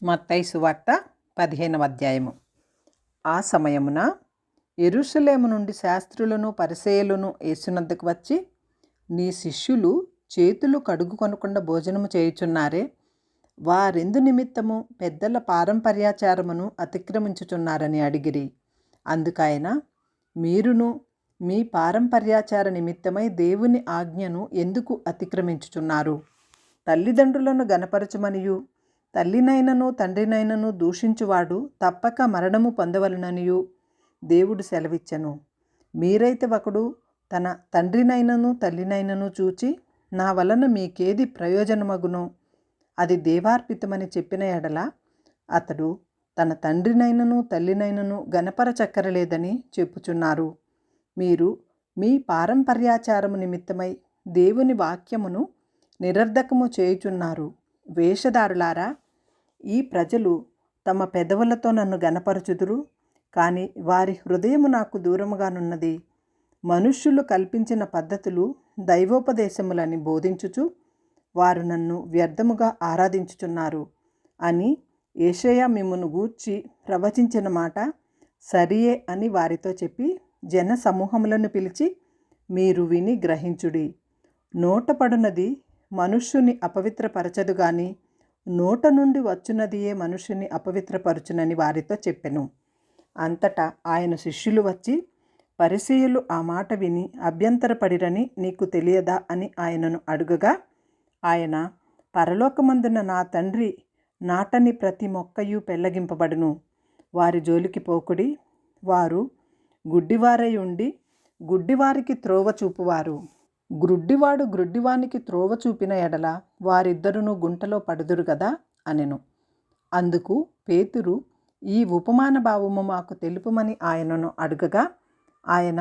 మత్తయి సువార్త 15వ అధ్యాయము. ఆ సమయమున యెరూషలేము నుండి శాస్త్రులను పరిసయ్యులను యేసునద్దకు వచ్చి, నీ శిష్యులు చేతులు కడుగుకొనకుండా భోజనము చేయుచున్నారే, వారెందు నిమిత్తము పెద్దల పారంపర్యాచారమును అతిక్రమించుచున్నారని అడిగిరి. అందుకాయన, మీరును మీ పారంపర్యాచార నిమిత్తమై దేవుని ఆజ్ఞను ఎందుకు అతిక్రమించుచున్నారు? తల్లిదండ్రులను గనపరచమనియు తల్లినైనను తండ్రినైనను దూషించువాడు తప్పక మరణము పొందవలననియు దేవుడు సెలవిచ్చెను. మీరైతే ఒకడు తన తండ్రినైనను తల్లినైనను చూచి, నా వలన మీకేది ప్రయోజనమగునో అది దేవార్పితమని చెప్పిన ఎడల అతడు తన తండ్రినైనను తల్లినైనను గనపరచక్కరలేదని చెప్పుచున్నారు. మీరు మీ పారంపర్యాచారము నిమిత్తమై దేవుని వాక్యమును నిరర్ధకము చేయుచున్నారు. వేషధారులారా, ఈ ప్రజలు తమ పెదవులతో నన్ను గనపరచుదురు, కానీ వారి హృదయము నాకు దూరముగానున్నది. మనుష్యులు కల్పించిన పద్ధతులు దైవోపదేశములని బోధించుచు వారు నన్ను వ్యర్థముగా ఆరాధించుచున్నారు అని యెషయా మిమ్మును గూర్చి ప్రవచించిన మాట సరియే అని వారితో చెప్పి జన సమూహములను పిలిచి, మీరు విని గ్రహించుడి. నోటపడునది మనుష్యుని అపవిత్రపరచదు గాని నోట నుండి వచ్చున్నదియే మనుష్యుని అపవిత్రపరచునని వారితో చెప్పెను. అంతటా ఆయన శిష్యులు వచ్చి, పరిసయ్యులు ఆ మాట విని అభ్యంతరపడిరని నీకు తెలియదా అని ఆయనను అడుగగా, ఆయన, పరలోకమందున నా తండ్రి నాటని ప్రతి మొక్కయు పెళ్లగింపబడును. వారి జోలికి పోకుడి. వారు గుడ్డివారై ఉండి గుడ్డివారికి త్రోవ చూపువారు. గ్రుడ్డివాడు గ్రుడ్డివానికి త్రోవ చూపిన ఎడల వారిద్దరును గుంటలో పడుదురు గదా అనెను. అందుకు పేతురు, ఈ ఉపమాన భావము మాకు తెలుపుమని ఆయనను అడుగగా, ఆయన,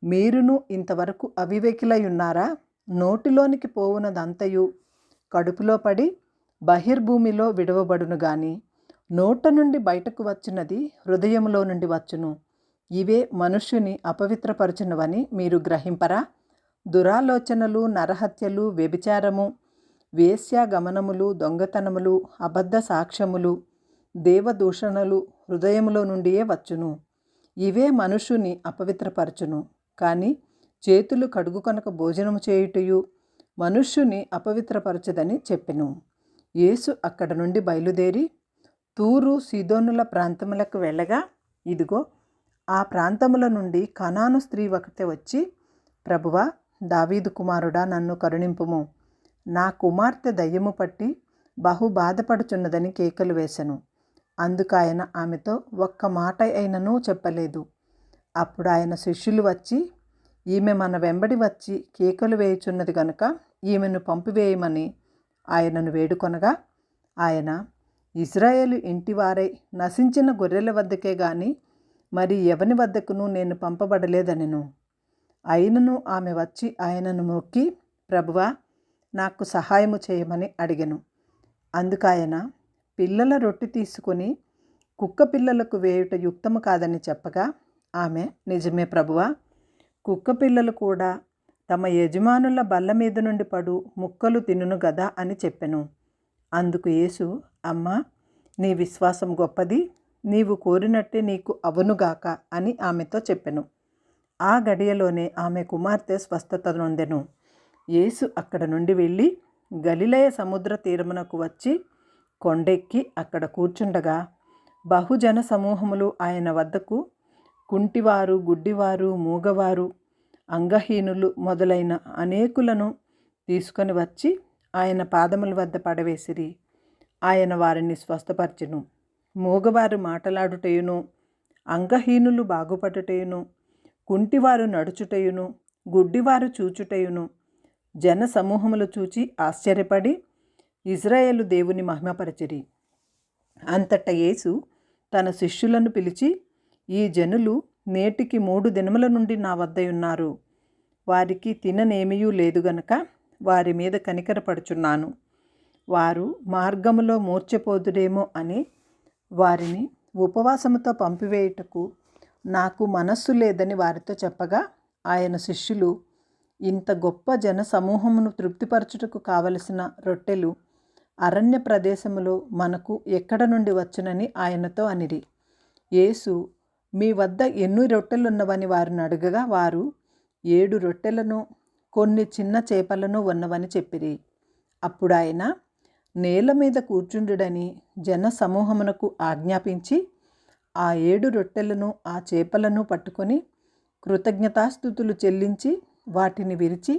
మీరును ఇంతవరకు అవివేకిలై ఉన్నారా? నోటిలోనికి పోవునదంతయు కడుపులో పడి బహిర్భూమిలో విడవబడును గాని నోట నుండి బయటకు వచ్చినది హృదయములో నుండి వచ్చును. ఇవే మనుష్యుని అపవిత్రపరచునవని మీరు గ్రహింపరా? దురాలోచనలు, నరహత్యలు, వ్యభిచారము, వేశ్యాగమనములు, దొంగతనములు, అబద్ధ సాక్ష్యములు, దేవదూషణలు హృదయములో నుండియే వచ్చును. ఇవే మనుష్యుని అపవిత్రపరచును. కానీ చేతులు కడుగుకొనక భోజనము చేయుటయు మనుష్యుని అపవిత్రపరచదని చెప్పెను. యేసు అక్కడ నుండి బయలుదేరి తూరు సీదోనుల ప్రాంతములకు వెళ్ళగా, ఇదిగో, ఆ ప్రాంతముల నుండి కనాను స్త్రీ ఒకతే వచ్చి, ప్రభువా, దావీదు కుమారుడా, నన్ను కరుణింపుము, నా కుమార్తె దయ్యము పట్టి బహు బాధపడుచున్నదని కేకలు వేసెను. అందుకాయన ఆమెతో ఒక్క మాట అయినను చెప్పలేదు. అప్పుడు ఆయన శిష్యులు వచ్చి, ఈమె మన వెంబడి వచ్చి కేకలు వేయుచున్నది గనుక ఈమెను పంపివేయమని ఆయనను వేడుకొనగా, ఆయన, ఇశ్రాయేలు ఇంటివారై నశించిన గొర్రెల వద్దకే గాని మరి ఎవని వద్దకును నేను పంపబడలేదనెను. అయినను ఆమె వచ్చి ఆయనను మొక్కి, ప్రభువా, నాకు సహాయము చేయమని అడిగెను. అందుకాయన, పిల్లల రొట్టె తీసుకొని కుక్క పిల్లలకు వేయుట యుక్తము కాదని చెప్పగా, ఆమె, నిజమే ప్రభువా, కుక్క పిల్లలు కూడా తమ యజమానుల బల్ల మీద నుండి పడు ముక్కలు తినును గదా అని చెప్పెను. అందుకు యేసు, అమ్మా, నీ విశ్వాసం గొప్పది, నీవు కోరినట్టే నీకు అవునుగాక అని ఆమెతో చెప్పెను. ఆ గడియలోనే ఆమె కుమార్తె స్వస్థత నొందెను. యేసు అక్కడ నుండి వెళ్ళి గలిలయ సముద్ర తీరమునకు వచ్చి కొండెక్కి అక్కడ కూర్చుండగా బహుజన సమూహములు ఆయన వద్దకు కుంటివారు, గుడ్డివారు, మూగవారు, అంగహీనులు మొదలైన అనేకులను తీసుకొని వచ్చి ఆయన పాదముల వద్ద పడవేసిరి. ఆయన వారిని స్వస్థపరచెను. మూగవారు మాటలాడుటయును, అంగహీనులు బాగుపడుటయును, కుంటివారు నడుచుటయును, గుడ్డివారు చూచుటయును జన సమూహములు చూచి ఆశ్చర్యపడి ఇశ్రాయేలు దేవుని మహిమపరచిరి. అంతటా యేసు తన శిష్యులను పిలిచి, ఈ జనులు నేటికి 3 దినముల నుండి నా వద్దయున్నారు. వారికి తిననేమియూ లేదు గనుక వారి మీద కనికరపడుచున్నాను. వారు మార్గములో మూర్ఛపోదురేమో అని వారిని ఉపవాసముతో పంపివేయుటకు నాకు మనస్సు లేదని వారితో చెప్పగా, ఆయన శిష్యులు, ఇంత గొప్ప జన సమూహమును తృప్తిపరచుటకు కావలసిన రొట్టెలు అరణ్య ప్రదేశములో మనకు ఎక్కడ నుండి వచ్చునని ఆయనతో అనిరి. యేసు, మీ వద్ద ఎన్ని రొట్టెలున్నవని వారిని అడుగగా వారు 7 రొట్టెలను కొన్ని చిన్న చేపలను ఉన్నవని చెప్పిరి. అప్పుడు ఆయన నేల మీద కూర్చుండుడని జన సమూహమునకు ఆజ్ఞాపించి ఆ 7 రొట్టెలను ఆ చేపలను పట్టుకొని కృతజ్ఞతాస్తుతులు చెల్లించి వాటిని విరిచి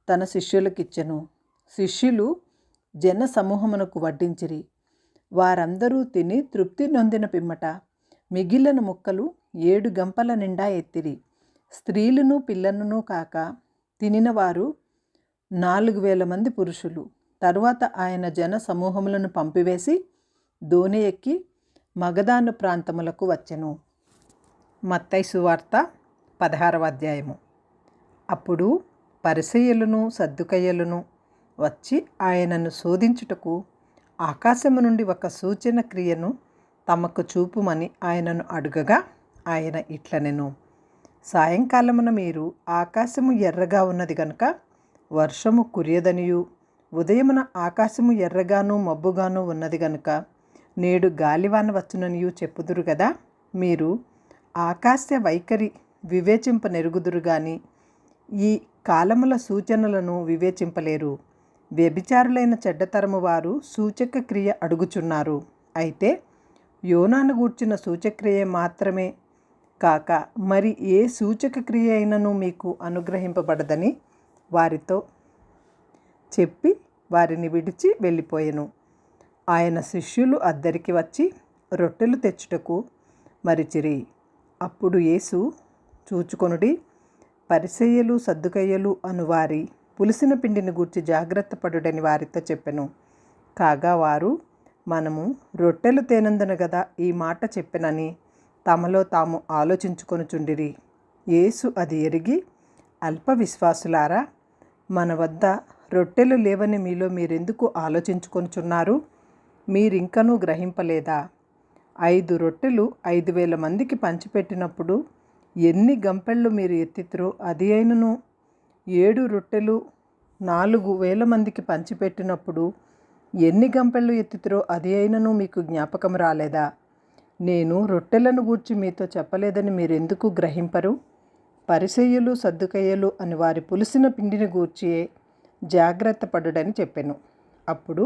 తన శిష్యులకిచ్చెను. శిష్యులు జన సమూహమునకు వడ్డించిరి. వారందరూ తిని తృప్తి నొందిన పిమ్మట మిగిలిన ముక్కలు 7 గంపల నిండా ఎత్తిరి. స్త్రీలను పిల్లలను కాక తినిన వారు 4,000 మంది పురుషులు. తరువాత ఆయన జన సమూహములను పంపివేసి దోణి ఎక్కి మగదాను ప్రాంతములకు వచ్చెను. మత్తయి సువార్త 16వ అధ్యాయము. అప్పుడు పరిసయ్యులను సద్దుకయ్యులను వచ్చి ఆయనను శోధించుటకు ఆకాశము నుండి ఒక సూచన క్రియను తమకు చూపుమని ఆయనను అడుగగా ఆయన ఇట్లనెను, సాయంకాలమున మీరు ఆకాశము ఎర్రగా ఉన్నది గనుక వర్షము కురియదనియు, ఉదయమున ఆకాశము ఎర్రగాను మబ్బుగాను ఉన్నది గనుక నేడు గాలివాన వచ్చుననియు చెప్పుదురు కదా. మీరు ఆకాశ వైఖరి వివేచింపనెరుగుదురు గాని ఈ కాలముల సూచనలను వివేచింపలేరు. వ్యభిచారులైన చెడ్డతరము వారు సూచక క్రియ అడుగుచున్నారు. అయితే యోనాను గూర్చిన సూచక్రియ మాత్రమే కాక మరి ఏ సూచక క్రియ అయినను మీకు అనుగ్రహింపబడదని వారితో చెప్పి వారిని విడిచి వెళ్ళిపోయెను. ఆయన శిష్యులు అద్దరికి వచ్చి రొట్టెలు తెచ్చుటకు మరిచిరి. అప్పుడు యేసు చూచుకొనుడి, పరిసయ్యులు సద్దుకయ్యులు అనువారి పులిసిన పిండిని గూర్చి జాగ్రత్త పడుడని వారితో చెప్పెను. కాగా వారు, మనము రొట్టెలు తేనందున గదా ఈ మాట చెప్పెనని తమలో తాము ఆలోచించుకొనుచుండిరి. యేసు అది ఎరిగి, అల్ప విశ్వాసులారా, మన వద్ద రొట్టెలు లేవని మీలో మీరెందుకు ఆలోచించుకొనుచున్నారు? మీరింకనూ గ్రహింపలేదా? 5 రొట్టెలు 5,000 మందికి పంచిపెట్టినప్పుడు ఎన్ని గంపెళ్ళు మీరు ఎత్తితురో అది అయినను, 7 రొట్టెలు 4,000 మందికి పంచిపెట్టినప్పుడు ఎన్ని గంపెళ్ళు ఎత్తితురో అది అయినను మీకు జ్ఞాపకం రాలేదా? నేను రొట్టెలను గూర్చి మీతో చెప్పలేదని మీరెందుకు గ్రహింపరు? పరిసయ్యులు సద్దుకయ్యులు అని వారి పులిసిన పిండిని గూర్చియే జాగ్రత్త పడుడని చెప్పెను. అప్పుడు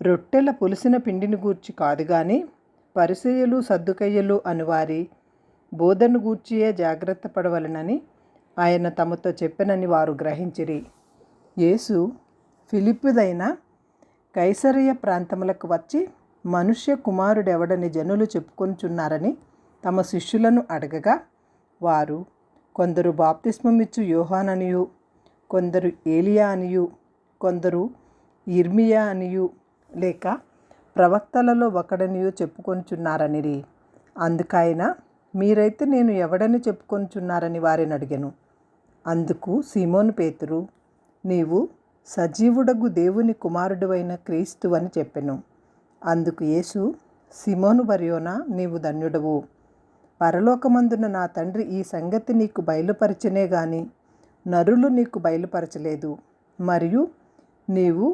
రొట్టెల పులిసిన పిండిని గూర్చి కాదు గాని పరిసయ్యులు సద్దుకయ్యులు అని వారి బోధను గూర్చియే జాగ్రత్త పడవలనని ఆయన తమతో చెప్పెనని వారు గ్రహించిరి. యేసు ఫిలిప్పుదైన కైసరయ ప్రాంతములకు వచ్చి మనుష్య కుమారుడెవడని జనులు చెప్పుకొనుచున్నారని తమ శిష్యులను అడగగా వారు, కొందరు బాప్తిస్మమిచ్చు యోహాననియు, కొందరు ఏలియా అనియు, కొందరు ఇర్మియా అనియు లేక ప్రవక్తలలో ఒకడనియు చెప్పుకొనుచున్నారనిరి. అందుకైన మీరైతే నేను ఎవడని చెప్పుకొనుచున్నారని వారిని అడిగెను. అందుకు సీమోను పేతురు, నీవు సజీవుడగు దేవుని కుమారుడువైన క్రీస్తు అని చెప్పెను. అందుకు యేసు, సీమోను బర్యోనా, నీవు ధన్యుడవు. పరలోకమందున నా తండ్రి ఈ సంగతి నీకు బయలుపరచనే గాని నరులు నీకు బయలుపరచలేదు. మరియు నీవు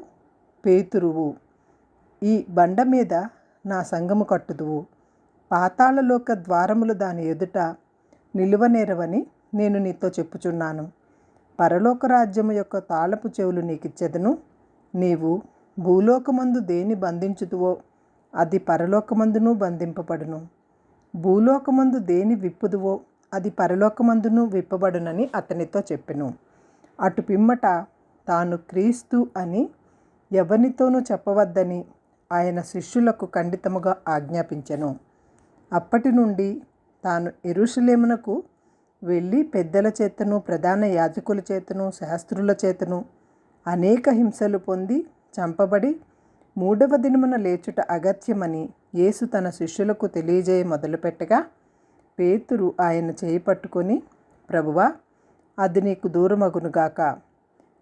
పేతురువు, ఈ బండ మీద నా సంఘము కట్టుదువు. పాతాళలోక ద్వారములు దాని ఎదుట నిలువనేరవని నేను నీతో చెప్పుచున్నాను. పరలోక రాజ్యము యొక్క తాళపు చెవులు నీకిచ్చెదను. నీవు భూలోకమందు దేని బంధించుదువో అది పరలోకమందును బంధింపబడును, భూలోకమందు దేని విప్పుదువో అది పరలోకమందును విప్పబడునని అతనితో చెప్పెను. అటు పిమ్మట తాను క్రీస్తు అని ఎవనితోనూ చెప్పవద్దని ఆయన శిష్యులకు ఖండితముగా ఆజ్ఞాపించెను. అప్పటి నుండి తాను యెరూషలేమునకు వెళ్ళి పెద్దల చేతను ప్రధాన యాజకుల చేతను శాస్త్రుల చేతను అనేక హింసలు పొంది చంపబడి 3వ దినమున లేచుట అగత్యమని యేసు తన శిష్యులకు తెలియజేయ మొదలుపెట్టగా పేతురు ఆయన చేయి పట్టుకొని, ప్రభువా, అది నీకు దూరమగునుగాక,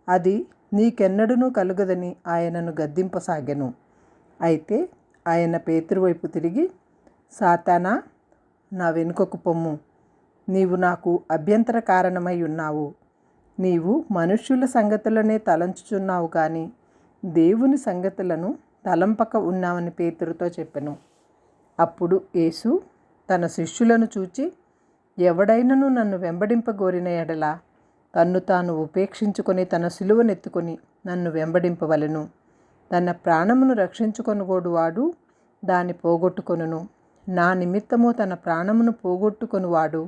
అది నీకెన్నడూనూ కలుగదని ఆయనను గద్దింపసాగెను. అయితే ఆయన పేతురు వైపు తిరిగి, సాతానా, నా వెనుకకు పొమ్ము, నీవు నాకు అభ్యంతర కారణమై ఉన్నావు. నీవు మనుష్యుల సంగతులనే తలంచుచున్నావు కానీ దేవుని సంగతులను తలంపక ఉన్నామని పేతురుతో చెప్పెను. అప్పుడు యేసు తన శిష్యులను చూచి, ఎవడైనను నన్ను వెంబడింపగోరిన ఎడల తన్ను తాను ఉపేక్షించుకొని తన సిలువనెత్తుకొని నన్ను వెంబడింపవలెను. తన ప్రాణమును రక్షించుకొనుగోడువాడు దాన్ని పోగొట్టుకొనును. నా నిమిత్తము తన ప్రాణమును పోగొట్టుకొనువాడు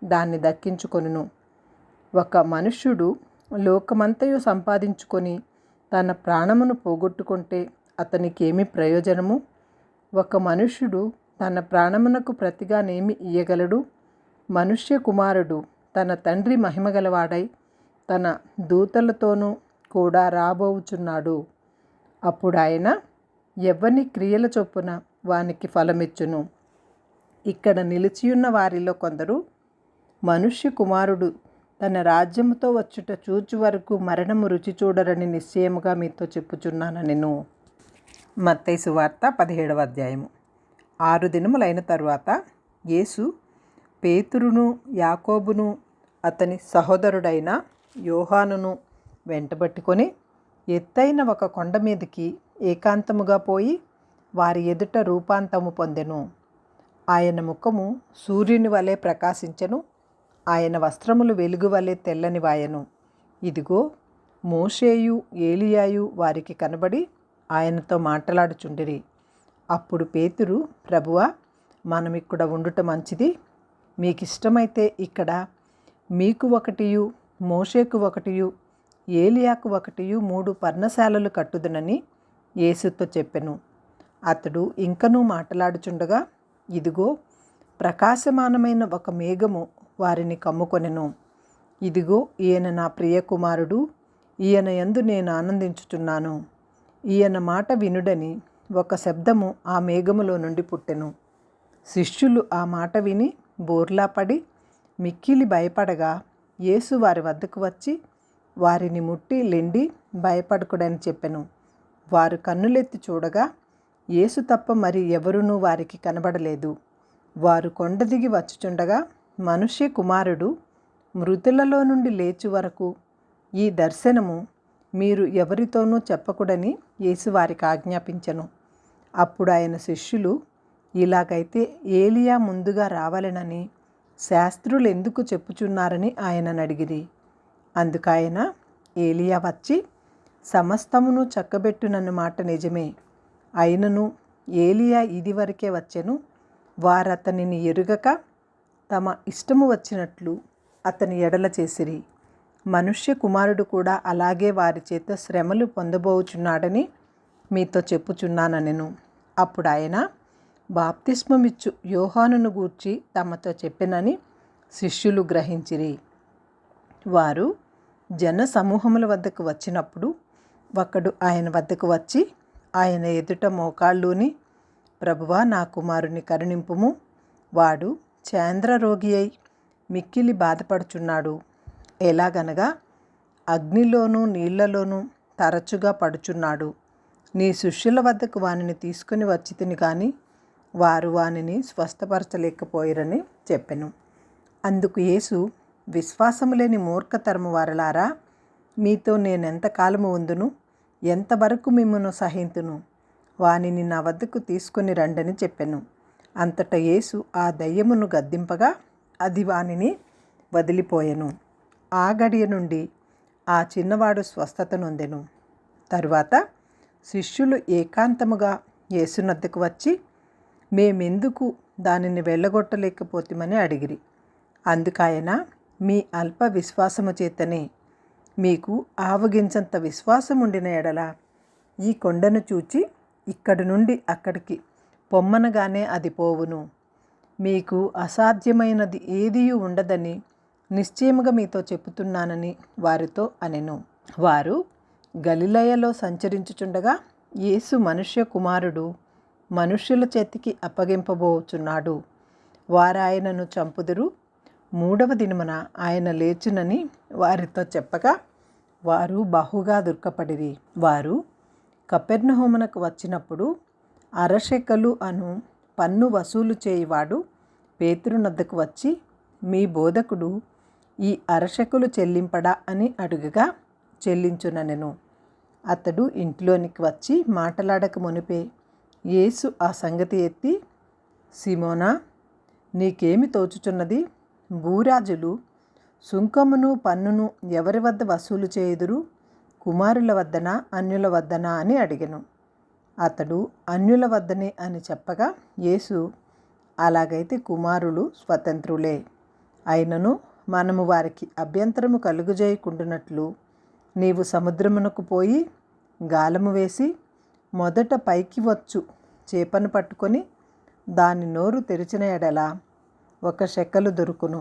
దాన్ని దక్కించుకొనును. ఒక మనుష్యుడు లోకమంతయు సంపాదించుకొని తన ప్రాణమును పోగొట్టుకుంటే అతనికి ఏమి ప్రయోజనము? ఒక మనుష్యుడు తన ప్రాణమునకు ప్రతిగానేమి ఇయ్యగలడు? మనుష్య కుమారుడు తన తండ్రి మహిమగలవాడై తన దూతలతోనూ కూడా రాబోవుచున్నాడు. అప్పుడు ఆయన ఎవ్వని క్రియల చొప్పున వానికి ఫలమిచ్చును. ఇక్కడ నిలిచియున్న వారిలో కొందరు మనుష్య కుమారుడు తన రాజ్యముతో వచ్చుట చూచు వరకు మరణము రుచి చూడరని నిశ్చయముగా మీతో చెప్పుచున్నానెను. మత్తయి సువార్త 17వ అధ్యాయము. 6 దినములైన తరువాత యేసు పేతురును, యాకోబును, అతని సహోదరుడైన యోహానును వెంటబట్టుకొని ఎత్తైన ఒక కొండ మీదకి ఏకాంతముగా పోయి వారి ఎదుట రూపాంతము పొందెను. ఆయన ముఖము సూర్యుని వలె ప్రకాశించెను. ఆయన వస్త్రములు వెలుగు వలె తెల్లని వాయెను. ఇదిగో, మోషేయు ఏలియాయు వారికి కనబడి ఆయనతో మాట్లాడుచుండిరి. అప్పుడు పేతురు, ప్రభువా, మనమిక్కడ ఉండుట మంచిది. మీకిష్టమైతే ఇక్కడ మీకు ఒకటియు, మోషేకు ఒకటియు, ఏలియాకు ఒకటియు 3 పర్ణశాలలు కట్టుదునని యేసుతో చెప్పెను. అతడు ఇంకనూ మాట్లాడుచుండగా ఇదిగో, ప్రకాశమానమైన ఒక మేఘము వారిని కమ్ముకొనెను. ఇదిగో, ఈయన నా ప్రియ కుమారుడు, ఈయన యందు నేను ఆనందించుచున్నాను, ఈయన మాట వినుడని ఒక శబ్దము ఆ మేఘములో నుండి పుట్టెను. శిష్యులు ఆ మాట విని బోర్లాపడి మిక్కిలి భయపడగా యేసు వారి వద్దకు వచ్చి వారిని ముట్టి లెండి, భయపడకుడని చెప్పెను. వారు కన్నులెత్తి చూడగా యేసు తప్ప మరి ఎవరునూ వారికి కనబడలేదు. వారు కొండ దిగి వచ్చుచుండగా మనుష్య కుమారుడు మృతులలో నుండి లేచు వరకు ఈ దర్శనము మీరు ఎవరితోనూ చెప్పకూడని యేసు వారికి ఆజ్ఞాపించెను. అప్పుడు ఆయన శిష్యులు, ఇలాగైతే ఏలియా ముందుగా రావాలనని శాస్త్రులు ఎందుకు చెప్పుచున్నారని ఆయనను అడిగిరి. అందుకైన ఏలియా వచ్చి సమస్తమును చక్కబెట్టునన్న మాట నిజమే. అయినను ఏలియా ఇదివరకే వచ్చెను. వారతనిని ఎరుగక తమ ఇష్టము వచ్చినట్లు అతని ఎడల చేసిరి. మనుష్య కుమారుడు కూడా అలాగే వారి చేత శ్రమలు పొందబోచున్నాడని మీతో చెప్పుచున్నానెను. అప్పుడు ఆయన బాప్తిస్మమిచ్చు యోహానును గూర్చి తమతో చెప్పెనని శిష్యులు గ్రహించిరి. వారు జన సమూహముల వద్దకు వచ్చినప్పుడు ఒకడు ఆయన వద్దకు వచ్చి ఆయన ఎదుట మోకాళ్ళూని, ప్రభువా, నా కుమారుని కరుణింపుము, వాడు చాంద్రరోగి అయి మిక్కిలి బాధపడుచున్నాడు. ఎలాగనగా అగ్నిలోనూ నీళ్లలోనూ తరచుగా పడుచున్నాడు. నీ శిష్యుల వద్దకు వానిని తీసుకుని వచ్చితిని కానీ వారు వానిని స్వస్థపరచలేకపోయిరని చెప్పెను. అందుకు యేసు, విశ్వాసము లేని మూర్ఖతరము వారలారా, మీతో నేనెంతకాలము ఉందును, ఎంతవరకు మిమ్మును సహింతును, వానిని నా వద్దకు తీసుకుని రండని చెప్పెను. అంతటా యేసు ఆ దయ్యమును గద్దింపగా అది వానిని వదిలిపోయెను. ఆ గడియ నుండి ఆ చిన్నవాడు స్వస్థత నొందెను. తరువాత శిష్యులు ఏకాంతముగా యేసునద్దకు వచ్చి, మేమెందుకు దానిని వెళ్ళగొట్టలేకపోతామని అడిగిరి. అందుకాయన, మీ అల్ప విశ్వాసము చేతనే. మీకు ఆవగించంత విశ్వాసం ఉండిన ఎడల ఈ కొండను చూచి ఇక్కడి నుండి అక్కడికి పొమ్మనగానే అది పోవును. మీకు అసాధ్యమైనది ఏదియూ ఉండదని నిశ్చయముగా మీతో చెప్పుతున్నానని వారితో అనెను. వారు గలిలయలో సంచరించుచుండగా యేసు, మనుష్య కుమారుడు మనుష్యుల చేతికి అప్పగింపబోచున్నాడు, వారాయనను చంపుదురు, 3వ దినమున ఆయన లేచునని వారితో చెప్పగా వారు బహుగా దుఃఖపడిరి. వారు కపెర్నహూమునకు వచ్చినప్పుడు అరశెకలు అను పన్ను వసూలు చేయువాడు పేతురునద్దకు వచ్చి, మీ బోధకుడు ఈ అరశెకలు చెల్లింపడా అని అడుగగా చెల్లించుననెను. అతడు ఇంట్లోనికి వచ్చి మాటలాడక మునిపే యేసు ఆ సంగతి ఎత్తి, సీమోనా, నీకేమి తోచుచున్నది? భూరాజులు సుంకమును పన్నును ఎవరి వద్ద వసూలు చేయుదురు? కుమారుల వద్దనా అన్యుల వద్దనా అని అడిగెను. అతడు అన్యుల వద్దనే అని చెప్పగా యేసు, అలాగైతే కుమారులు స్వతంత్రులే. అయినను మనము వారికి అభ్యంతరము కలుగజేయకుండునట్లు నీవు సముద్రమునకు పోయి గాలము వేసి మొదట పైకి వచ్చు చేపను పట్టుకొని దాని నోరు తెరిచిన ఎడల 1 షెకెలు దొరుకును.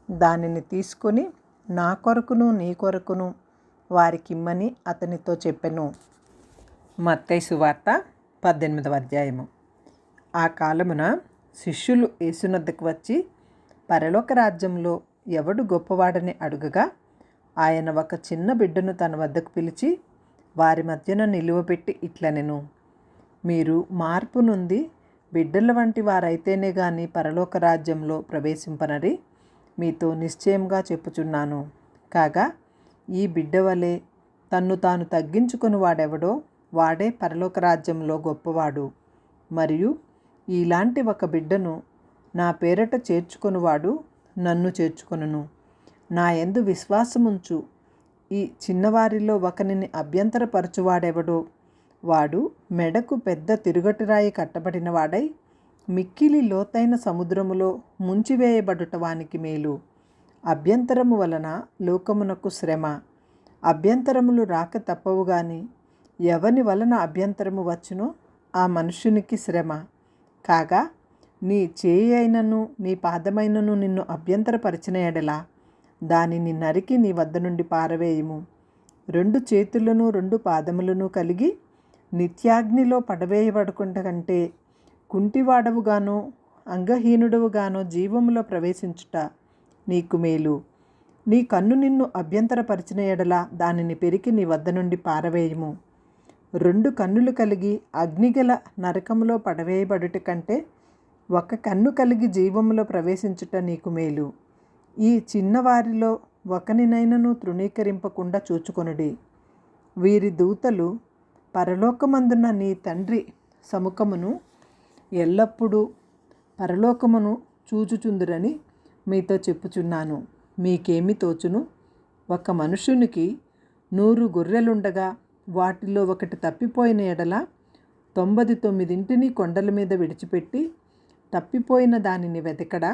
దానిని తీసుకొని నా కొరకును నీ కొరకును వారికిమ్మని అతనితో చెప్పెను. మత్తయి సువార్త 18వ అధ్యాయము. ఆ కాలమున శిష్యులు యేసునొద్దకు వచ్చి, పరలోక రాజ్యంలో ఎవడు గొప్పవాడని అడుగగా, ఆయన ఒక చిన్న బిడ్డను తన వద్దకు పిలిచి వారి మధ్యన నిలువబెట్టి ఇట్లనెను, మీరు మార్పు నుండి బిడ్డల వంటి వారైతేనే గాని పరలోక రాజ్యంలో ప్రవేశింపనరి మీతో నిశ్చయంగా చెప్పుచున్నాను. కాగా ఈ బిడ్డ వలె తన్ను తాను తగ్గించుకుని వాడెవడో వాడే పరలోక రాజ్యంలో గొప్పవాడు. మరియు ఇలాంటి ఒక బిడ్డను నా పేరట చేర్చుకొనువాడు నన్ను చేర్చుకొనును. నా యందు విశ్వాసముంచు ఈ చిన్నవారిలో ఒకనిని అభ్యంతరపరచువాడెవడో వాడు మెడకు పెద్ద తిరుగటిరాయి కట్టబడిన వాడై మిక్కిలి లోతైన సముద్రములో ముంచివేయబడుట వానికి మేలు. అభ్యంతరము వలన లోకమునకు శ్రమ. అభ్యంతరములు రాక తప్పవు గాని ఎవని వలన అభ్యంతరము వచ్చునో ఆ మనుష్యునికి శ్రమ. కాగా నీ చేయి అయినను నీ పాదమైనను నిన్ను అభ్యంతరపరిచిన ఎడల దానిని నరికి నీ వద్ద నుండి పారవేయుము. 2 చేతులను 2 పాదములను కలిగి నిత్యాగ్నిలో పడవేయబడుకుంట కంటే కుంటివాడవుగానో అంగహీనుడవుగానో జీవములో ప్రవేశించుట నీకు మేలు. నీ కన్ను నిన్ను అభ్యంతరపరిచిన ఎడల దానిని పెరికి నీ వద్ద నుండి పారవేయుము. 2 కన్నులు కలిగి అగ్నిగల నరకములో పడవేయబడుట కంటే 1 కన్ను కలిగి జీవములో ప్రవేశించుట నీకు మేలు. ఈ చిన్నవారిలో ఒకనినైనను తృణీకరింపకుండా చూచుకొనుడి. వీరి దూతలు పరలోకమందున్న నీ తండ్రి సముఖమును ఎల్లప్పుడూ పరలోకమును చూచుచుందురని మీతో చెప్పుచున్నాను. మీకేమి తోచును? ఒక మనుషునికి 100 గొర్రెలుండగా వాటిలో ఒకటి తప్పిపోయిన ఎడల 99 కొండల మీద విడిచిపెట్టి తప్పిపోయిన దానిని వెతకడా?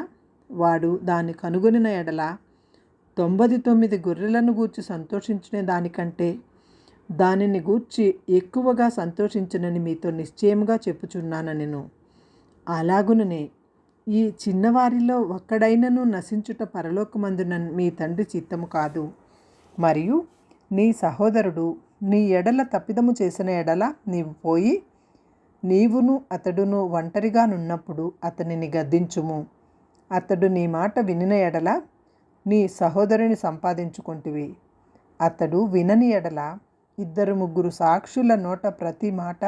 వాడు దాన్ని కనుగొనిన ఎడల 99 గొర్రెలను గూర్చి సంతోషించిన దానికంటే దానిని గూర్చి ఎక్కువగా సంతోషించునని మీతో నిశ్చయముగా చెప్పుచున్నానెను. అలాగుననే ఈ చిన్నవారిలో ఒక్కడైనను నశించుట పరలోకమందున మీ తండ్రి చిత్తము కాదు. మరియు నీ సహోదరుడు నీ ఎడల తప్పిదము చేసిన ఎడల నీవు పోయి నీవును అతడును ఒంటరిగా నున్నప్పుడు అతనిని గద్దించుము. అతడు నీ మాట వినిన ఎడల నీ సహోదరుని సంపాదించుకొంటివి. అతడు వినని ఎడల 2-3 సాక్షుల నోట ప్రతి మాట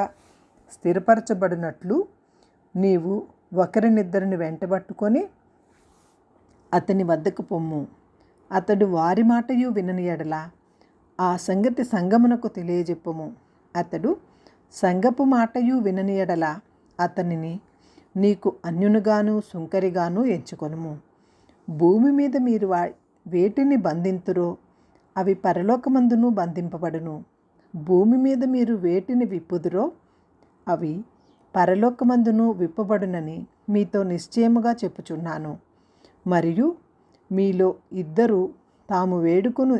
స్థిరపరచబడినట్లు నీవు ఒకరినిద్దరిని వెంటబట్టుకొని అతని వద్దకు పొమ్ము. అతడు వారి మాటయు వినని ఎడల ఆ సంగతి సంగమునకు తెలియజెప్పుము. అతడు సంగపు మాటయు వినని ఎడల అతనిని నీకు అన్యునుగాను సుంకరిగాను ఎంచుకొనుము. భూమి మీద మీరు వేటిని బంధింతురో అవి పరలోకమందును బంధింపబడును. భూమి మీద మీరు వేటిని విప్పుదురో అవి పరలోకమందును విప్పబడునని మీతో నిశ్చయముగా చెప్పుచున్నాను. మరియు మీలో 2 తాము వేడుకొను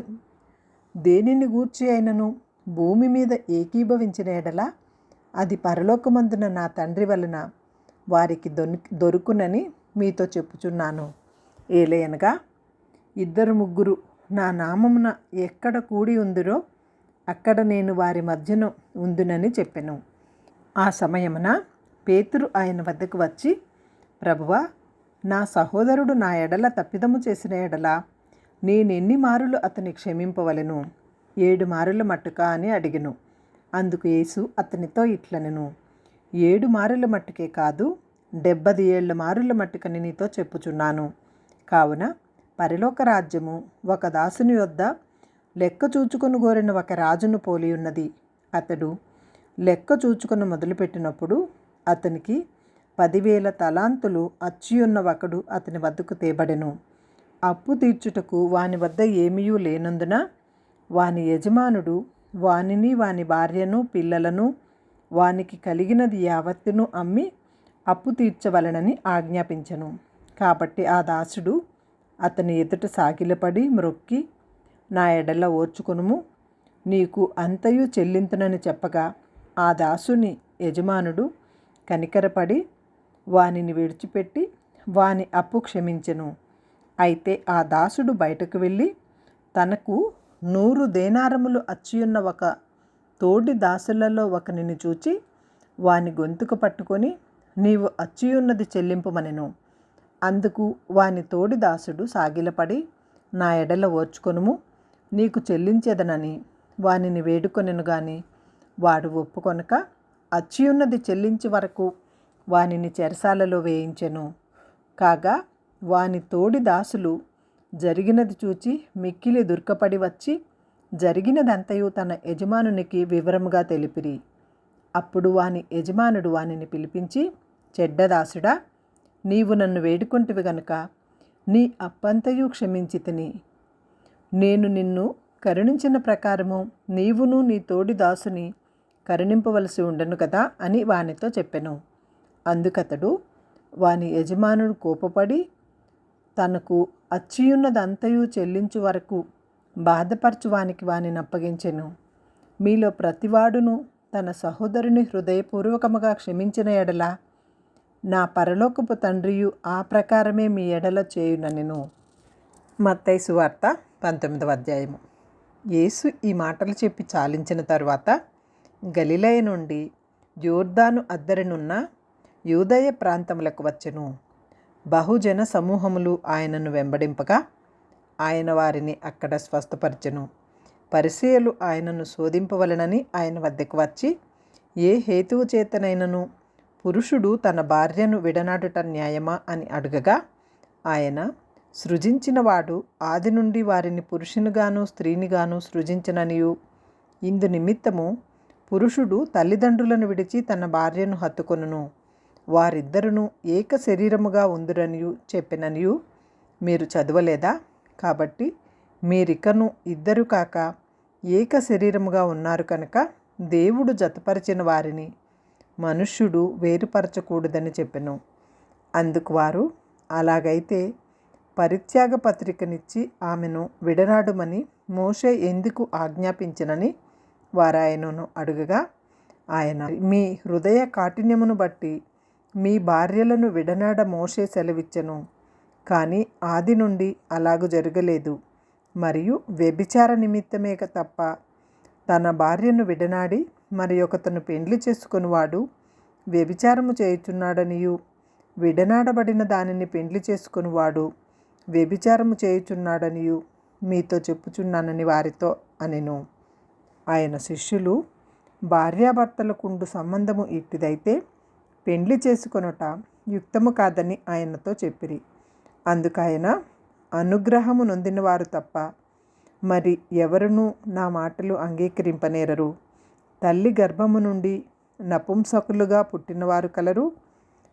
దేనిని గూర్చి అయినను భూమి మీద ఏకీభవించిన ఎడల అది పరలోకమందున నా తండ్రి వలన వారికి దొరుకునని మీతో చెప్పుచున్నాను. ఏలయనగా 2-3 నా నామమున ఎక్కడ కూడి ఉందురో అక్కడ నేను వారి మధ్యన ఉందునని చెప్పెను. ఆ సమయమున పేతురు ఆయన వద్దకు వచ్చి, ప్రభువా, నా సహోదరుడు నా ఎడల తప్పిదము చేసిన ఎడల నేనెన్ని మారులు అతని క్షమింపవలెను? 7 మారుల మట్టుకా అని అడిగెను. అందుకు యేసు అతనితో ఇట్లనెను, 7 మారుల మట్టుకే కాదు 77 మారుల మట్టుకని నీతో చెప్పుచున్నాను. కావున పరలోక రాజ్యము ఒక దాసుని వద్ద లెక్క చూచుకొని గోరిన ఒక రాజును పోలి ఉన్నది. అతడు లెక్క చూచుకుని మొదలుపెట్టినప్పుడు అతనికి 10,000 తలాంతులు అచ్చియున్న ఒకడు అతని వద్దకు తేబడెను. అప్పు తీర్చుటకు వాని వద్ద ఏమీయూ లేనందున వాని యజమానుడు వానిని వాని భార్యను పిల్లలను వానికి కలిగినది యావత్తును అమ్మి అప్పు తీర్చవలనని ఆజ్ఞాపించెను. కాబట్టి ఆ దాసుడు అతని ఎదుట సాగిలపడి మ్రొక్కి, నా ఎడల ఓర్చుకొనుము, నీకు అంతయు చెల్లింతునని చెప్పగా ఆ దాసుని యజమానుడు కనికరపడి వానిని విడిచిపెట్టి వాని అప్పు క్షమించెను. అయితే ఆ దాసుడు బయటకు వెళ్ళి తనకు 100 దేనారములు అచ్చియున్న ఒక తోడి దాసులలో ఒకనిని చూచి వాని గొంతుకు పట్టుకొని, నీవు అచ్చియున్నది చెల్లింపుమనెను. అందుకు వాని తోడి దాసుడు సాగిలపడి, నా ఎడల ఓర్చుకొనుము, నీకు చెల్లించేదనని వానిని వేడుకొనెను గాని వాడు ఒప్పుకొనక అచ్చియున్నది చెల్లించి వరకు వానిని చెరసాలలో వేయించెను. కాగా వాని తోడి దాసులు జరిగినది చూచి మిక్కిలి దుర్ఖపడి వచ్చి జరిగినదంతయు తన యజమానునికి వివరముగా తెలిపిరి. అప్పుడు వాని యజమానుడు వానిని పిలిపించి, చెడ్డదాసుడా, నీవు నన్ను వేడుకొంటివి గనుక నీ అప్పంతయు క్షమించితిని. నేను నిన్ను కరుణించిన ప్రకారము నీవును నీ తోడి దాసుని కరుణింపవలసి ఉండను కదా అని వానితో చెప్పెను. అందుకతడు వాని యజమానుడు కోపపడి తనకు అచ్చియున్నదంతయు చెల్లించు వరకు బాధపరచు వానిని అప్పగించెను. మీలో ప్రతివాడును తన సహోదరుని హృదయపూర్వకముగా క్షమించిన ఎడల నా పరలోకపు తండ్రియు ఆ ప్రకారమే మీ ఎడల చేయుననెను. మత్తయి సువార్త 19వ అధ్యాయము. యేసు ఈ మాటలు చెప్పి చాలించిన తరువాత గలిలయ నుండి యోర్దాను అద్దరినున్న యూదయ ప్రాంతములకు వచ్చెను. బహుజన సమూహములు ఆయనను వెంబడింపగా ఆయన వారిని అక్కడ స్వస్థపరచెను. పరిసయ్యులు ఆయనను శోధింపవలనని ఆయన వద్దకు వచ్చి, ఏ హేతువు చేతనైనను పురుషుడు తన భార్యను విడనాడుట న్యాయమా అని అడుగగా ఆయన, సృజించినవాడు ఆది నుండి వారిని పురుషునిగాను స్త్రీనిగాను సృజించననియు, ఇందు నిమిత్తము పురుషుడు తల్లిదండ్రులను విడిచి తన భార్యను హత్తుకొనును, వారిద్దరును ఏక శరీరముగా ఉందురనియు చెప్పిననియు మీరు చదవలేదా? కాబట్టి మీరికను ఇద్దరు కాక ఏక శరీరముగా ఉన్నారు కనుక దేవుడు జతపరిచిన వారిని మనుష్యుడు వేరుపరచకూడదని చెప్పెను. అందుకు వారు, అలాగైతే పరిత్యాగ పత్రికనిచ్చి ఆమెను విడనాడుమని మోషే ఎందుకు ఆజ్ఞాపించినని వారాయనను అడుగగా ఆయన, మీ హృదయ కాఠిన్యమును బట్టి మీ భార్యలను విడనాడ మోషే సెలవిచ్చెను, కానీ ఆది నుండి అలాగు జరగలేదు. మరియు వ్యభిచార నిమిత్తమే తప్ప తన భార్యను విడనాడి మరి ఒకతను పెండ్లి చేసుకునివాడు వ్యభిచారము చేయుచున్నాడనియు, విడనాడబడిన దానిని పెండ్లి చేసుకునివాడు వ్యభిచారము చేయుచున్నాడనియు మీతో చెప్పుచున్నానని వారితో అనెను. ఆయన శిష్యులు, భార్యాభర్తలకుండు సంబంధము ఇట్టిదైతే పెండ్లి చేసుకొనుట యుక్తము కాదని ఆయనతో చెప్పిరి. అందుకైన, అనుగ్రహము నొందినవారు తప్ప మరి ఎవరునూ నా మాటలు అంగీకరింపనేరరు. తల్లి గర్భము నుండి నపుంసకులుగా పుట్టినవారు కలరు,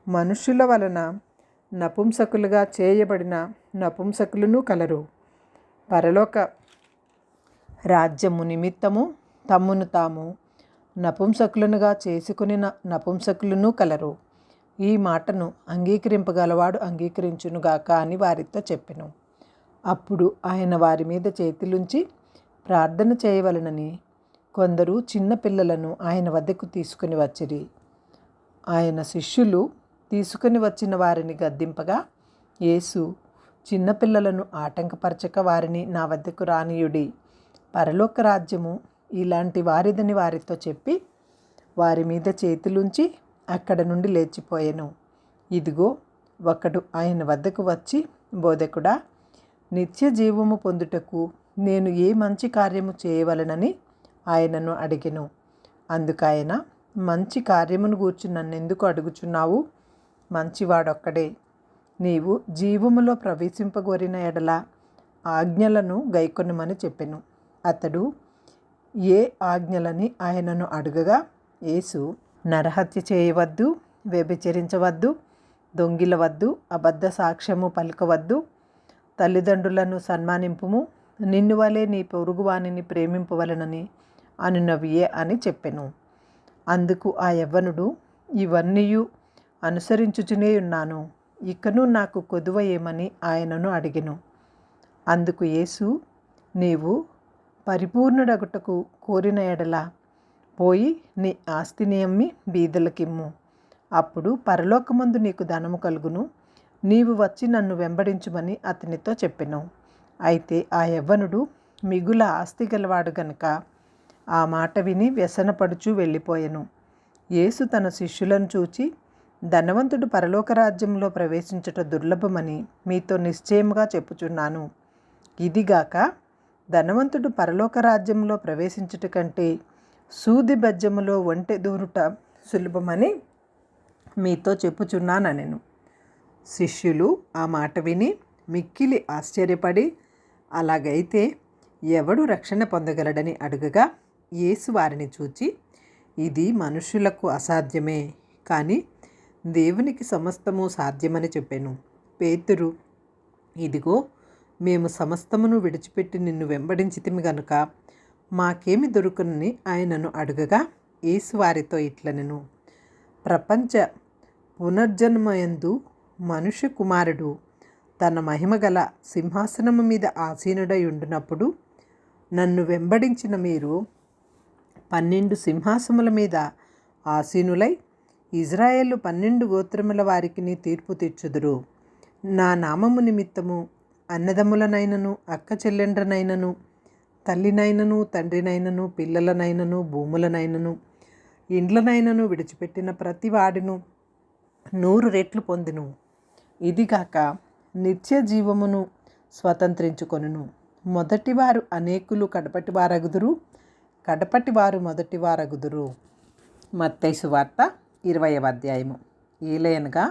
మనుష్యుల వలన నపుంసకులుగా చేయబడిన నపుంసకులను కలరు. పరలోక రాజ్యము నిమిత్తము తమ్మును తాము నపుంసకులనుగా చేసుకుని నపుంసకులను కలరు. ఈ మాటను అంగీకరింపగలవాడు అంగీకరించునుగాక అని వారితో చెప్పెను. అప్పుడు ఆయన వారి మీద చేతులుంచి ప్రార్థన చేయవలనని కొందరు చిన్న పిల్లలను ఆయన వద్దకు తీసుకుని వచ్చిరి. ఆయన శిష్యులు తీసుకుని వచ్చిన వారిని గద్దింపగా యేసు, చిన్నపిల్లలను ఆటంకపరచక వారిని నా వద్దకు రానియుడి, పరలోక రాజ్యము ఇలాంటి వారిదని వారితో చెప్పి వారి మీద చేతులుంచి అక్కడ నుండి లేచిపోయెను. ఇదిగో, ఒకడు ఆయన వద్దకు వచ్చి, బోధకుడా, నిత్య జీవము పొందుటకు నేను ఏ మంచి కార్యము చేయవలనని ఆయనను అడిగెను. అందుకైన, మంచి కార్యమును గూర్చి నన్నెందుకు అడుగుచున్నావు? మంచివాడొక్కడే. నీవు జీవములో ప్రవేశింపగోరిన ఎడల ఆజ్ఞలను గైకొనుమని చెప్పెను. అతడు, ఏ ఆజ్ఞలని ఆయనను అడుగగా, యేసు నరహత్య చేయవద్దు, వ్యభిచరించవద్దు, దొంగిలవద్దు, అబద్ధ సాక్ష్యము పలుకవద్దు, తల్లిదండ్రులను సన్మానింపుము, నిన్ను వలె నీ పొరుగువానిని ప్రేమింపవలనని అనునవియే అని చెప్పెను. అందుకు ఆ యవ్వనుడు, ఇవన్నీ అనుసరించుచునే ఉన్నాను, ఇకను నాకు కొదువ ఏమని ఆయనను అడిగెను. అందుకు యేసు, నీవు పరిపూర్ణుడగుటకు కోరిన ఎడల పోయి నీ ఆస్తిని అమ్మి బీదలకిమ్ము, అప్పుడు పరలోకమందు నీకు ధనము కలుగును, నీవు వచ్చి నన్ను వెంబడించుమని అతనితో చెప్పెను. అయితే ఆ యవ్వనుడు మిగుల ఆస్తి గలవాడు గనుక ఆ మాట విని వ్యసనపడుచు వెళ్ళిపోయెను. యేసు తన శిష్యులను చూచి, ధనవంతుడు పరలోక రాజ్యంలో ప్రవేశించుట దుర్లభమని మీతో నిశ్చయముగా చెప్పుచున్నాను. ఇదిగాక ధనవంతుడు పరలోక రాజ్యంలో ప్రవేశించుట కంటే సూది బెజ్జములో ఒంటె దూరుట సులభమని మీతో చెప్పుచున్నానెను. శిష్యులు ఆ మాట విని మిక్కిలి ఆశ్చర్యపడి, అలాగైతే ఎవడు రక్షణ పొందగలడని అడుగగా, యేసు వారిని చూచి, ఇది మనుష్యులకు అసాధ్యమే, కానీ దేవునికి సమస్తము సాధ్యమని చెప్పాను. పేతురు, ఇదిగో మేము సమస్తమును విడిచిపెట్టి నిన్ను వెంబడించితిమి గనుక మాకేమి దొరుకునని ఆయనను అడుగగా, యేసు వారితో ఇట్లనెను, ప్రపంచ పునర్జన్మయందు మనుష్య కుమారుడు తన మహిమగల సింహాసనము మీద ఆసీనుడై ఉండునప్పుడు నన్ను వెంబడించిన మీరు 12 సింహాసముల మీద ఆసీనులై ఇజ్రాయేలు 12 గోత్రముల వారికి తీర్పు తీర్చుదురు. నా నామము నిమిత్తము అన్నదమ్ములనైనను, అక్క చెల్లెండ్రనైనను, తల్లినైనను, తండ్రినైనను, పిల్లలనైనను, భూములనైనను, ఇండ్లనైనను విడిచిపెట్టిన ప్రతి వాడును 100 రెట్లు పొందును. ఇదిగాక నిత్య జీవమును స్వతంత్రించుకొనును. మొదటివారు అనేకులు కడపటివారగుదురు, కడపటివారు మొదటివారగుదురు. మత్తయి సువార్త 20వ అధ్యాయము. ఏలయనగా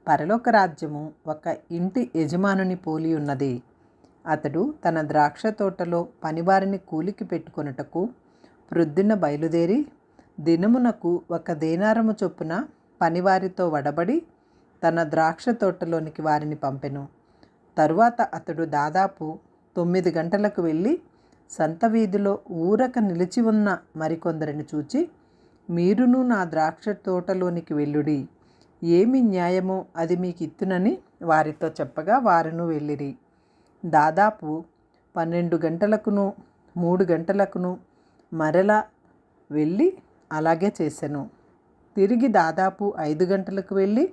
పరలోక రాజ్యము ఒక ఇంటి యజమానుని పోలి ఉన్నది. అతడు తన ద్రాక్ష తోటలో పనివారిని కూలికి పెట్టుకొనుటకు ప్రొద్దున బయలుదేరి దినమునకు 1 దేనారము చొప్పున పనివారితో వడబడి తన ద్రాక్ష తోటలోనికి వారిని పంపెను. తరువాత అతడు దాదాపు 9 గంటలకు వెళ్ళి సంత వీధిలో ఊరక నిలిచి ఉన్న మరికొందరిని చూచి, మీరును నా ద్రాక్ష తోటలోనికి వెళ్ళుడి, ఏమి న్యాయమో అది మీకు ఇత్తునని వారితో చెప్పగా వారును వెళ్ళిరి. దాదాపు 12 గంటలకును 3 గంటలకును మరలా వెళ్ళి అలాగే చేసెను. తిరిగి దాదాపు 5 గంటలకు వెళ్ళి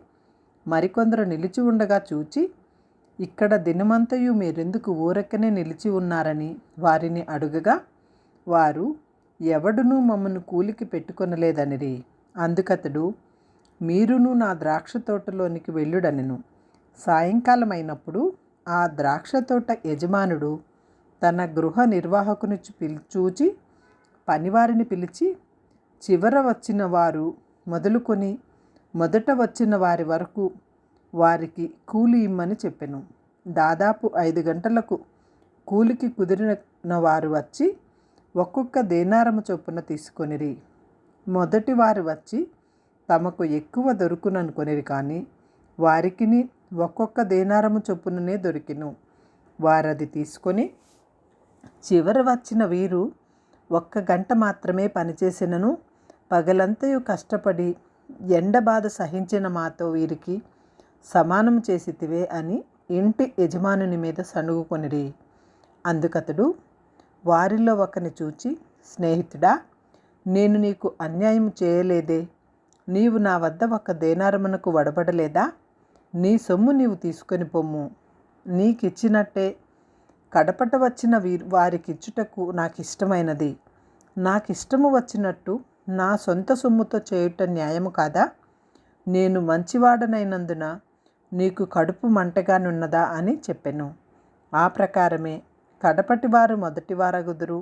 మరికొందరు నిలిచి ఉండగా చూచి, ఇక్కడ దినమంతయు మీరెందుకు ఊరకనే నిలిచి ఉన్నారని వారిని అడుగగా, వారు ఎవడునూ మమ్మను కూలికి పెట్టుకొనలేదనిరి. అందుకతడు, మీరును నా ద్రాక్ష తోటలోనికి వెళ్ళుడనెను. సాయంకాలం అయినప్పుడు ఆ ద్రాక్ష తోట యజమానుడు తన గృహ నిర్వాహకుని చూచి పనివారిని పిలిచి, చివర వచ్చిన వారు మొదలుకొని మొదట వచ్చిన వారి వరకు వారికి కూలి ఇమ్మని చెప్పెను. దాదాపు 5 గంటలకు కూలికి కుదిరిన వారు వచ్చి ఒక్కొక్క దేనారము చొప్పున తీసుకొనిరి. మొదటి వారు వచ్చి తమకు ఎక్కువ దొరుకుననుకొనిరి, కానీ వారికిని ఒక్కొక్క దేనారము చొప్పుననే దొరికెను. వారది తీసుకొని, చివర వచ్చిన వీరు 1 గంట మాత్రమే పనిచేసినను పగలంతయు కష్టపడి ఎండబాధ సహించిన మాతో వీరికి సమానం చేసితివే అని ఇంటి యజమానుని మీద సణుగుకొనిరి. అందుకతడు వారిలో ఒకని చూచి, స్నేహితుడా, నేను నీకు అన్యాయం చేయలేదే, నీవు నా వద్ద 1 దేనారమునకు వడబడలేదా? నీ సొమ్ము నీవు తీసుకొని పొమ్ము, నీకిచ్చినట్టే కడపట వచ్చిన వారికిచ్చుటకు నాకిష్టమైనది. నాకిష్టము వచ్చినట్టు నా సొంత సొమ్ముతో చేయుట న్యాయము కాదా? నేను మంచివాడనైనందున నీకు కడుపు మంటగానున్నదా అని చెప్పెను. ఆ ప్రకారమే కడపటివారు మొదటివారగుదురు,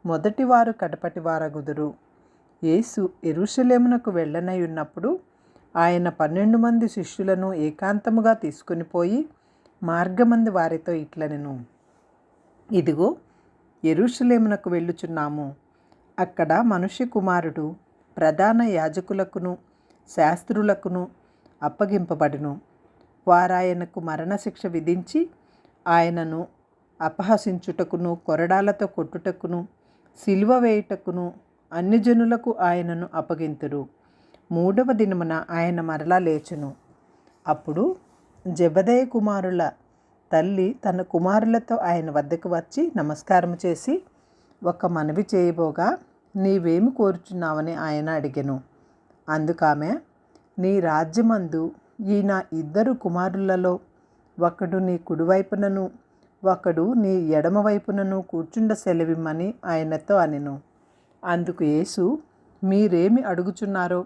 మొదటివారు కడపటివారగుదురు. యేసు యెరూషలేమునకు వెళ్ళనై ఉన్నప్పుడు ఆయన 12 మంది శిష్యులను ఏకాంతముగా తీసుకుని పోయి మార్గమందు వారితో ఇట్లనెను, ఇదిగో యెరూషలేమునకు వెళ్ళుచున్నాము, అక్కడ మనుష్య కుమారుడు ప్రధాన యాజకులకును శాస్త్రులకును అప్పగింపబడును. వారాయనకు మరణశిక్ష విధించి ఆయనను అపహసించుటకును, కొరడాలతో కొట్టుటకును, సిలువ వేయుటకును అన్ని జనులకు ఆయనను అప్పగింతురు. 3వ దినమున ఆయన మరలా లేచును. అప్పుడు జెబెదయి కుమారుల తల్లి తన కుమారులతో ఆయన వద్దకు వచ్చి నమస్కారం చేసి ఒక మనవి చేయబోగా, నీవేమి కోరుచున్నావని ఆయన అడిగెను. అందుకామె, నీ రాజ్యమందు ఈ నా 2 కుమారులలో ఒకడు నీ కుడివైపునను ఒకడు నీ ఎడమవైపునను కూర్చుండ సెలవిమ్మని ఆయనతో అనెను. అందుకు యేసు, మీరేమి అడుగుచున్నారో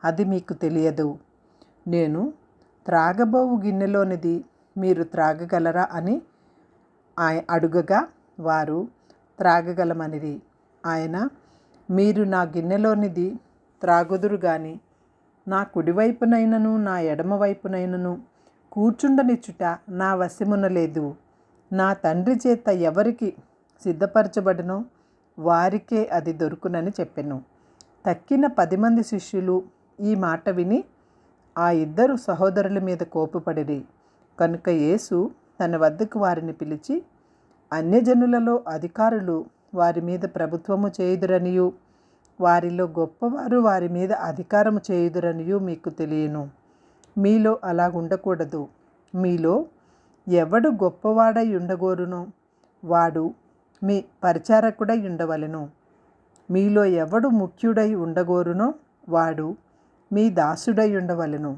అది మీకు తెలియదు. నేను త్రాగబోవు గిన్నెలోనిది మీరు త్రాగగలరా అని అడుగగా వారు త్రాగగలమనిరి. ఆయన, మీరు నా గిన్నెలోనిది త్రాగుదురు గాని నా కుడివైపునైనను నా ఎడమవైపునైనను కూర్చుండనిచ్చుట నా వశమున లేదు. నా తండ్రి చేత ఎవరికి సిద్ధపరచబడినో వారికే అది దొరుకునని చెప్పెను. తక్కిన 10 మంది శిష్యులు ఈ మాట విని ఆ 2 సహోదరుల మీద కోపపడిరి. కనుక యేసు తన వద్దకు వారిని పిలిచి, అన్యజనులలో అధికారులు వారి మీద ప్రభుత్వము చేయుదురనియు వారిలో గొప్పవారు వారి మీద అధికారము చేయుదురనియు మీకు తెలియను. మీలో అలాగుండకూడదు. మీలో ఎవడు గొప్పవాడై ఉండగోరునో వాడు మీ పరిచారకుడై ఉండవలెను. మీలో ఎవడు ముఖ్యుడై ఉండగోరునో వాడు మీ దాసుడై ఉండవలెను.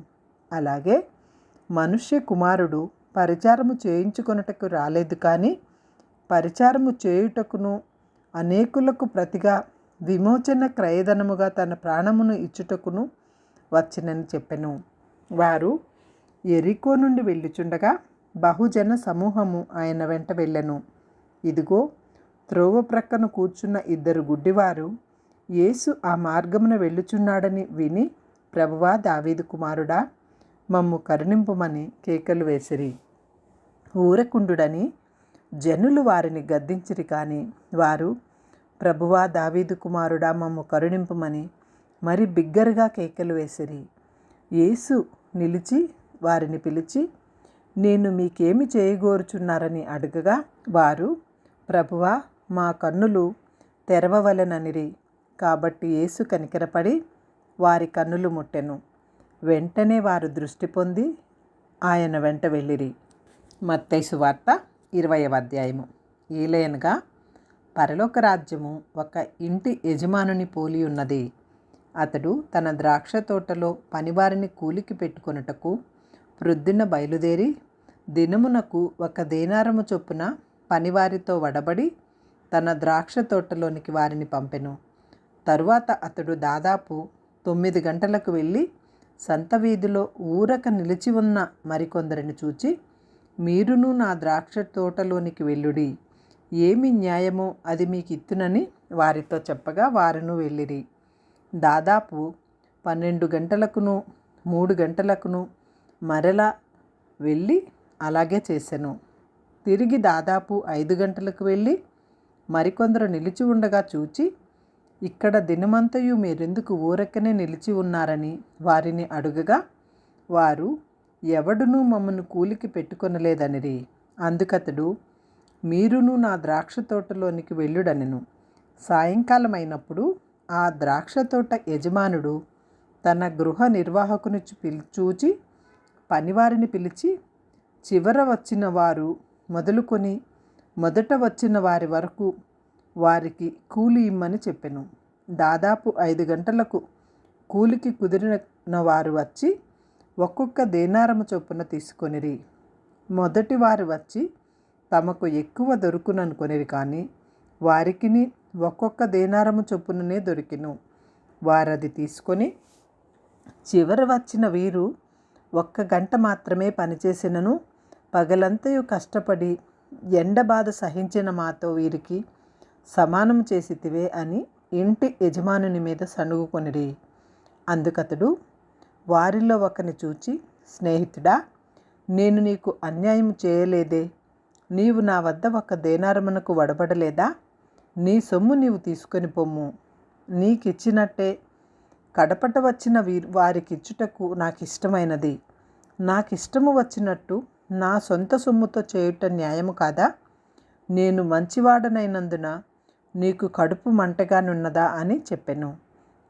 అలాగే మనుష్య కుమారుడు పరిచారము చేయించుకొనుటకు రాలేదు కానీ పరిచారము చేయుటకును అనేకులకు ప్రతిగా విమోచన క్రయధనముగా తన ప్రాణమును ఇచ్చుటకును వచ్చినని చెప్పెను. వారు యెరికో నుండి వెళ్ళుచుండగా బహుజన సమూహము ఆయన వెంట వెళ్ళెను. ఇదిగో, త్రోవ ప్రక్కన కూర్చున్న 2 గుడ్డివారు యేసు ఆ మార్గమున వెళ్ళుచున్నాడని విని, ప్రభువా, దావీదు కుమారుడా, మమ్ము కరుణింపుమని కేకలు వేసిరి. ఊరకుండుడని జనులు వారిని గద్దించిరి కానీ వారు, ప్రభువా, దావీదు కుమారుడా, మమ్ము కరుణింపుమని మరి బిగ్గరగా కేకలు వేసిరి. యేసు నిలిచి వారిని పిలిచి, నేను మీకేమి చేయగోరుచున్నారని అడగగా వారు, ప్రభువా, మా కన్నులు తెరవవలెననిరి. కాబట్టి యేసు కనికరపడి వారి కన్నులు ముట్టెను. వెంటనే వారు దృష్టి పొంది ఆయన వెంట వెళ్ళిరి. మత్తయి సువార్త 20వ అధ్యాయము. ఏలయనగా పరలోక రాజ్యము ఒక ఇంటి యజమానుని పోలి ఉన్నది. అతడు తన ద్రాక్ష తోటలో పనివారిని కూలికి పెట్టుకొనుటకు ప్రొద్దున బయలుదేరి దినమునకు 1 దేనారము చొప్పున పనివారితో వడబడి తన ద్రాక్ష తోటలోనికి వారిని పంపెను. తరువాత అతడు దాదాపు 9 గంటలకు వెళ్ళి సంత వీధిలో ఊరక నిలిచి ఉన్న మరికొందరిని చూచి, మీరును నా ద్రాక్ష తోటలోనికి వెళ్ళుడి, ఏమి న్యాయమో అది మీకు ఇత్తునని వారితో చెప్పగా వారును వెళ్ళిరి. దాదాపు 12 గంటలకును 3 గంటలకును మరలా వెళ్ళి అలాగే చేసెను. తిరిగి దాదాపు 5 గంటలకు వెళ్ళి మరికొందరు నిలిచి ఉండగా చూచి, ఇక్కడ దినమంతయు మీరెందుకు ఊరకనే నిలిచి ఉన్నారని వారిని అడుగగా వారు, ఎవడునూ మమ్మను కూలికి పెట్టుకొనలేదనిరి. అందుకతడు, మీరును నా ద్రాక్ష తోటలోనికి వెళ్ళుడనెను. సాయంకాలమైనప్పుడు ఆ ద్రాక్ష తోట యజమానుడు తన గృహ నిర్వాహకుని చూచి పనివారిని పిలిచి, చివర వచ్చిన వారు మొదలుకొని మొదట వచ్చిన వారి వరకు వారికి కూలి ఇమ్మని చెప్పెను. దాదాపు 5 గంటలకు కూలికి కుదిరిన వారు వచ్చి ఒక్కొక్క దేనారము చొప్పున తీసుకొనిరి. మొదటి వారు వచ్చి తమకు ఎక్కువ దొరుకుననుకొనిరి కానీ వారికిని ఒక్కొక్క దేనారము చొప్పుననే దొరికెను. వారది తీసుకొని, చివర వచ్చిన వీరు 1 గంట మాత్రమే పనిచేసినను పగలంతయు కష్టపడి ఎండబాధ సహించిన మాతో వీరికి సమానం చేసితివే అని ఇంటి యజమానుని మీద సణుగుకొనిరి. అందుకతడు వారిలో ఒకని చూచి, స్నేహితుడా, నేను నీకు అన్యాయం చేయలేదే, నీవు నా వద్ద 1 దేనారమునకు వడబడలేదా? నీ సొమ్ము నీవు తీసుకొని పొమ్ము, నీకిచ్చినట్టే కడపట వచ్చిన వారికిచ్చుటకు నాకిష్టమైనది. నాకిష్టము వచ్చినట్టు నా సొంత సొమ్ముతో చేయుట న్యాయము కాదా? నేను మంచివాడనైనందున నీకు కడుపు మంటగానున్నదా అని చెప్పెను.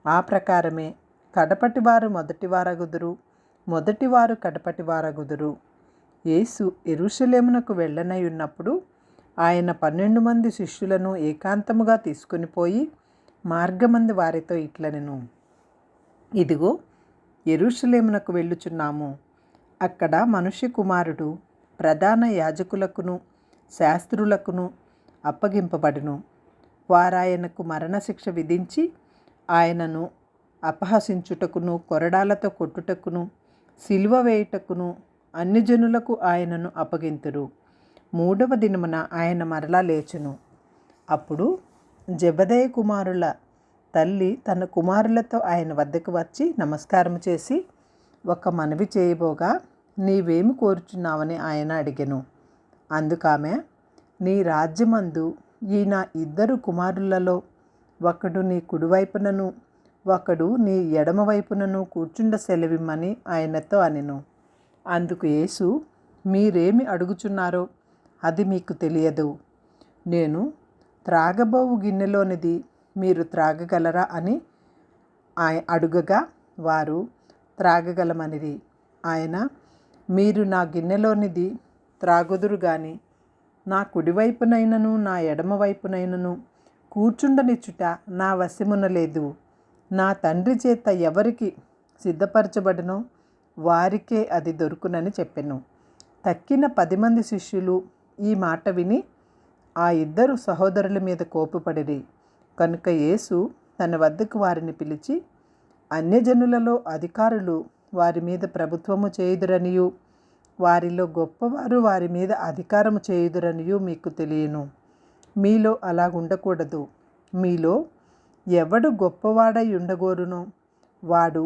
ఆ ప్రకారమే కడపటివారు మొదటివారగుదురు, మొదటివారు కడపటివారగుదురు. యేసు యెరూషలేమునకు వెళ్ళనై ఉన్నప్పుడు ఆయన 12 మంది శిష్యులను ఏకాంతముగా తీసుకుని పోయి మార్గమందు వారితో ఇట్లనెను, ఇదిగో యెరూషలేమునకు వెళ్ళుచున్నాము. అక్కడ మనుష్య కుమారుడు ప్రధాన యాజకులకును శాస్త్రులకును అప్పగింపబడును. వారాయనకు మరణశిక్ష విధించి ఆయనను అపహసించుటకును, కొరడాలతో కొట్టుటకును, సిలువ వేయుటకును అన్ని జనులకు ఆయనను అప్పగింతురు. 3వ దినమున ఆయన మరలా లేచును. అప్పుడు జెబెదయి కుమారుల తల్లి తన కుమారులతో ఆయన వద్దకు వచ్చి నమస్కారము చేసి ఒక మనవి చేయబోగా, నీవేమి కోరుచున్నావని ఆయన అడిగెను. అందుకామె, నీ రాజ్యమందు ఈ నా 2 కుమారులలో ఒకడు నీ కుడివైపునను ఒకడు నీ ఎడమవైపునను కూర్చుండ సెలవిమ్మని ఆయనతో అనెను. అందుకు యేసు, మీరేమి అడుగుచున్నారో అది మీకు తెలియదు. నేను త్రాగబోవు గిన్నెలోనిది మీరు త్రాగగలరా అని అడుగగా వారు త్రాగగలమనిరి. ఆయన, మీరు నా గిన్నెలోనిది త్రాగుదురు గాని నా కుడివైపునైనను నా ఎడమవైపునైనను కూర్చుండనిచ్చుట నా వశమున లేదు. నా తండ్రి చేత ఎవరికి సిద్ధపరచబడినో వారికే అది దొరుకునని చెప్పెను. తక్కిన 10 మంది శిష్యులు ఈ మాట విని ఆ 2 సహోదరుల మీద కోపపడిరి. కనుక యేసు తన వద్దకు వారిని పిలిచి, అన్యజనులలో అధికారులు వారి మీద ప్రభుత్వము చేయుదురనియు వారిలో గొప్పవారు వారి మీద అధికారము చేయుదురనియు మీకు తెలియను. మీలో అలాగుండకూడదు. మీలో ఎవడు గొప్పవాడై ఉండగోరునో వాడు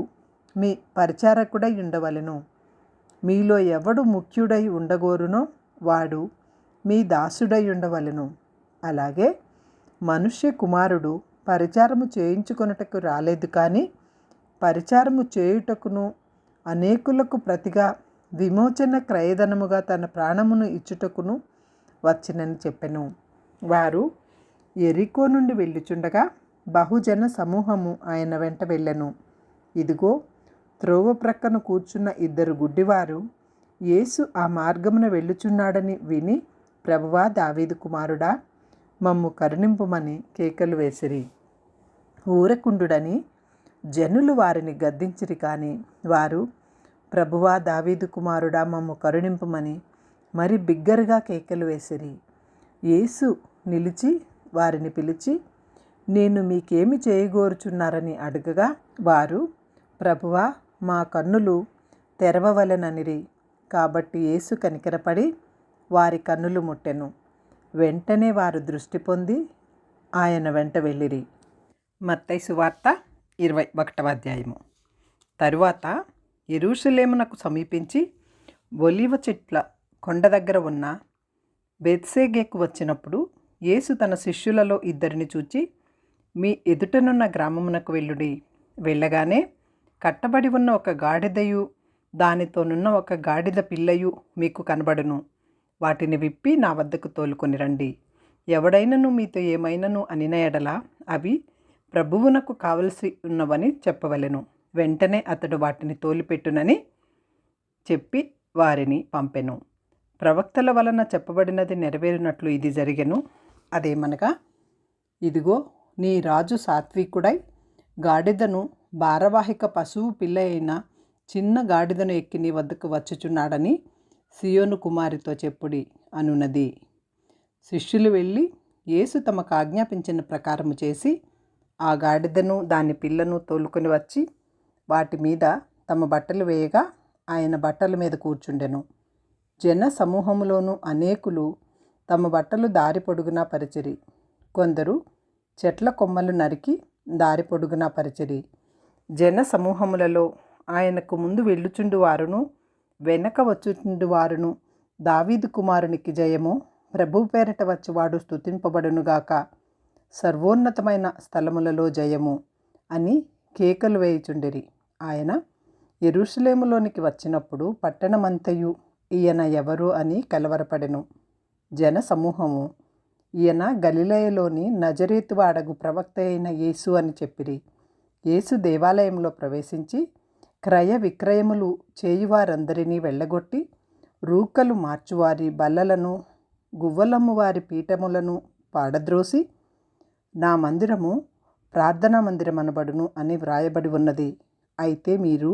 మీ పరిచారకుడై ఉండవలెను. మీలో ఎవడు ముఖ్యుడై ఉండగోరునో వాడు మీ దాసుడై ఉండవలెను. అలాగే మనుష్య కుమారుడు పరిచారము చేయించుకొనుటకు రాలేదు కానీ పరిచారము చేయుటకును అనేకులకు ప్రతిగా విమోచన క్రయధనముగా తన ప్రాణమును ఇచ్చుటకును వచ్చినని చెప్పెను. వారు యెరికో నుండి వెళ్ళుచుండగా బహుజన సమూహము ఆయన వెంట వెళ్ళెను. ఇదిగో త్రోవ ప్రక్కన కూర్చున్న 2 గుడ్డివారు యేసు ఆ మార్గమున వెళ్ళుచున్నాడని విని, ప్రభువా, దావీదు కుమారుడా, మమ్ము కరుణింపుమని కేకలు వేసిరి. ఊరకుండుడని జనులు వారిని గద్దించిరి కానీ వారు, ప్రభువా, దావీదు కుమారుడా, మమ్ము కరుణింపుమని మరి బిగ్గరగా కేకలు వేసిరి. యేసు నిలిచి వారిని పిలిచి, నేను మీకేమి చేయగోరుచున్నారని అడగగా వారు, ప్రభువా, మా కన్నులు తెరవవలెననిరి. కాబట్టి యేసు కనికరపడి వారి కన్నులు ముట్టెను. వెంటనే వారు దృష్టి పొంది ఆయన వెంట వెళ్ళిరి. మత్తయి సువార్త 21వ అధ్యాయము. తరువాత యెరూషలేమునకు సమీపించి ఒలీవ చెట్ల కొండ దగ్గర ఉన్న బేత్సేగేకు వచ్చినప్పుడు యేసు తన శిష్యులలో 2 చూచి, మీ ఎదుటనున్న గ్రామమునకు వెళ్ళుడి. వెళ్ళగానే కట్టబడి ఉన్న ఒక గాడిదయు దానితోనున్న ఒక గాడిద పిల్లయు మీకు కనబడును. వాటిని విప్పి నా వద్దకు తోలుకొని రండి. ఎవడైనను మీతో ఏమైనను అనిన ఎడల అవి ప్రభువునకు కావలసి ఉన్నవని చెప్పవలెను. వెంటనే అతడు వాటిని తోలిపెట్టునని చెప్పి వారిని పంపెను. ప్రవక్తల వలన చెప్పబడినది నెరవేరినట్లు ఇది జరిగెను. అదేమనగా, ఇదిగో నీ రాజు సాత్వికుడై గాడిదను భారవాహిక పశువు పిల్ల అయిన చిన్న గాడిదను ఎక్కి నీ వద్దకు వచ్చుచున్నాడని సియోను కుమారితో చెప్పుడి అనున్నది. శిష్యులు వెళ్ళి యేసు తమకు ఆజ్ఞాపించిన ప్రకారము చేసి ఆ గాడిదను దాని పిల్లను తోలుకొని వచ్చి వాటి మీద తమ బట్టలు వేయగా ఆయన బట్టల మీద కూర్చుండెను. జన సమూహములోను అనేకులు తమ బట్టలు దారి పొడుగునా పరిచిరి. కొందరు చెట్ల కొమ్మలు నరికి దారి పొడుగునా పరిచిరి. జన సమూహములలో ఆయనకు ముందు వెళ్ళుచుండు వారును వెనక వచ్చుచుండు వారును, దావీదు కుమారునికి జయము, ప్రభు పేరట వచ్చువాడు స్తుతింపబడునుగాక, సర్వోన్నతమైన స్థలములలో జయము అని కేకలు వేయుచుండిరి. ఆయన యెరూషలేములోనికి వచ్చినప్పుడు పట్టణమంతయు ఈయన ఎవరు అని కలవరపడెను. జన సమూహము ఈయన గలిలయలోని నజరేతువాడగు ప్రవక్త అయిన యేసు అని చెప్పిరి. యేసు దేవాలయంలో ప్రవేశించి క్రయ విక్రయములు చేయువారందరినీ వెళ్ళగొట్టి రూకలు మార్చువారి బల్లలను గువ్వలమ్ము వారి పీఠములను పాడద్రోసి నా మందిరము ప్రార్థనా మందిరం అనబడును అని వ్రాయబడి ఉన్నది. అయితే మీరు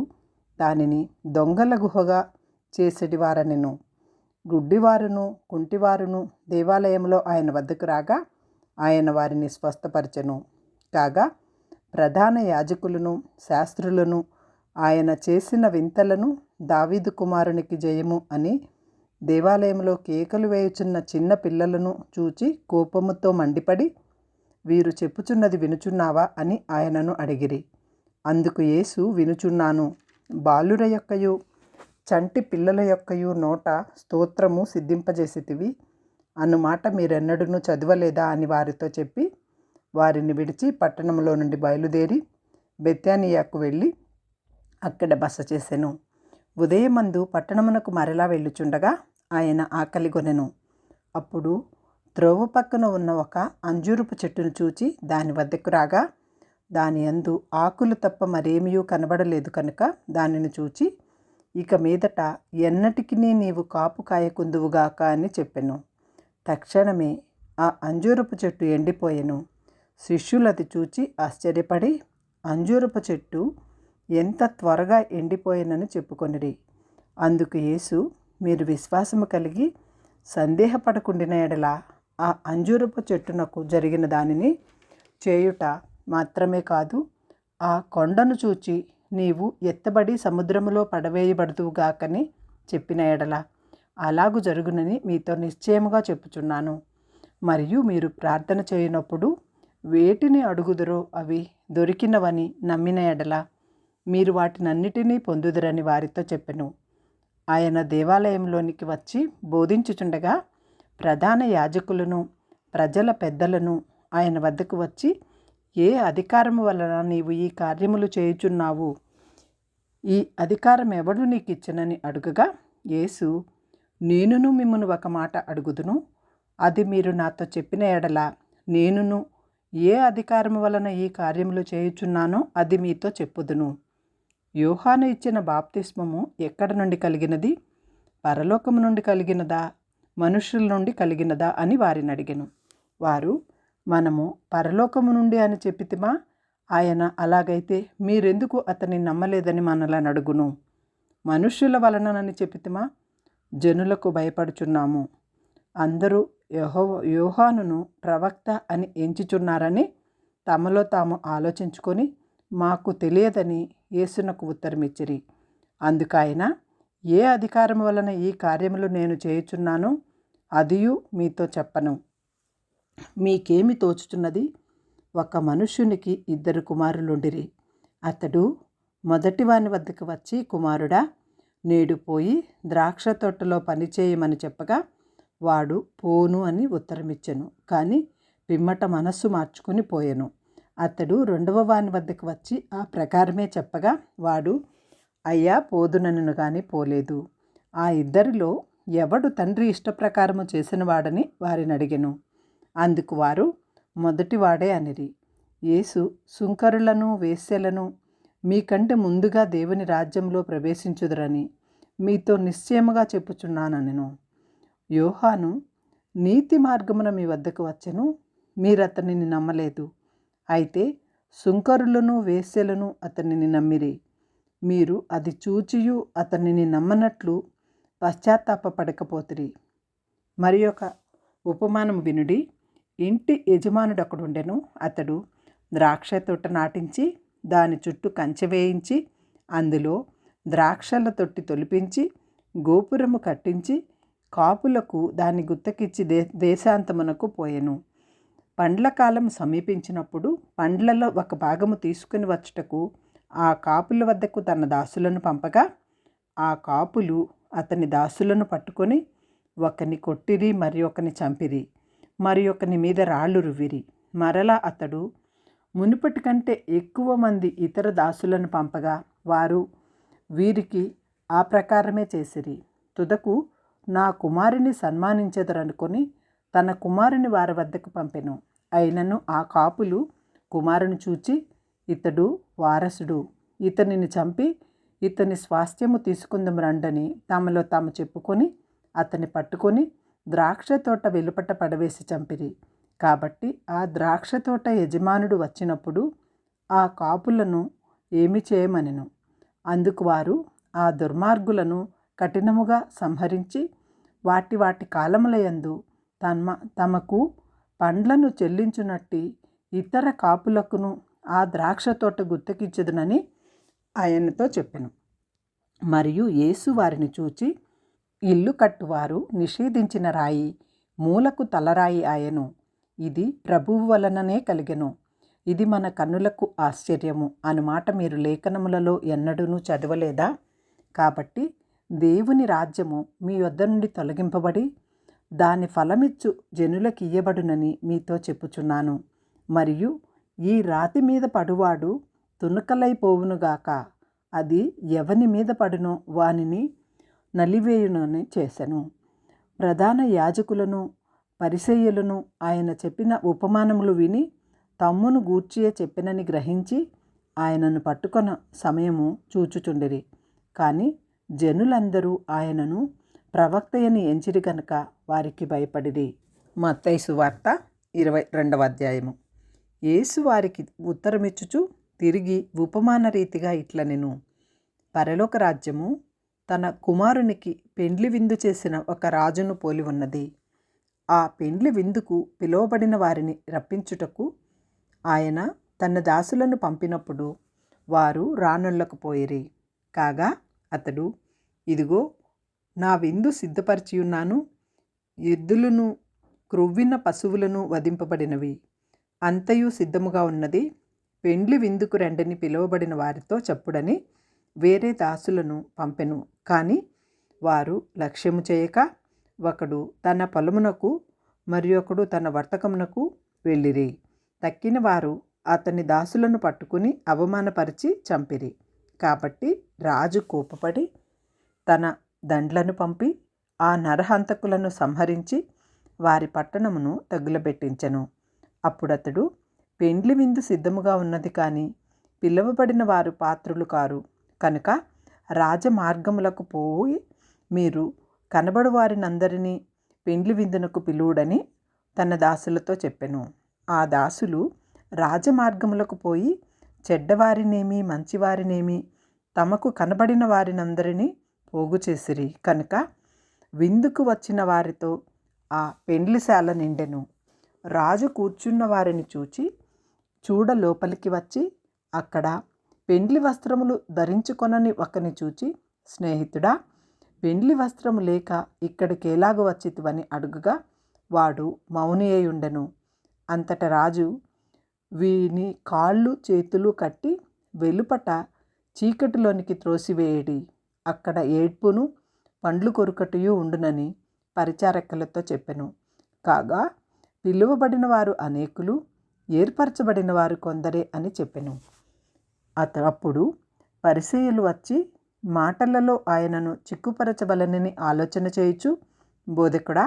దానిని దొంగల గుహగా చేసేటివారనెను. గుడ్డివారును కుంటివారును దేవాలయంలో ఆయన వద్దకు రాగా ఆయన వారిని స్వస్థపరచెను. కాగా ప్రధాన యాజకులను శాస్త్రులను ఆయన చేసిన వింతలను దావీదు కుమారునికి జయము అని దేవాలయంలో కేకలు వేయుచున్న చిన్న పిల్లలను చూచి కోపముతో మండిపడి, వీరు చెప్పుచున్నది వినుచున్నావా అని ఆయనను అడిగిరి. అందుకు యేసు, వినుచున్నాను. బాలుర యొక్కయు చంటి పిల్లల యొక్కయు నోట స్తోత్రము సిద్ధింపజేసితివి అన్నమాట మీరెన్నడూ చదవలేదా అని వారితో చెప్పి వారిని విడిచి పట్టణంలో నుండి బయలుదేరి బెత్యానియాకు వెళ్ళి అక్కడ బస చేసెను. ఉదయమందు పట్టణమునకు మరలా వెళ్ళుచుండగా ఆయన ఆకలిగొనెను. అప్పుడు త్రోవ పక్కన ఉన్న ఒక అంజూరపు చెట్టును చూచి దాని వద్దకు రాగా దాని యందు ఆకులు తప్ప మరేమీ కనబడలేదు కనుక దానిని చూచి, ఇక మీదట ఎన్నటికి నీవు కాపు కాయకుందువుగాక అని చెప్పెను. తక్షణమే ఆ అంజూరపు చెట్టు ఎండిపోయెను. శిష్యులు అది చూచి ఆశ్చర్యపడి అంజూరపు చెట్టు ఎంత త్వరగా ఎండిపోయెనని చెప్పుకొనిరి. అందుకు యేసు, మీరు విశ్వాసము కలిగి సందేహపడకుండిన ఎడల ఆ అంజూరపు చెట్టునకు జరిగిన దానిని చేయుట మాత్రమే కాదు, ఆ కొండను చూచి నీవు ఎత్తబడి సముద్రములో పడవేయబడుదువుగాకని చెప్పిన ఎడల అలాగు జరుగునని మీతో నిశ్చయముగా చెప్పుచున్నాను. మరియు మీరు ప్రార్థన చేయనప్పుడు వేటిని అడుగుదురో అవి దొరికినవని నమ్మిన ఎడల మీరు వాటినన్నిటినీ పొందుదురని వారితో చెప్పెను. ఆయన దేవాలయంలోనికి వచ్చి బోధించుచుండగా ప్రధాన యాజకులను ప్రజల పెద్దలను ఆయన వద్దకు వచ్చి, ఏ అధికారము వలన నీవు ఈ కార్యములు చేయుచున్నావు? ఈ అధికారం ఎవడు నీకు ఇచ్చినని అడుగగా యేసు, నేనును మిమ్మును ఒక మాట అడుగుదును, అది మీరు నాతో చెప్పిన ఎడల నేనును ఏ అధికారము వలన ఈ కార్యములు చేయుచున్నానో అది మీతో చెప్పుదును. యోహాను ఇచ్చిన బాప్తిస్మము ఎక్కడ నుండి కలిగినది? పరలోకము నుండి కలిగినదా, మనుషుల నుండి కలిగినదా అని వారిని అడిగెను. వారు, మనము పరలోకము నుండి అని చెప్పితిమా? ఆయన, అలాగైతే మీరెందుకు అతన్ని నమ్మలేదని మనలను అడుగును? మనుష్యుల వలనని చెప్పితిమా? జనులకు భయపడుచున్నాము. అందరూ యోహానును ప్రవక్త అని ఎంచుచున్నారని తమలో తాము ఆలోచించుకొని మాకు తెలియదని యేసునకు ఉత్తరమిచ్చిరి. అందుకైన, ఏ అధికారం వలన ఈ కార్యములు నేను చేయుచున్నానో అదియు మీతో చెప్పను. మీకేమి తోచుచున్నది? ఒక మనుష్యునికి 2 కుమారులుండిరి. అతడు మొదటివాని వద్దకు వచ్చి, కుమారుడా, నేడు పోయి ద్రాక్ష తోటలో పనిచేయమని చెప్పగా వాడు పోను అని ఉత్తరమిచ్చెను. కానీ పిమ్మట మనస్సు మార్చుకుని పోయెను. అతడు 2వ వాని వద్దకు వచ్చి ఆ ప్రకారమే చెప్పగా వాడు, అయ్యా, పోదునను గాని పోలేదు. ఆ ఇద్దరిలో ఎవడు తండ్రి ఇష్టప్రకారము చేసిన వాడని వారిని అడిగెను. అందుకు వారు, మొదటివాడే అనిరి. యేసు, సుంకరులను వేశ్యలను మీకంటే ముందుగా దేవుని రాజ్యంలో ప్రవేశించుదురని మీతో నిశ్చయముగా చెప్పుచున్నానెను. యోహాను నీతి మార్గమున మీ వద్దకు వచ్చెను, మీరతనిని నమ్మలేదు. అయితే సుంకరులను వేశ్యలను అతనిని నమ్మిరి. మీరు అది చూచియు అతనిని నమ్మనట్లు పశ్చాత్తాపపడకపోతిరి. మరి ఒక ఉపమానం వినుడి. ఇంటి యజమానుడొకడుండెను. అతడు ద్రాక్ష తోట నాటించి దాని చుట్టూ కంచె వేయించి అందులో ద్రాక్షల తొట్టి తొలిపించి గోపురము కట్టించి కాపులకు దాన్ని గుత్తకిచ్చి దేశాంతమునకు పోయెను. పండ్ల కాలం సమీపించినప్పుడు పండ్లలో ఒక భాగము తీసుకుని వచ్చుటకు ఆ కాపుల వద్దకు తన దాసులను పంపగా ఆ కాపులు అతని దాసులను పట్టుకొని ఒకని కొట్టిరి, మరి ఒకని చంపిరి, మరి ఒకని మీద రాళ్ళు రువ్విరి. మరలా అతడు మునుపటి కంటే ఎక్కువ మంది ఇతర దాసులను పంపగా వారు వీరికి ఆ ప్రకారమే చేసిరి. తుదకు నా కుమారుని సన్మానించెదరనుకొని తన కుమారుని వారి వద్దకు పంపెను. అయినను ఆ కాపులు కుమారుని చూచి, ఇతడు వారసుడు, ఇతనిని చంపి ఇతని స్వాస్థ్యము తీసుకుందాం రండని తమలో తాము చెప్పుకొని అతన్ని పట్టుకొని ద్రాక్ష తోట వెలుపట పడవేసి చంపిరి. కాబట్టి ఆ ద్రాక్ష తోట యజమానుడు వచ్చినప్పుడు ఆ కాపులను ఏమి చేయమనెను. అందుకు వారు ఆ దుర్మార్గులను కఠినముగా సంహరించి వాటి వాటి కాలములయందు తమకు పండ్లను చెల్లించునట్టి ఇతర కాపులకును ఆ ద్రాక్ష తోట గుర్తుకిచ్చెదనని ఆయనతో చెప్పెను. మరియు యేసు వారిని చూచి, ఇల్లు కట్టువారు నిషేధించిన రాయి మూలకు తలరాయి ఆయను. ఇది ప్రభువు వలననే కలిగెను. ఇది మన కన్నులకు ఆశ్చర్యము అను మాట మీరు లేఖనములలో ఎన్నడూనూ చదవలేదా? కాబట్టి దేవుని రాజ్యము మీ వద్ద నుండి తొలగింపబడి దాని ఫలమిచ్చు జనులకు ఇయ్యబడునని మీతో చెప్పుచున్నాను. మరియు ఈ రాతి మీద పడువాడు తునకలైపోవునుగాక. అది ఎవని మీద పడునో వానిని నలివేయునని చేసెను. ప్రధాన యాజకులను పరిసయ్యులను ఆయన చెప్పిన ఉపమానములు విని తమ్మును గూర్చియే చెప్పినని గ్రహించి ఆయనను పట్టుకొన సమయము చూచుచుండిరి. కానీ జనులందరూ ఆయనను ప్రవక్తయని ఎంచిరి గనుక వారికి భయపడిరి. మత్తయి సువార్త 22వ అధ్యాయము. యేసు వారికి ఉత్తరమిచ్చుచు తిరిగి ఉపమాన రీతిగా ఇట్లనెను. పరలోక రాజ్యము తన కుమారునికి పెండ్లి విందు చేసిన ఒక రాజును పోలి ఉన్నది. ఆ పెండ్లి విందుకు పిలువబడిన వారిని రప్పించుటకు ఆయన తన దాసులను పంపినప్పుడు వారు రానుళ్ళకపోయిరి. కాగా అతడు, ఇదిగో నా విందు సిద్ధపరిచియున్నాను, ఎద్దులను క్రొవ్విన పశువులను వధింపబడినవి, అంతయు సిద్ధముగా ఉన్నది, పెండ్లి విందుకు రండని పిలువబడిన వారితో చెప్పుడని వేరే దాసులను పంపెను. కానీ వారు లక్ష్యము చేయక ఒకడు తన పొలమునకు మరి ఒకడు తన వర్తకమునకు వెళ్ళిరి. తక్కిన వారు అతని దాసులను పట్టుకుని అవమానపరిచి చంపిరి. కాబట్టి రాజు కోపపడి తన దండ్లను పంపి ఆ నరహంతకులను సంహరించి వారి పట్టణమును తగులబెట్టించెను. అప్పుడతడు, పెండ్లి విందు సిద్ధముగా ఉన్నది, కానీ పిలువబడిన వారు పాత్రులు కారు, కనుక రాజమార్గములకు పోయి మీరు కనబడు వారినందరినీ పెండ్లి విందునకు పిలువుడని తన దాసులతో చెప్పెను. ఆ దాసులు రాజమార్గములకు పోయి చెడ్డవారినేమి మంచివారినేమి తమకు కనబడిన వారినందరినీ పోగు చేసిరి. కనుక విందుకు వచ్చిన వారితో ఆ పెండ్లిశాల నిండెను. రాజు కూర్చున్న వారిని చూడ లోపలికి వచ్చి అక్కడ పెండ్లి వస్త్రములు ధరించుకొనని ఒకని చూచి, స్నేహితుడా, పెండ్లి వస్త్రము లేక ఇక్కడికి ఎలాగ వచ్చితివని అడుగుగా వాడు మౌని అయి ఉండెను. అంతట రాజు, వీని కాళ్ళు చేతులు కట్టి వెలుపట చీకటిలోనికి త్రోసివేయడి, అక్కడ ఏడ్పును పండ్లు కొరుకటియు ఉండునని పరిచారకులతో చెప్పెను. కాగా పిలువబడిన వారు అనేకులు, ఏర్పరచబడిన వారు కొందరే అని చెప్పెను. అప్పుడు పరిసయ్యులు వచ్చి మాటలలో ఆయనను చిక్కుపరచబలనని ఆలోచన చేయుచు, బోధకుడా,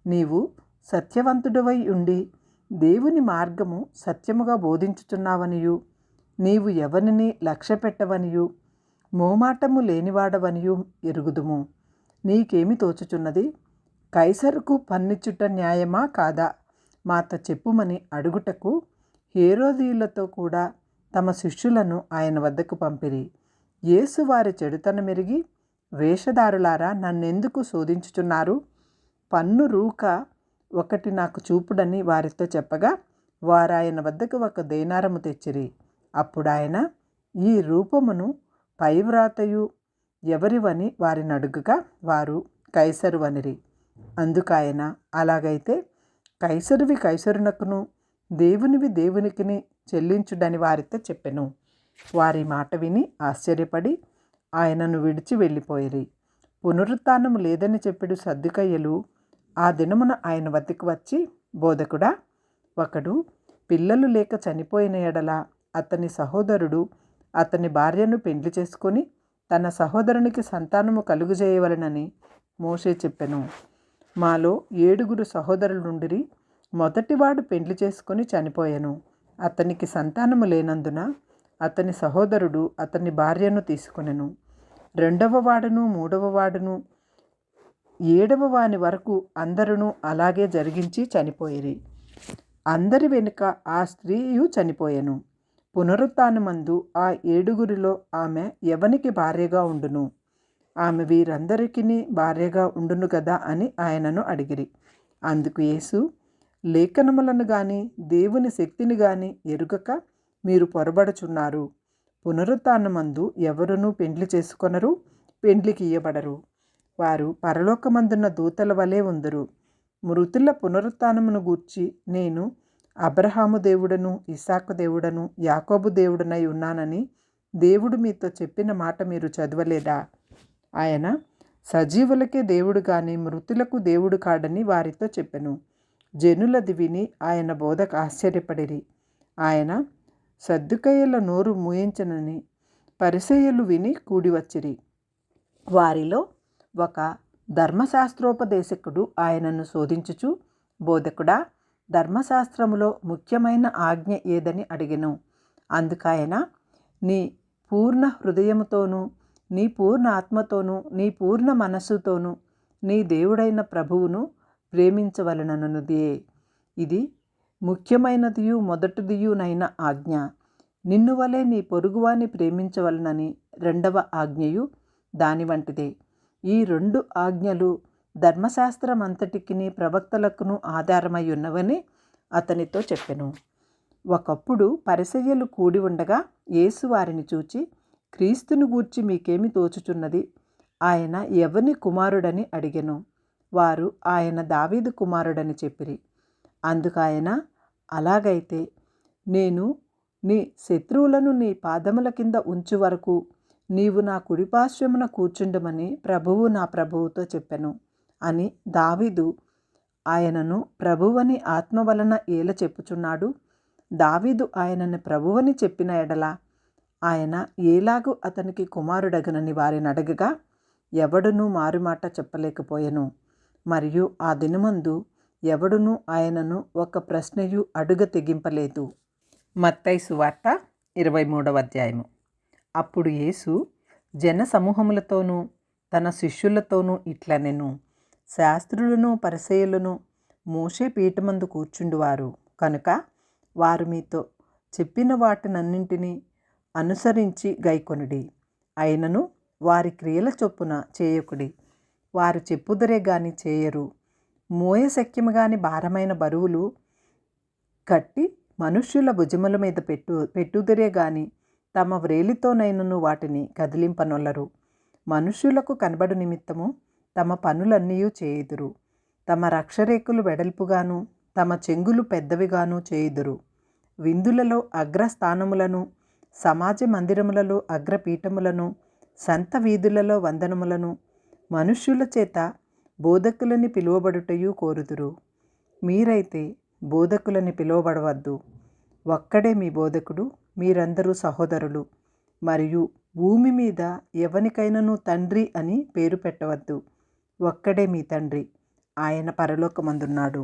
నీవు సత్యవంతుడవై ఉండి దేవుని మార్గము సత్యముగా బోధించుచున్నావనియు, నీవు ఎవరిని లక్ష్య పెట్టవనియు మోమాటము లేనివాడవనియు ఎరుగుదుము. నీకేమి తోచుచున్నది? కైసరుకు పన్నిచ్చుట న్యాయమా కాదా? మాతో చెప్పుమని అడుగుటకు హేరోదీయులతో కూడా తమ శిష్యులను ఆయన వద్దకు పంపిరి. యేసు వారి చెడుతనమెరిగి, వేషధారులారా, నన్నెందుకు శోధించుచున్నారు? పన్ను రూక ఒకటి నాకు చూపుడని వారితో చెప్పగా వారాయన వద్దకు ఒక దేనారము తెచ్చిరి. అప్పుడు ఆయన, ఈ రూపమును పైవ్రాతయు ఎవరివని వారిని అడుగగా వారు కైసరు అనిరి. అందుకాయన, అలాగైతే కైసరువి కైసరునకును దేవునివి దేవునికిని చెల్లించుడని వారితో చెప్పెను. వారి మాట విని ఆశ్చర్యపడి ఆయనను విడిచి వెళ్ళిపోయిరి. పునరుత్థానము లేదని చెప్పెడు సద్దుకయ్యులు ఆ దినమున ఆయన వద్దకు వచ్చి, బోధకుడా, ఒకడు పిల్లలు లేక చనిపోయిన ఎడల అతని సహోదరుడు అతని భార్యను పెండ్లి చేసుకొని తన సహోదరునికి సంతానము కలుగజేయవలెనని మోషే చెప్పెను. మాలో 7 సహోదరులుండిరి. మొదటివాడు పెండ్లి చేసుకొని చనిపోయెను. అతనికి సంతానము లేనందున అతని సహోదరుడు అతని భార్యను తీసుకొనెను. 2వ వాడును 3వ వాడును 7వ వాని వరకు అందరూ అలాగే జరిగించి చనిపోయిరి. అందరి వెనుక ఆ స్త్రీయు చనిపోయెను. పునరుత్థానమందు ఆ 7 ఆమె ఎవనికి భార్యగా ఉండును? ఆమె వీరందరికీ భార్యగా ఉండును కదా అని ఆయనను అడిగిరి. అందుకు యేసు, లేఖనములను గాని దేవుని శక్తిని గాని ఎరుగక మీరు పొరబడుచున్నారు. పునరుత్థానమందు ఎవరునూ పెండ్లి చేసుకొనరు, పెండ్లికి ఇయ్యబడరు. వారు పరలోకమందున్న దూతల వలె ఉందురు. మృతుల పునరుత్థానమును గూర్చి నేను అబ్రహాము దేవుడను, ఇస్సాకు దేవుడను, యాకోబు దేవుడనై ఉన్నానని దేవుడు మీతో చెప్పిన మాట మీరు చదవలేదా? ఆయన సజీవులకే దేవుడు గాని మృతులకు దేవుడు కాడని వారితో చెప్పెను. జనులది విని ఆయన బోధకు ఆశ్చర్యపడిరి. ఆయన సద్దుకయ్యుల నోరు మూయించనని పరిసయ్యులు విని కూడివచ్చిరి. వారిలో ఒక ధర్మశాస్త్రోపదేశకుడు ఆయనను శోధించుచు, బోధకుడా, ధర్మశాస్త్రములో ముఖ్యమైన ఆజ్ఞ ఏదని అడిగెను. అందుకాయన, నీ పూర్ణ హృదయముతోనూ నీ పూర్ణ ఆత్మతోనూ నీ పూర్ణ మనస్సుతోనూ నీ దేవుడైన ప్రభువును ప్రేమించవలెనన్నదే. ఇది ముఖ్యమైనదియు మొదటిదియునైన ఆజ్ఞ. నిన్ను వలె నీ పొరుగువాని ప్రేమించవలనని 2వ ఆజ్ఞయు దాని వంటిదే. ఈ 2 ఆజ్ఞలు ధర్మశాస్త్రమంతటికిని ప్రవక్తలకును ఆధారమై ఉన్నవని అతనితో చెప్పెను. ఒకప్పుడు పరిసయ్యులు కూడి ఉండగా యేసు వారిని చూచి, క్రీస్తును గూర్చి మీకేమి తోచుచున్నది? ఆయన ఎవని కుమారుడని అడిగెను. వారు ఆయన దావీదు కుమారుడని చెప్పిరి. అందుకాయన, అలాగైతే నేను నీ శత్రువులను నీ పాదముల కింద ఉంచు వరకు నీవు నా కుడిపార్శ్వమున కూర్చుండమని ప్రభువు నా ప్రభువుతో చెప్పెను అని దావీదు ఆయనను ప్రభువని ఆత్మ వలన ఏల చెప్పుచున్నాడు. దావీదు ఆయనను ప్రభువని చెప్పిన ఎడల ఆయన ఏలాగు అతనికి కుమారుడగనని వారిని అడగగా ఎవడునూ మారుమాట చెప్పలేకపోయెను. మరియు ఆ దినమందు ఎవడునూ ఆయనను ఒక ప్రశ్నయు అడుగ తెగింపలేదు. మత్తయి సువార్త 23వ అధ్యాయము. అప్పుడు యేసు జన సమూహములతోనూ తన శిష్యులతోనూ ఇట్లనెను, శాస్త్రులను పరిసయ్యులను మోషే పీఠమందు కూర్చుండువారు కనుక వారు మీతో చెప్పిన వాటినన్నింటినీ అనుసరించి గైకొనుడి. అయినను వారి క్రియల చొప్పున చేయకుడి. వారు చెప్పుదరే గాని చేయరు. మోయశక్యము గాని భారమైన బరువులు కట్టి మనుష్యుల భుజముల మీద పెట్టుదరే గాని తమ వ్రేలితోనైనను వాటిని కదిలింపనొల్లరు. మనుష్యులకు కనబడు నిమిత్తము తమ పనులన్నీ చేయుదురు. తమ రక్షరేకులు వెడల్పుగాను తమ చెంగులు పెద్దవిగాను చేయుదురు. విందులలో అగ్రస్థానములను, సమాజ మందిరములలో అగ్రపీఠములను, సంత వీధులలో వందనములను, మనుష్యుల చేత బోధకులని పిలువబడుటయు కోరుదురు. మీరైతే బోధకులని పిలువబడవద్దు. ఒక్కడే మీ బోధకుడు. మీరందరూ సహోదరులు. మరియు భూమి మీద ఎవనికైనాను తండ్రి అని పేరు పెట్టవద్దు. ఒక్కడే మీ తండ్రి, ఆయన పరలోకమందున్నాడు.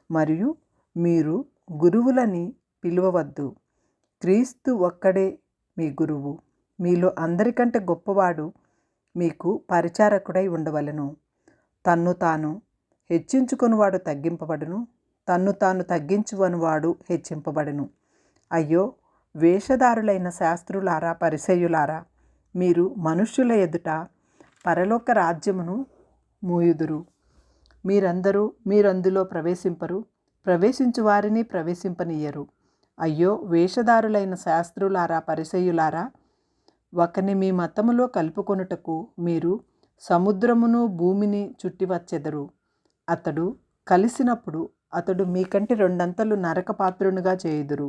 మరియు మీరు గురువులని పిలువవద్దు. క్రీస్తు ఒక్కడే మీ గురువు. మీలో అందరికంటే గొప్పవాడు మీకు పరిచారకుడై ఉండవలెను. తన్ను తాను హెచ్చించుకొనివాడు తగ్గింపబడును, తన్ను తాను తగ్గించుకొనివాడు హెచ్చింపబడును. అయ్యో, వేషధారులైన శాస్త్రులారా, పరిసయ్యులారా, మీరు మనుష్యుల ఎదుట పరలోక రాజ్యమును మూయుదురు. మీరందులో ప్రవేశింపరు, ప్రవేశించు వారిని ప్రవేశింపనీయరు. అయ్యో, వేషధారులైన శాస్త్రులారా, పరిసయ్యులారా, ఒకని మీ మతములో కలుపుకొనుటకు మీరు సముద్రమును భూమిని చుట్టివచ్చెదరు. అతడు కలిసినప్పుడు అతడు మీకంటే 2 అంతలు నరకపాత్రునిగా చేయుదురు.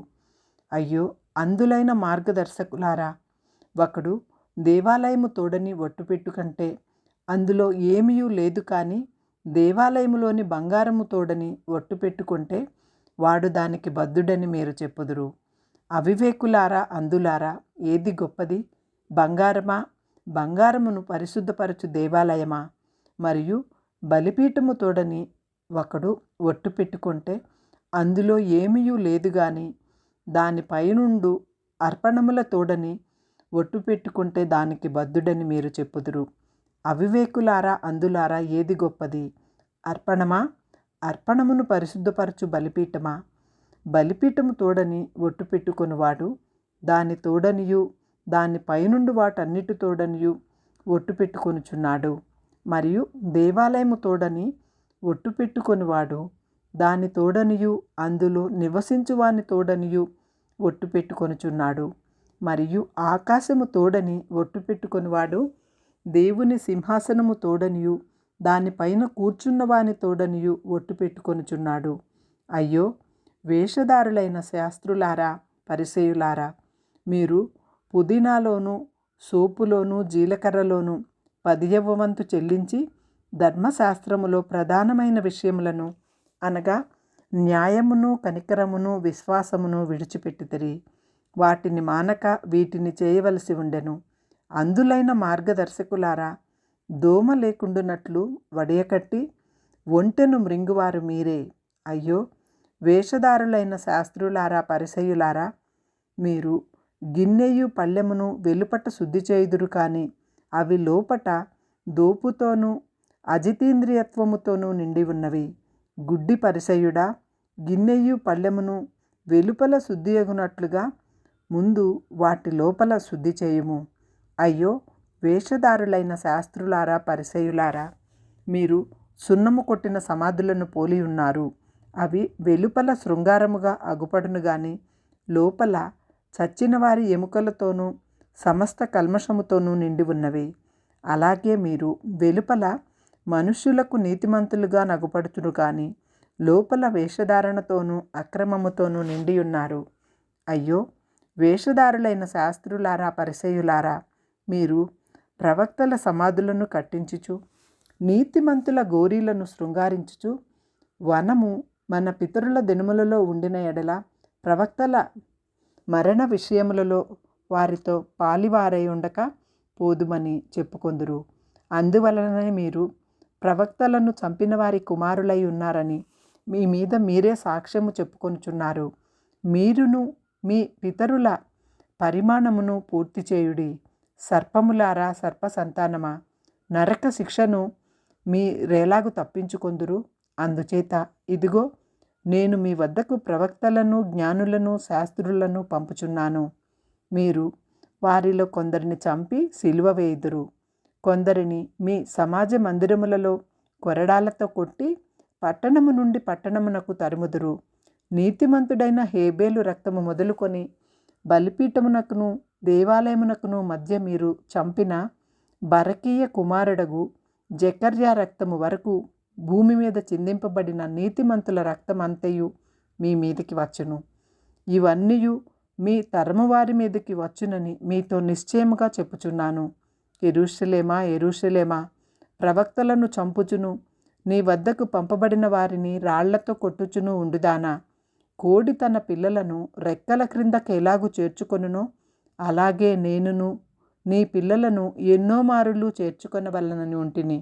అయ్యో, అందులైన మార్గదర్శకులారా, ఒకడు దేవాలయము తోడని ఒట్టు పెట్టుకంటే అందులో ఏమీ లేదు, కానీ దేవాలయములోని బంగారము తోడని ఒట్టు పెట్టుకుంటే వాడు దానికి బద్ధుడని మీరు చెప్పుదురు. అవివేకులారా, అంధులారా, ఏది గొప్పది? బంగారమా? బంగారమును పరిశుద్ధపరచు దేవాలయమా? మరియు బలిపీఠము తోడని ఒకడు ఒట్టు పెట్టుకుంటే అందులో ఏమీయూ లేదు గాని దాని పైనుండు అర్పణముల తోడని ఒట్టు పెట్టుకుంటే దానికి బద్ధుడని మీరు చెప్పుదురు. అవివేకులారా, అంధులారా, ఏది గొప్పది? అర్పణమా? అర్పణమును పరిశుద్ధపరచు బలిపీఠమా? బలిపీఠము తోడని ఒట్టు పెట్టుకొనివాడు దాని తోడనియు దాని పైనుండి వాటన్నిటి తోడనియు ఒట్టు పెట్టుకొనుచున్నాడు. మరియు దేవాలయము తోడని ఒట్టు పెట్టుకొనివాడు దాని తోడనియు అందులో నివసించువాని తోడనియు ఒట్టు పెట్టుకొనుచున్నాడు. మరియు ఆకాశము తోడని ఒట్టు పెట్టుకొనివాడు దేవుని సింహాసనము తోడనియు దానిపైన కూర్చున్నవాని తోడనియు ఒట్టు పెట్టుకొనుచున్నాడు. అయ్యో, వేషధారులైన శాస్త్రులారా, పరిసయ్యులారా, మీరు పుదీనాలోను సోపులోను జీలకర్రలోను 10వ వంతు చెల్లించి ధర్మశాస్త్రములో ప్రధానమైన విషయములను అనగా న్యాయమును, కనికరమును, విశ్వాసమును విడిచిపెట్టితిరి. వాటిని మానక వీటిని చేయవలసి ఉండెను. అందులైన మార్గదర్శకులారా, దోమ లేకుండునట్లు వడియకట్టి ఒంటెను మృంగువారు మీరే. అయ్యో, వేషధారులైన శాస్త్రులారా, పరిసయ్యులారా, మీరు గిన్నెయు పళ్ళెమును వెలుపట శుద్ధి చేయుదురు కానీ అవి లోపట దోపుతోనూ అజితేంద్రియత్వముతోనూ నిండి ఉన్నవి. గుడ్డి పరిసయ్యుడా, గిన్నెయు పళ్ళెమును వెలుపల శుద్ధియగునట్లుగా ముందు వాటి లోపల శుద్ధి చేయుము. అయ్యో, వేషధారులైన శాస్త్రులారా, పరిసయ్యులారా, మీరు సున్నము కొట్టిన సమాధులను పోలి ఉన్నారు. అవి వెలుపల శృంగారముగా అగుపడును గాని లోపల చచ్చిన వారి ఎముకలతోనూ సమస్త కల్మషముతోనూ నిండి ఉన్నవి. అలాగే మీరు వెలుపల మనుష్యులకు నీతిమంతులుగా నగుపడుతురు కానీ లోపల వేషధారణతోనూ అక్రమముతోనూ నిండి ఉన్నారు. అయ్యో, వేషధారులైన శాస్త్రులారా, పరిసయ్యులారా, మీరు ప్రవక్తల సమాధులను కట్టించుచు నీతిమంతుల గోరీలను శృంగారించుచు వనము మన పితరుల దినములలో ఉండిన ఎడల ప్రవక్తల మరణ విషయములలో వారితో పాలివారై ఉండక పోదుమని చెప్పుకొందురు. అందువలననే మీరు ప్రవక్తలను చంపిన వారి కుమారులై ఉన్నారని మీ మీద మీరే సాక్ష్యము చెప్పుకొనుచున్నారు. మీరును మీ పితరుల పరిమాణమును పూర్తి చేయుడి. సర్పములారా, సర్ప సంతానమా, నరక శిక్షను మీరేలాగు తప్పించుకొందురు? అందుచేత ఇదిగో, నేను మీ వద్దకు ప్రవక్తలను, జ్ఞానులను, శాస్త్రులను పంపుచున్నాను. మీరు వారిలో కొందరిని చంపి సిలువ వేయుదురు. కొందరిని మీ సమాజ మందిరములలో కొరడాలతో కొట్టి పట్టణము నుండి పట్టణమునకు తరుముదురు. నీతిమంతుడైన హేబేలు రక్తము మొదలుకొని బలిపీఠమునకును దేవాలయమునకును మధ్య మీరు చంపిన బరకీయ కుమారుడగు జకర్యా రక్తము వరకు భూమి మీద చిందింపబడిన నీతిమంతుల రక్తం అంతయు మీ మీదకి వచ్చును. ఇవన్నీయు మీ తరము వారి మీదకి వచ్చునని మీతో నిశ్చయముగా చెప్పుచున్నాను. యెరూషలేమా, యెరూషలేమా, ప్రవక్తలను చంపుచును నీ వద్దకు పంపబడిన వారిని రాళ్లతో కొట్టుచును ఉండుదానా. కోడి తన పిల్లలను రెక్కల క్రిందకు ఎలాగు చేర్చుకొనునో అలాగే నేనును నీ పిల్లలను ఎన్నో మారులు చేర్చుకొనవలనని ఉంటిని,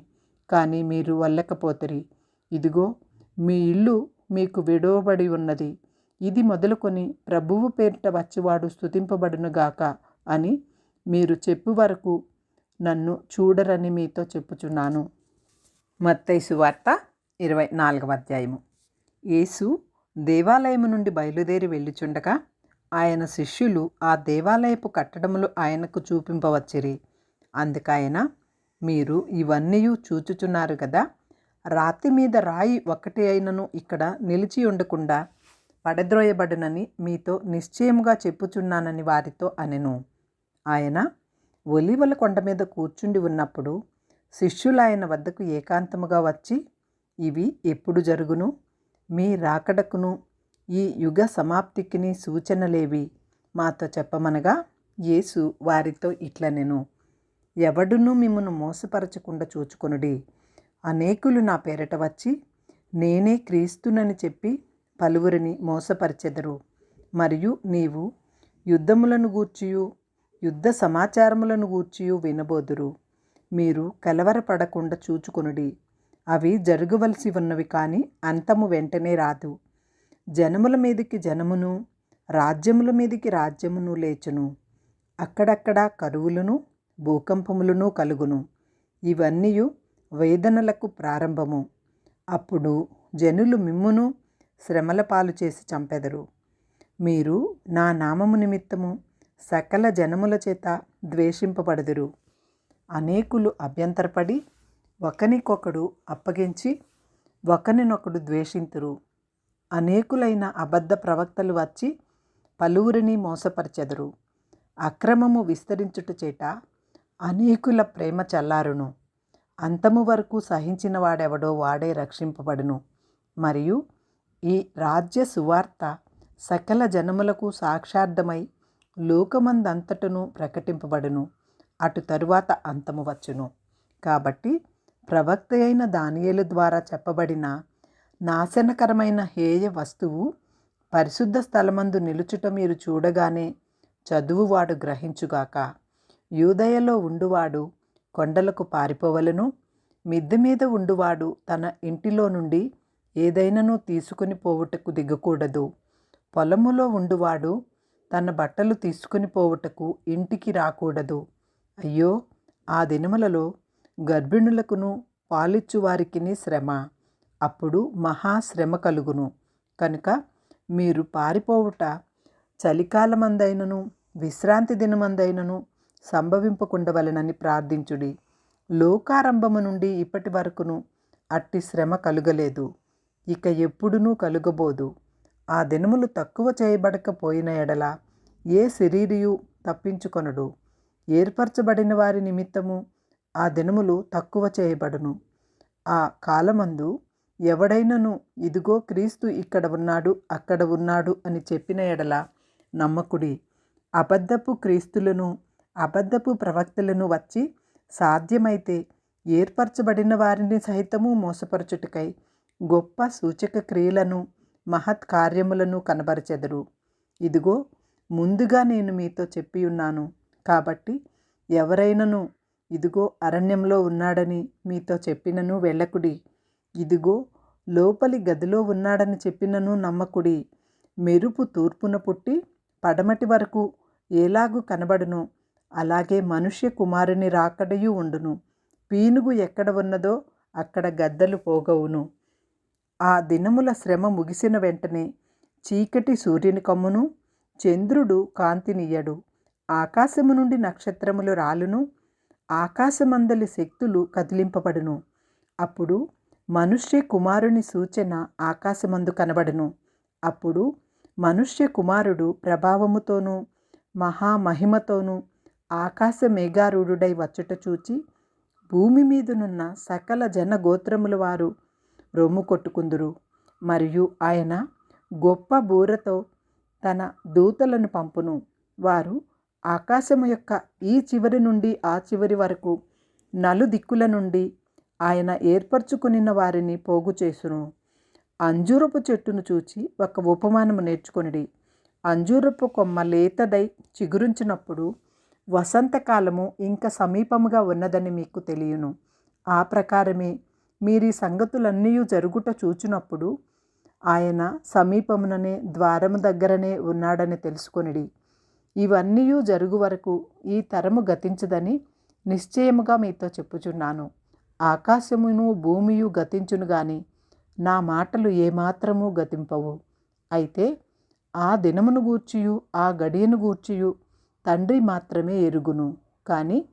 కానీ మీరు వల్లకపోతిరి. ఇదిగో, మీ ఇల్లు మీకు విడవబడి ఉన్నది. ఇది మొదలుకొని ప్రభువు పేరిట వచ్చివాడు స్తుతింపబడునుగాక అని మీరు చెప్పు వరకు నన్ను చూడరని మీతో చెప్పుచున్నాను. మత్తయి సువార్త 24వ అధ్యాయము. యేసు దేవాలయము నుండి బయలుదేరి వెళ్ళుచుండగా ఆయన శిష్యులు ఆ దేవాలయపు కట్టడములు ఆయనకు చూపింపవచ్చిరి. అందుకైన, మీరు ఇవన్నీ చూచుచున్నారు కదా, రాతి మీద రాయి ఒక్కటి అయినను ఇక్కడ నిలిచి ఉండకుండా పడద్రోయబడునని మీతో నిశ్చయముగా చెప్పుచున్నానని వారితో అనెను. ఆయన ఒలీవల కొండ మీద కూర్చుండి ఉన్నప్పుడు శిష్యులు ఆయన వద్దకు ఏకాంతముగా వచ్చి, ఇవి ఎప్పుడు జరుగును? మీ రాకడకును ఈ యుగ సమాప్తికిని సూచనలేవి మాతో చెప్పమనగా, యేసు వారితో ఇట్లనెను, ఎవడునూ మిమ్మును మోసపరచకుండా చూచుకొనుడి. అనేకులు నా పేరట వచ్చి నేనే క్రీస్తునని చెప్పి పలువురిని మోసపరిచెదరు. మరియు నీవు యుద్ధములను గూర్చియు యుద్ధ సమాచారములను గూర్చియు వినబోదురు. మీరు కలవరపడకుండా చూచుకొనుడి. అవి జరగవలసి ఉన్నవి కానీ అంతము వెంటనే రాదు. జనముల మీదికి జనమును, రాజ్యముల మీదికి రాజ్యమును లేచును. అక్కడక్కడ కరువులను, భూకంపములను కలుగును. ఇవన్నీ వేదనలకు ప్రారంభము. అప్పుడు జనులు మిమ్మును శ్రమల పాలు చేసి చంపెదరు. మీరు నా నామము నిమిత్తము సకల జనముల చేత ద్వేషింపబడుదురు. అనేకులు అభ్యంతరపడి ఒకనికొకడు అప్పగించి ఒకనినొకడు ద్వేషింతురు. అనేకులైన అబద్ధ ప్రవక్తలు వచ్చి పలువురిని మోసపరచెదరు. అక్రమము విస్తరించుట చేత అనేకుల ప్రేమ చల్లారును. అంతము వరకు సహించిన వాడెవడో వాడే రక్షింపబడును. మరియు ఈ రాజ్య సువార్త సకల జనములకు సాక్షార్థమై లోకమందంతటను ప్రకటింపబడును. అటు తరువాత అంతము వచ్చును. కాబట్టి ప్రవక్త అయిన దానియేలు ద్వారా చెప్పబడిన నాశనకరమైన హేయ వస్తువు పరిశుద్ధ స్థలమందు నిలుచుట మీరు చూడగానే చదువువాడు గ్రహించుగాక. యూదయలో ఉండువాడు కొండలకు పారిపోవలను. మిద్దె మీద ఉండువాడు తన ఇంటిలో నుండి ఏదైనాను తీసుకుని పోవుటకు దిగకూడదు. పొలములో ఉండువాడు తన బట్టలు తీసుకుని పోవుటకు ఇంటికి రాకూడదు. అయ్యో, ఆ దినములలో గర్భిణులకును పాలిచ్చు వారికిని శ్రమ. అప్పుడు మహాశ్రమ కలుగును. కనుక మీరు పారిపోవుట చలికాలమందైనను విశ్రాంతి దినమందైనను సంభవింపకుండవలెనని ప్రార్థించుడి. లోకారంభము నుండి ఇప్పటి వరకును అట్టి శ్రమ కలుగలేదు, ఇక ఎప్పుడునూ కలుగబోదు. ఆ దినములు తక్కువ చేయబడకపోయిన ఎడల ఏ శరీరియు తప్పించుకొనడు. ఏర్పరచబడిన వారి నిమిత్తము ఆ దినములు తక్కువ చేయబడును. ఆ కాలమందు ఎవడైనను ఇదిగో క్రీస్తు ఇక్కడ ఉన్నాడు, అక్కడ ఉన్నాడు అని చెప్పిన ఎడల నమ్మకుడి. అబద్ధపు క్రీస్తులను, అబద్ధపు ప్రవక్తలను వచ్చి సాధ్యమైతే ఏర్పరచబడిన వారిని సహితము మోసపరచుటకై గొప్ప సూచక క్రియలను, మహత్ కార్యములను కనబరచెదరు. ఇదిగో ముందుగా నేను మీతో చెప్పి ఉన్నాను. కాబట్టి ఎవరైనను ఇదిగో అరణ్యంలో ఉన్నాడని మీతో చెప్పినను వెళ్ళకుడి. ఇదిగో లోపలి గదిలో ఉన్నాడని చెప్పినను నమ్మకుడి. మెరుపు తూర్పున పుట్టి పడమటి వరకు ఎలాగు కనబడునో అలాగే మనుష్య కుమారుని రాకడయు ఉండును. పీనుగు ఎక్కడ ఉన్నదో అక్కడ గద్దలు పోగవును. ఆ దినముల శ్రమ ముగిసిన వెంటనే చీకటి సూర్యుని కమ్మును, చంద్రుడు కాంతినియ్యడు. ఆకాశము నుండి నక్షత్రములు రాలును, ఆకాశమందలి శక్తులు కదిలింపబడును. అప్పుడు మనుష్య కుమారుని సూచన ఆకాశమందు కనబడును. అప్పుడు మనుష్య కుమారుడు ప్రభావముతోనూ మహామహిమతోనూ ఆకాశ మేఘారూఢుడై వచ్చుట చూచి భూమి మీదనున్న సకల జనగోత్రముల వారు రొమ్ము కొట్టుకుందురు. మరియు ఆయన గొప్ప బూరతో తన దూతలను పంపును. వారు ఆకాశము యొక్క ఈ చివరి నుండి ఆ చివరి వరకు నలుదిక్కుల నుండి ఆయన ఏర్పరచుకునిన వారిని పోగు చేసును. అంజూరపు చెట్టును చూచి ఒక ఉపమానము నేర్చుకొనిడి. అంజూరపు కొమ్మ లేతదై చిగురించినప్పుడు వసంతకాలము ఇంకా సమీపముగా ఉన్నదని మీకు తెలియను. ఆ ప్రకారమే మీరీ సంగతులన్నీ జరుగుట చూచినప్పుడు ఆయన సమీపముననే ద్వారము దగ్గరనే ఉన్నాడని తెలుసుకొనిడి. ఇవన్నీ జరుగు వరకు ఈ తరము గతించదని నిశ్చయముగా మీతో చెప్పుచున్నాను. ఆకాశమును భూమియు గతించును గాని నా మాటలు ఏమాత్రము గతింపవు. అయితే ఆ దినమును గూర్చియు ఆ గడియను గూర్చియు తండ్రి మాత్రమే ఎరుగును. కానీ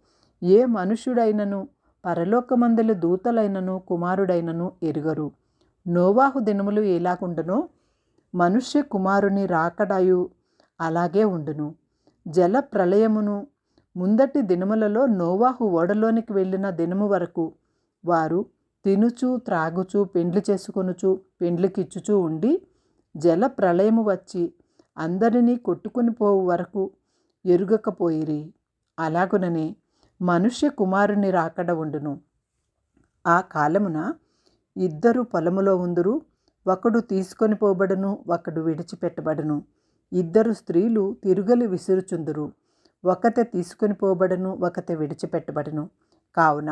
ఏ మనుష్యుడైనను పరలోకమందలి దూతలైనను కుమారుడైనను ఎరుగరు. నోవాహు దినములు ఎలాగుండునో మనుష్య కుమారుని రాకడయు అలాగే ఉండును. జల ప్రళయమును ముందటి దినములలో నోవాహు ఓడలోనికి వెళ్ళిన దినము వరకు వారు తినుచు త్రాగుచు పెండ్లి చేసుకొనుచు పెండ్లికిచ్చుచూ ఉండి జల ప్రళయము వచ్చి అందరినీ కొట్టుకుని పోవు వరకు ఎరుగకపోయిరి. అలాగుననే మనుష్య కుమారుని రాకడ ఉండును. ఆ కాలమున ఇద్దరు పొలములో ఉందురు, ఒకడు తీసుకొని పోబడును, ఒకడు విడిచిపెట్టబడును. ఇద్దరు స్త్రీలు తిరుగలి విసురుచుందురు, ఒకతే తీసుకొని పోబడును, ఒకతే విడిచిపెట్టబడును. కావున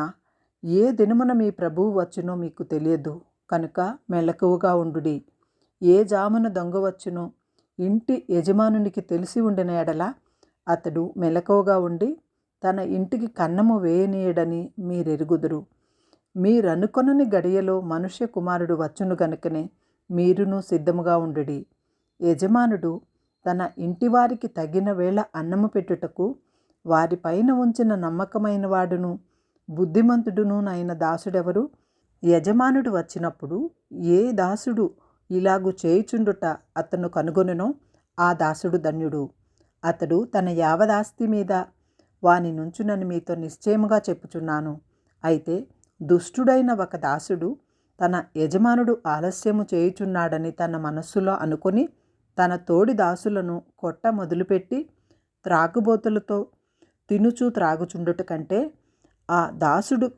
ఏ దినమున మీ ప్రభువు వచ్చునో మీకు తెలియదు, కనుక మెలకువగా ఉండుడి. ఏ జామున దొంగ వచ్చునో ఇంటి యజమానునికి తెలిసి ఉండిన ఎడల అతడు మెలకువగా ఉండి తన ఇంటికి కన్నము వేయనీయడని మీరెరుగుదురు. మీరనుకొనని గడియలో మనుష్య కుమారుడు వచ్చును గనుకనే మీరును సిద్ధముగా ఉండుడి. యజమానుడు తన ఇంటివారికి తగిన వేళ అన్నము పెట్టుటకు వారిపైన ఉంచిన నమ్మకమైన వాడును బుద్ధిమంతుడును అయిన దాసుడెవరు? యజమానుడు వచ్చినప్పుడు ఏ దాసుడు ఇలాగు చేయుచుండుట అతను కనుగొనునో ఆ దాసుడు ధన్యుడు. అతడు తన యావదాస్తి మీద వాని నుంచునని మీతో నిశ్చయముగా చెప్పుచున్నాను. అయితే దుష్టుడైన ఒక దాసుడు తన యజమానుడు ఆలస్యము చేయుచున్నాడని తన మనస్సులో అనుకొని తన తోడి దాసులను కొట్ట మొదలుపెట్టి త్రాగుబోతులతో తినుచూ త్రాగుచుండుట కంటే ఆ దాసుడు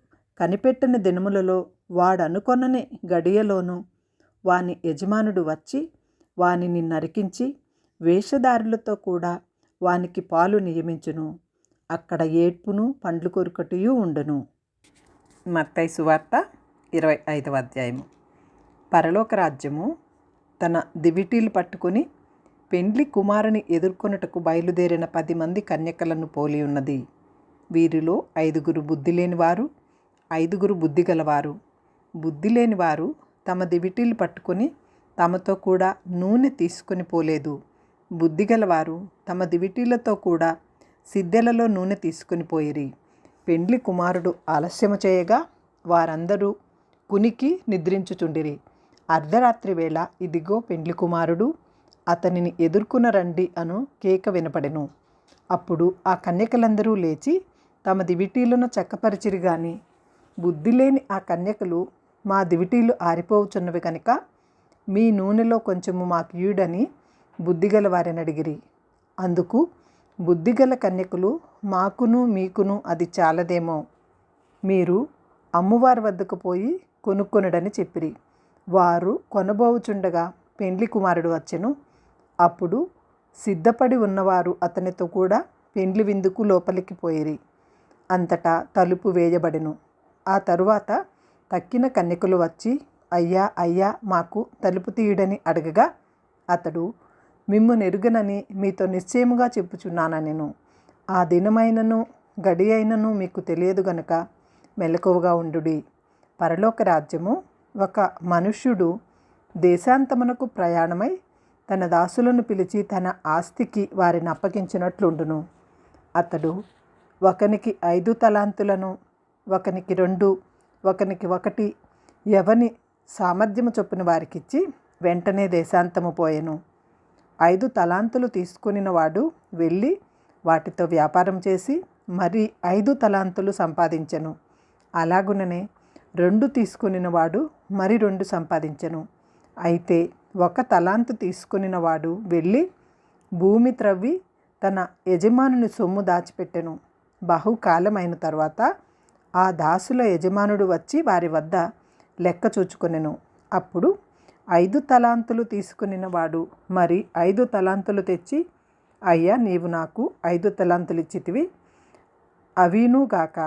కనిపెట్టని దినములలో వాడనుకొనని గడియలోనూ వాని యజమానుడు వచ్చి వానిని నరికించి వేషధారులతో కూడా వానికి పాలు నియమించును. అక్కడ ఏడ్పును పండ్లు కొరుకటియు ఉండును. మత్తయి సువార్త 25వ అధ్యాయము. పరలోక రాజ్యము తన దివిటీలు పట్టుకొని పెండ్లి కుమారుని ఎదుర్కొనుటకు బయలుదేరిన 10 మంది కన్యకలను పోలి ఉన్నది. వీరిలో 5 బుద్ధి లేనివారు, 5 బుద్ధి గలవారు. బుద్ధి లేనివారు తమ దివిటీలు పట్టుకొని తమతో కూడా నూనె తీసుకొని పోలేదు. బుద్ధిగలవారు తమ దివిటీలతో కూడా సిద్దెలలో నూనె తీసుకొని పోయిరి. పెండ్లి కుమారుడు ఆలస్యము చేయగా వారందరూ కునికి నిద్రించుచుండిరి. అర్ధరాత్రి వేళ ఇదిగో పెండ్లి కుమారుడు, అతనిని ఎదుర్కొన రండి అను కేక వినపడెను. అప్పుడు ఆ కన్యకలందరూ లేచి తమ దివిటీలను చక్కపరిచిరి. గాని బుద్ధి లేని ఆ కన్యకలు, మా దివిటీలు ఆరిపోవుచున్నవి కనుక మీ నూనెలో కొంచెము మాకు ఈయుడని బుద్ధిగల వారిని అడిగిరి. అందుకు బుద్ధిగల కన్యకులు, మాకును మీకును అది చాలదేమో, మీరు అమ్మువారి వద్దకు పోయి కొనుక్కొనుడని చెప్పిరి. వారు కొనబోవుచుండగా పెండ్లి కుమారుడు వచ్చెను. అప్పుడు సిద్ధపడి ఉన్నవారు అతనితో కూడా పెండ్లి విందుకు లోపలికి పోయిరి. అంతటా తలుపు వేయబడెను. ఆ తరువాత తక్కిన కన్యకులు వచ్చి, అయ్యా అయ్యా మాకు తలుపు తీయుడని అడగగా అతడు, మిమ్ము నెరుగనని మీతో నిశ్చయముగా చెప్పుచున్నానెను. ఆ దినమైనను గడి అయినను మీకు తెలియదు గనుక మెలకువగా ఉండుడి. పరలోక రాజ్యము ఒక మనుష్యుడు దేశాంతమునకు ప్రయాణమై తన దాసులను పిలిచి తన ఆస్తికి వారిని అప్పగించినట్లుండును. అతడు ఒకనికి 5 తలాంతులను, ఒకనికి 2, ఒకనికి 1 ఎవని సామర్థ్యము చొప్పున వారికిచ్చి వెంటనే దేశాంతము పోయెను. 5 తలాంతులు తీసుకొనిన వాడు వెళ్ళి వాటితో వ్యాపారం చేసి మరి 5 తలాంతులు సంపాదించెను. అలాగుననే 2 తీసుకొనిన వాడు మరి 2 సంపాదించెను. అయితే 1 తలాంతు తీసుకొనిన వాడు వెళ్ళి భూమి త్రవ్వి తన యజమానుని సొమ్ము దాచిపెట్టెను. బహుకాలమైన తర్వాత ఆ దాసుల యజమానుడు వచ్చి వారి వద్ద లెక్క చూచుకొనెను. అప్పుడు 5 తలాంతులు తీసుకొనిన వాడు మరి 5 తలాంతులు తెచ్చి, అయ్యా నీవు నాకు 5 తలాంతులు ఇచ్చితివి, అవినూ గాక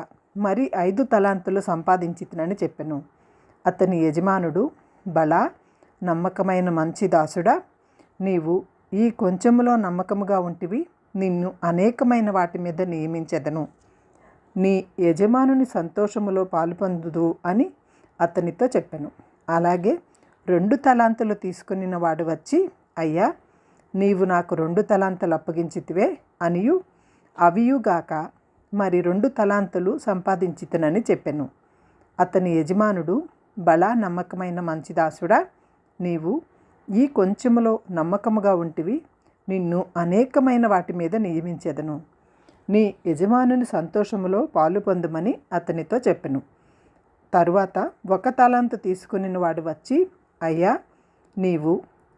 మరి 5 తలాంతులు సంపాదించితినని చెప్పెను. అతని యజమానుడు, బలా నమ్మకమైన మంచి దాసుడా, నీవు ఈ కొంచెములో నమ్మకముగా ఉంటివి, నిన్ను అనేకమైన వాటి మీద నియమించెదను, నీ యజమానుని సంతోషములో పాలుపొందుదు అని అతనితో చెప్పెను. అలాగే 2 తలాంతులు తీసుకొనిన వాడు వచ్చి, అయ్యా నీవు నాకు 2 తలాంతులు అప్పగించితివే అనియు, అవియుగాక మరి 2 తలాంతులు సంపాదించితినని చెప్పెను. అతని యజమానుడు, బలా నమ్మకమైన మంచి దాసుడా, నీవు ఈ కొంచెములో నమ్మకముగా ఉంటివి, నిన్ను అనేకమైన వాటి మీద నియమించెదను, నీ యజమానుని సంతోషములో పాలు పొందుమని అతనితో చెప్పెను. తరువాత 1 తలాంతు తీసుకుని వాడు వచ్చి, అయ్యా నీవు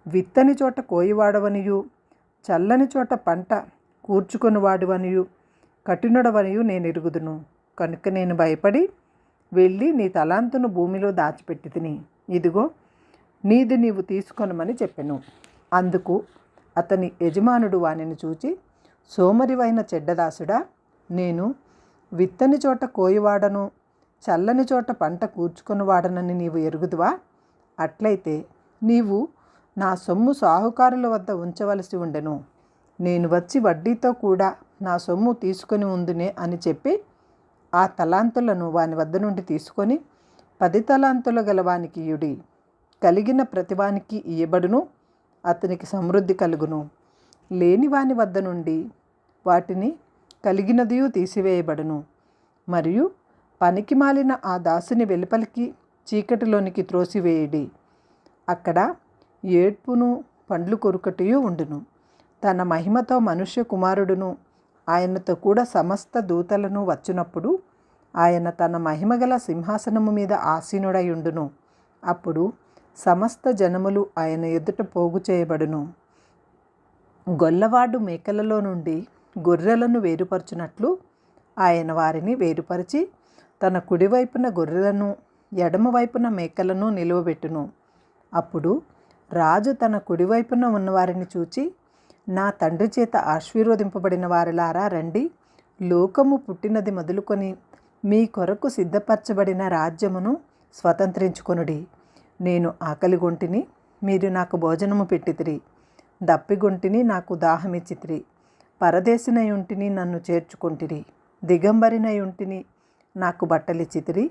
విత్తని చోట కోయివాడవనియు, చల్లని చోట పంట కూర్చుకొనివాడవనియు, కఠినుడవనియు నేను ఎరుగుదును. కనుక నేను భయపడి వెళ్ళి నీ తలాంతును భూమిలో దాచిపెట్టి తిని, ఇదిగో నీది నీవు తీసుకొనమని చెప్పెను. అందుకు అతని యజమానుడు వానిని చూచి, సోమరివైన చెడ్డదాసుడా, నేను విత్తని చోట కోయివాడను, చల్లని చోట పంట కూర్చుకొనివాడనని నీవు ఎరుగుదువా? అట్లయితే నీవు నా సొమ్ము సాహుకారుల వద్ద ఉంచవలసి ఉండెను. నేను వచ్చి వడ్డీతో కూడా నా సొమ్ము తీసుకొని ఉందునే అని చెప్పి ఆ తలాంతులను వాని వద్ద నుండి తీసుకొని 10 తలాంతుల గలవానికి ఇయుడి. కలిగిన ప్రతివానికి ఇయ్యబడును, అతనికి సమృద్ధి కలుగును. లేని వాని వద్ద నుండి వాటిని కలిగినదియు తీసివేయబడును. మరియు పనికి మాలిన ఆ దాసుని వెలుపలికి చీకటిలోనికి త్రోసివేయుడి. అక్కడ ఏడ్పును పండ్లు కొరుకటియు ఉండును. తన మహిమతో మనుష్య కుమారుడును ఆయనతో కూడా సమస్త దూతలను వచ్చినప్పుడు ఆయన తన మహిమగల సింహాసనము మీద ఆసీనుడై ఉండును. అప్పుడు సమస్త జనములు ఆయన ఎదుట పోగు చేయబడును. గొల్లవాడు మేకలలో నుండి గొర్రెలను వేరుపరచునట్లు ఆయన వారిని వేరుపరిచి తన కుడివైపున గొర్రెలను ఎడమవైపున మేకలను నిలువబెట్టును. అప్పుడు రాజు తన కుడివైపున ఉన్నవారిని చూచి, నా తండ్రి చేత ఆశీర్వదింపబడిన వారిలారా రండి, లోకము పుట్టినది మొదలుకొని మీ కొరకు సిద్ధపరచబడిన రాజ్యమును స్వతంత్రించుకొనుడి. నేను ఆకలిగొంటిని, మీరు నాకు భోజనము పెట్టితిరి. దప్పిగొంటిని, నాకు దాహమిచ్చితిరి. పరదేశినై ఉంటిని, నన్ను చేర్చుకొంటిరి. దిగంబరినై ఉంటిని, నాకు బట్టలిచ్చితిరి.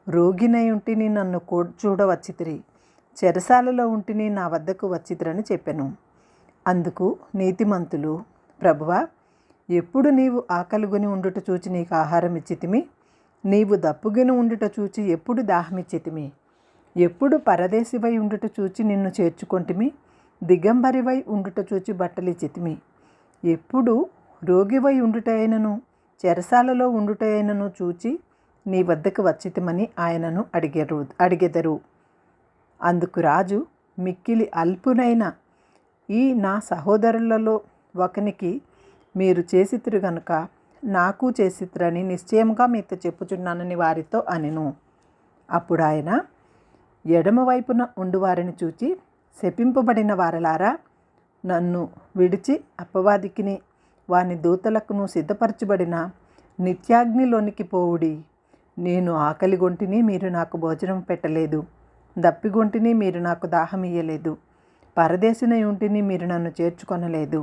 రోగినై ఉంటిని, నన్ను చూడవచ్చితిరి. చెరసాలలో ఉంటిని, నా వద్దకు వచ్చితిరని చెప్పెను. అందుకు నీతిమంతులు, ప్రభువా, ఎప్పుడు నీవు ఆకలిగొని ఉండుట చూచి నీకు ఆహారం ఇచ్చితిమి? నీవు దప్పుగిని ఉండుట చూచి ఎప్పుడు దాహమిచ్చితిమి? ఎప్పుడు పరదేశివై ఉండుట చూచి నిన్ను చేర్చుకొంటిమి? దిగంబరివై ఉండుట చూచి బట్టలిచ్చితిమి? ఎప్పుడు రోగివై ఉండుటైనను చెరసాలలో ఉండుటైనను చూచి నీ వద్దకు వచ్చితిమని ఆయనను అడిగెదరు. అందుకు రాజు, మిక్కిలి అల్పునైన ఈ నా సహోదరులలో ఒకనికి మీరు చేసితిరు గనుక నాకు చేసితిరని నిశ్చయముగా మీతో చెప్పుచున్నానని వారితో అనెను. అప్పుడు ఆయన ఎడమవైపున ఉండువారిని చూచి, శపింపబడిన వారలారా, నన్ను విడిచి అపవాదికిని వాని దూతలకును సిద్ధపరచబడిన నిత్యాగ్నిలోనికి పోవుడి. నేను ఆకలిగొంటిని, మీరు నాకు భోజనం పెట్టలేదు. దప్పిగొంటిని, మీరు నాకు దాహం ఇయ్యలేదు. పరదేశినై ఉంటిని, మీరు నన్ను చేర్చుకొనలేదు.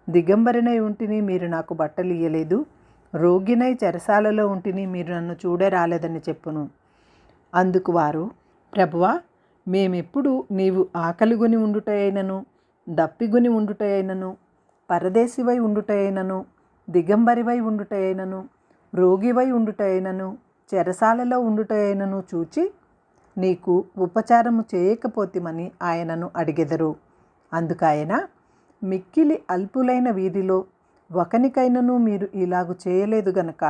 దిగంబరినై ఉంటిని, మీరు నాకు బట్టలు ఇయ్యలేదు. రోగినై చెరసాలలో ఉంటిని, మీరు నన్ను చూడరాలేదని చెప్పును. అందుకు వారు, ప్రభువా, మేమెప్పుడు నీవు ఆకలిగొని ఉండుటైనను, దప్పిగొని ఉండుటైనను, పరదేశివై ఉండుటైనను, దిగంబరివై ఉండుటైనను, రోగివై ఉండుటైనను, చెరసాలలో ఉండుటైనను చూచి నీకు ఉపచారము చేయకపోతిమని ఆయనను అడిగెదరు. అందుకాయన, మిక్కిలి అల్పులైన వీరిలో ఒకనికైనను మీరు ఇలాగు చేయలేదు గనక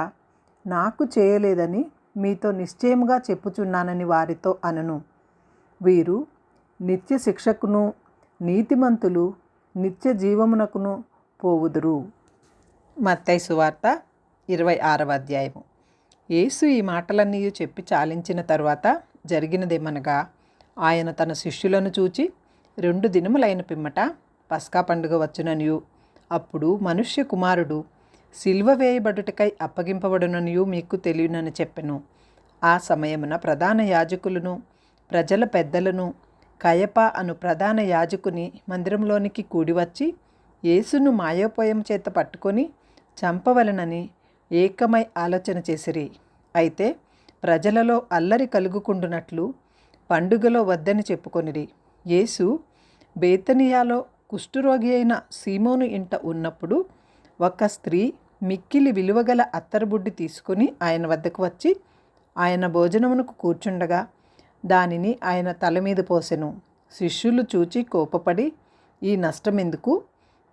నాకు చేయలేదని మీతో నిశ్చయముగా చెప్పుచున్నానని వారితో అనను. వీరు నిత్య శిక్షకును, నీతిమంతులు నిత్య జీవమునకును పోవుదురు. మత్తయి సువార్త 26వ అధ్యాయము. యేసు ఈ మాటలన్నీ చెప్పి చాలించిన తరువాత జరిగినదేమనగా, ఆయన తన శిష్యులను చూచి, 2 దినములైన పిమ్మట పస్కా పండుగ వచ్చుననియు, అప్పుడు మనుష్య కుమారుడు సిలువ వేయబడుటకై అప్పగింపబడుననియు మీకు తెలియనని చెప్పెను. ఆ సమయమున ప్రధాన యాజకులను ప్రజల పెద్దలను కయప అను ప్రధాన యాజకుని మందిరంలోనికి కూడివచ్చి యేసును మాయోపాయం చేత పట్టుకొని చంపవలనని ఏకమై ఆలోచన చేసిరి. అయితే ప్రజలలో అల్లరి కలుగుకుండునట్లు పండుగలో వద్దని చెప్పుకొనిరి. యేసు బేతనియాలో కుష్ఠరోగి అయిన సీమోను ఇంట ఉన్నప్పుడు ఒక స్త్రీ మిక్కిలి విలువగల అత్తరుబుడ్డి తీసుకుని ఆయన వద్దకు వచ్చి ఆయన భోజనమునకు కూర్చుండగా దానిని ఆయన తల మీద పోసెను. శిష్యులు చూచి కోపపడి, ఈ నష్టమెందుకు?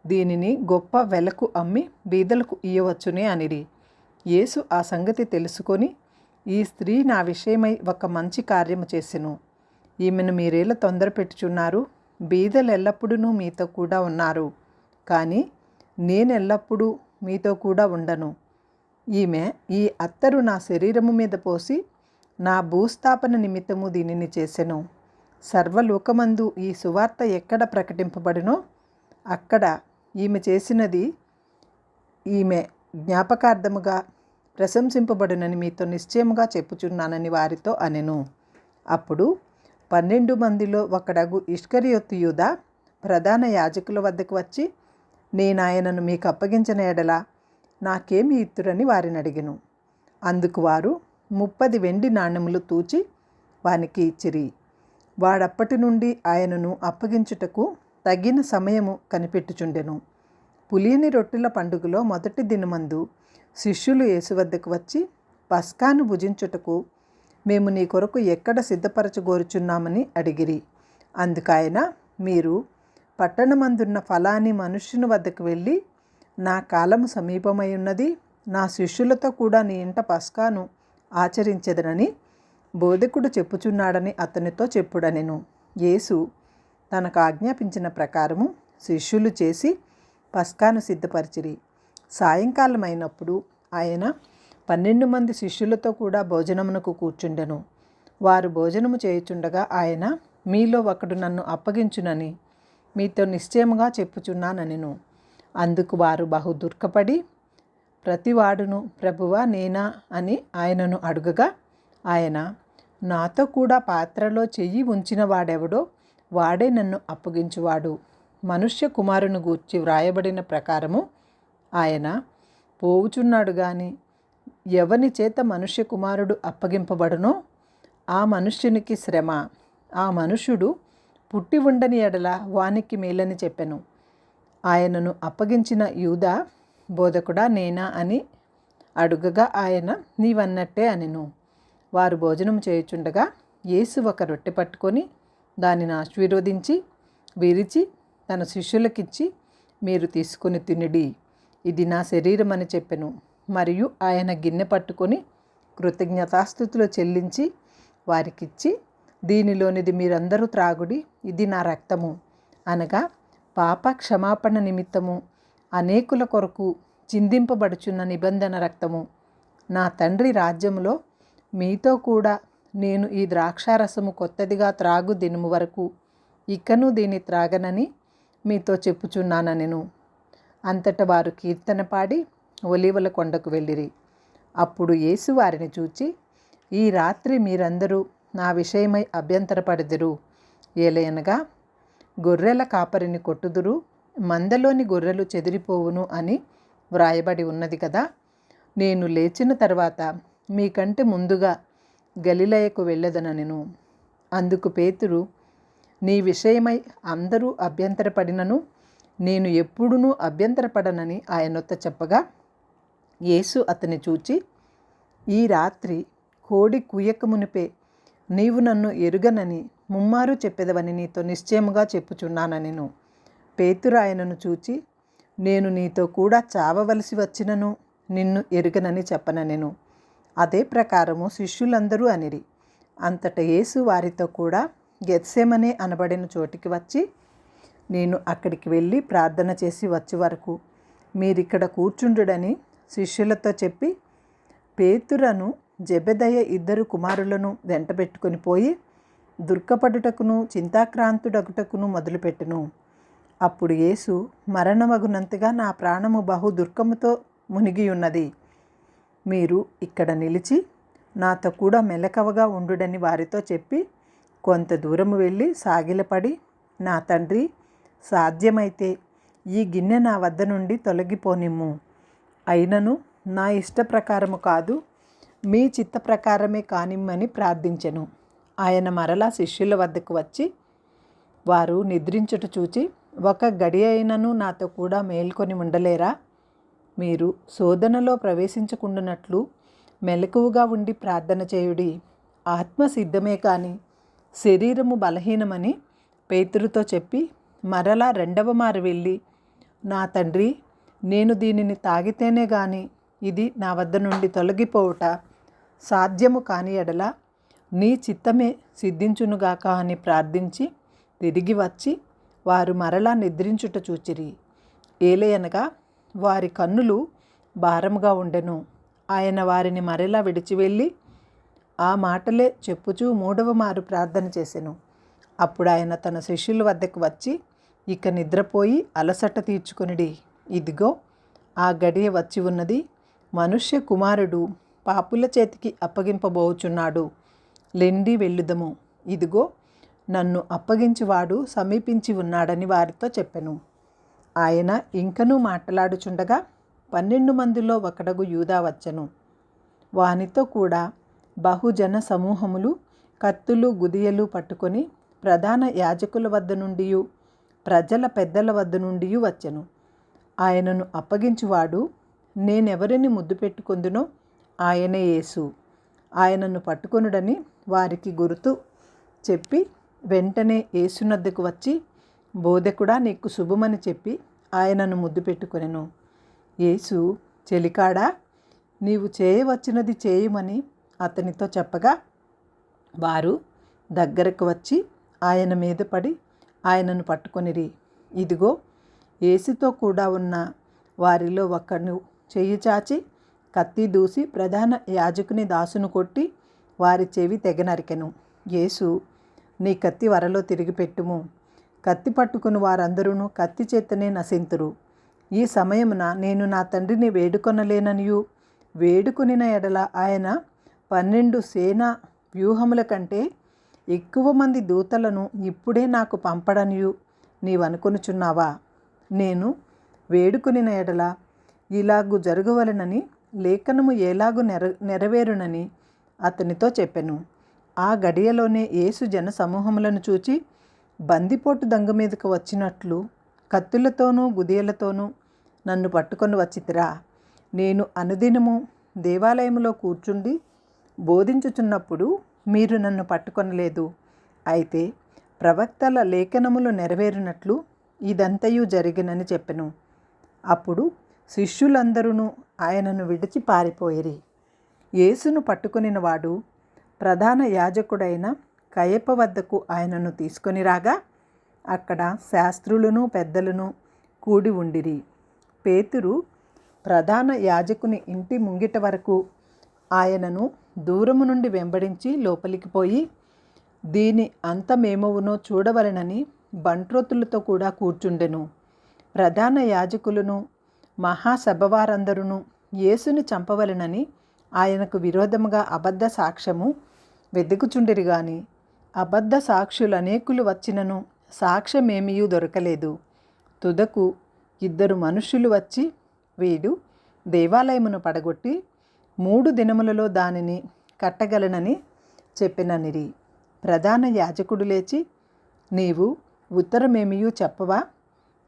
దీనిని గొప్ప వెలకు అమ్మి బీదలకు ఇయ్యవచ్చునే అనిరి. యేసు ఆ సంగతి తెలుసుకొని, ఈ స్త్రీ నా విషయమై ఒక మంచి కార్యము చేసెను. ఈమెను మీరేలా తొందర పెట్టుచున్నారు? బీదలు ఎల్లప్పుడూ మీతో కూడా ఉన్నారు, కానీ నేనెల్లప్పుడూ మీతో కూడా ఉండను. ఈమె ఈ అత్తరు నా శరీరము మీద పోసి నా భూస్థాపన నిమిత్తము దీనిని చేసెను. సర్వలోకమందు ఈ సువార్త ఎక్కడ ప్రకటింపబడినో అక్కడ ఈమె చేసినది ఈమె జ్ఞాపకార్థముగా ప్రశంసింపబడునని మీతో నిశ్చయముగా చెప్పుచున్నానని వారితో అనెను. అప్పుడు 12 మందిలో ఒకడగు ఇస్కరియోతు యూదా ప్రధాన యాజకుల వద్దకు వచ్చి, నేనాయనను మీకు అప్పగించిన ఎడల నాకేమి ఇత్తురని వారిని అడిగెను. అందుకు వారు 30 వెండి నాణెములు తూచి వానికి ఇచ్చిరి. వాడప్పటి నుండి ఆయనను అప్పగించుటకు తగిన సమయము కనిపెట్టుచుండెను. పులియని రొట్టెల పండుగలో మొదటి దినమందు శిష్యులు యేసు వద్దకు వచ్చి, పస్కాను భుజించుటకు మేము నీ కొరకు ఎక్కడ సిద్ధపరచగోరుచున్నామని అడిగిరి. అందుకాయన, మీరు పట్టణమందున్న ఫలాని మనుష్యుని వద్దకు వెళ్ళి, నా కాలము సమీపమై ఉన్నది, నా శిష్యులతో కూడా నీ ఇంట పస్కాను ఆచరించెదనని బోధకుడు చెప్పుచున్నాడని అతనితో చెప్పుడనెను. యేసు తనకు ఆజ్ఞాపించిన ప్రకారము శిష్యులు చేసి పస్కాను సిద్ధపరిచిరి. సాయంకాలం అయినప్పుడు ఆయన 12 మంది శిష్యులతో కూడా భోజనమునకు కూర్చుండెను. వారు భోజనము చేయుచుండగా ఆయన, మీలో ఒకడు నన్ను అప్పగించునని మీతో నిశ్చయముగా చెప్పుచున్నానెను. అందుకు వారు బహు దుఃఖపడి ప్రతివాడును, ప్రభువా నేనా అని ఆయనను అడుగగా ఆయన, నాతో కూడా పాత్రలో చెయ్యి ఉంచిన వాడెవడో వాడే నన్ను అప్పగించువాడు. మనుష్య కుమారుని గూర్చి వ్రాయబడిన ప్రకారము ఆయన పోవుచున్నాడు గాని ఎవని చేత మనుష్య కుమారుడు అప్పగింపబడునో ఆ మనుష్యునికి శ్రమ, ఆ మనుష్యుడు పుట్టి ఉండని ఎడల వానికి మేలని చెప్పెను. ఆయనను అప్పగించిన యూదా, బోధకుడా నేనా అని అడుగగా ఆయన, నీవన్నట్టే అనెను. వారు భోజనం చేయుచుండగా యేసు ఒక రొట్టె పట్టుకొని దానిని ఆశీర్వదించి విరిచి తన శిష్యులకిచ్చి, మీరు తీసుకొని తినుడి, ఇది నా శరీరం అని చెప్పెను. మరియు ఆయన గిన్నె పట్టుకొని కృతజ్ఞతాస్తుతులు చెల్లించి వారికిచ్చి, దీనిలోనిది మీరందరూ త్రాగుడి, ఇది నా రక్తము, అనగా పాప క్షమాపణ నిమిత్తము అనేకుల కొరకు చిందింపబడుచున్న నిబంధన రక్తము. నా తండ్రి రాజ్యములో మీతో కూడా నేను ఈ ద్రాక్షారసము కొత్తదిగా త్రాగు దినము వరకు ఇకను దీన్ని త్రాగనని మీతో చెప్పుచున్నానెను. అంతట వారు కీర్తన పాడి ఒలీవల కొండకు వెళ్ళిరి. అప్పుడు యేసు వారిని చూచి, ఈ రాత్రి మీరందరూ నా విషయమై అభ్యంతరపడెదరు. ఏలయనగా గొర్రెల కాపరిని కొట్టుదురు, మందలోని గొర్రెలు చెదిరిపోవును అని వ్రాయబడి ఉన్నది కదా. నేను లేచిన తర్వాత మీకంటే ముందుగా గలిలయకు వెళ్ళెదనెను. అందుకు పేతురు, నీ విషయమై అందరూ అభ్యంతరపడినను నేను ఎప్పుడునూ అభ్యంతరపడనని ఆయనొత్త చెప్పగా, యేసు అతని చూచి, ఈ రాత్రి కోడి కూయక మునిపే నీవు నన్ను ఎరుగనని ముమ్మారు చెప్పెదవని నీతో నిశ్చయముగా చెప్పుచున్నానెను. పేతురు ఆయనను చూచి, నేను నీతో కూడా చావవలసి వచ్చినను నిన్ను ఎరుగనని చెప్పనెను. అదే ప్రకారము శిష్యులందరూ అనిరి. అంతట యేసు వారితో కూడా గెత్సేమనే అనబడిన చోటికి వచ్చి, నేను అక్కడికి వెళ్ళి ప్రార్థన చేసి వచ్చే వరకు మీరిక్కడ కూర్చుండుడని శిష్యులతో చెప్పి, పేతురను జెబెదయ 2 కుమారులను వెంటబెట్టుకొని పోయి దుఃఖపడుటకును చింతాక్రాంతుడగుటకును మొదలుపెట్టెను. అప్పుడు యేసు, మరణమగునంతగా నా ప్రాణము బహు దుఃఖముతో మునిగి ఉన్నది, మీరు ఇక్కడ నిలిచి నాతో కూడా మెలకువగా ఉండుడని వారితో చెప్పి కొంత దూరము వెళ్ళి సాగిలపడి, నా తండ్రి, సాధ్యమైతే ఈ గిన్నె నా వద్ద నుండి తొలగిపోనిమ్ము, అయినను నా ఇష్ట ప్రకారము కాదు మీ చిత్త ప్రకారమే కానిమ్మని ప్రార్థించెను. ఆయన మరలా శిష్యుల వద్దకు వచ్చి వారు నిద్రించుట చూచి, ఒక గడి అయినను నాతో కూడా మేల్కొని ఉండలేరా? మీరు శోధనలో ప్రవేశించకుండానట్లు మెలకువగా ఉండి ప్రార్థన చేయుడి. ఆత్మ సిద్ధమే కానీ శరీరము బలహీనమని పేతురుతో చెప్పి మరలా 2వ మారు వెళ్ళి, నా తండ్రి, నేను దీనిని తాగితేనే గాని ఇది నా వద్ద నుండి తొలగిపోవుట సాధ్యము కాని ఎడల నీ చిత్తమే సిద్ధించునుగాక అని ప్రార్థించి తిరిగి వచ్చి వారు మరలా నిద్రించుట చూచిరి. ఏలయనగా వారి కన్నులు భారముగా ఉండెను. ఆయన వారిని మరలా విడిచి వెళ్ళి ఆ మాటలే చెప్పుచూ 3వ మారు ప్రార్థన చేసెను. అప్పుడు ఆయన తన శిష్యుల వద్దకు వచ్చి, ఇక నిద్రపోయి అలసట తీర్చుకొనిడి. ఇదిగో ఆ గడియ వచ్చి ఉన్నది. మనుష్య కుమారుడు పాపుల చేతికి అప్పగింపబోచున్నాడు. లెండి వెళ్ళుదము. ఇదిగో నన్ను అప్పగించువాడు సమీపించి ఉన్నాడని వారితో చెప్పెను. ఆయన ఇంకనూ మాట్లాడుచుండగా 12 మందిలో ఒకడగు యూదా వచ్చెను. వానితో కూడా బహుజన సమూహములు కత్తులు గుదియలు పట్టుకొని ప్రధాన యాజకుల వద్ద నుండి ప్రజల పెద్దల వద్ద నుండి వచ్చెను. ఆయనను అప్పగించువాడు నేనెవరిని ముద్దు పెట్టుకొందునో ఆయనే యేసు. ఆయనను పట్టుకొనుడని వారికి గుర్తు చెప్పి వెంటనే యేసునద్దకు వచ్చి, బోధకుడా, నీకు శుభమని చెప్పి ఆయనను ముద్దు పెట్టుకొనెను. యేసు, చెలికాడా, నీవు చేయవచ్చినది చేయుమని అతనితో చెప్పగా వారు దగ్గరకు వచ్చి ఆయన మీద పడి ఆయనను పట్టుకొనిరి. ఇదిగో యేసుతో కూడా ఉన్న వారిలో ఒకడు చెయ్యి చాచి కత్తి దూసి ప్రధాన యాజకుని దాసును కొట్టి వారి చెవి తెగ నరికెను. యేసు, నీ కత్తి వరలో తిరిగి పెట్టుము. కత్తి పట్టుకుని వారందరూ కత్తి చేతనే నశింతురు. ఈ సమయమున నేను నా తండ్రిని వేడుకొనలేననియు, వేడుకొనిన ఎడల ఆయన 12 సేనా వ్యూహముల కంటే ఎక్కువ మంది దూతలను ఇప్పుడే నాకు పంపడనియు నీవనుకొనుచున్నావా? నేను వేడుకొనిన ఎడల ఇలాగు జరగవలెనని లేఖనము ఎలాగు నెరవేరునని అతనితో చెప్పెను. ఆ గడియలోనే యేసు జన సమూహములను చూచి బందిపోటు దంగ మీదకు వచ్చినట్లు కత్తులతోనూ గుదియలతోనూ నన్ను పట్టుకొని వచ్చితిరా. నేను అనుదినము దేవాలయములో కూర్చుండి బోధించుచున్నప్పుడు మీరు నన్ను పట్టుకొనలేదు. అయితే ప్రవక్తల లేఖనములు నెరవేరినట్లు ఇదంతయు జరిగినని చెప్పెను. అప్పుడు శిష్యులందరూ ఆయనను విడిచి పారిపోయిరి. యేసును పట్టుకొనిన వాడు ప్రధాన యాజకుడైన కయప వద్దకు ఆయనను తీసుకొని రాగా అక్కడ శాస్త్రులను పెద్దలను కూడి ఉండిరి. పేతురు ప్రధాన యాజకుని ఇంటి ముంగిట వరకు ఆయనను దూరము నుండి వెంబడించి లోపలికి పోయి దీని అంతమేమవునో చూడవలెనని బంట్రోతులతో కూడా కూర్చుండెను. ప్రధాన యాజకులను మహాసభవారందరూ యేసుని చంపవలెనని ఆయనకు విరోధముగా అబద్ధ సాక్ష్యము వెదుకుచుండిరి గాని అబద్ధ సాక్షులు అనేకులు వచ్చినను సాక్ష్యమేమీ దొరకలేదు. తుదకు 2 మనుష్యులు వచ్చి వీడు దేవాలయమును పడగొట్టి 3 దినములలో దానిని కట్టగలనని చెప్పిననిరి. ప్రధాన యాజకుడు లేచి, నీవు ఉత్తరమేమీ చెప్పవా?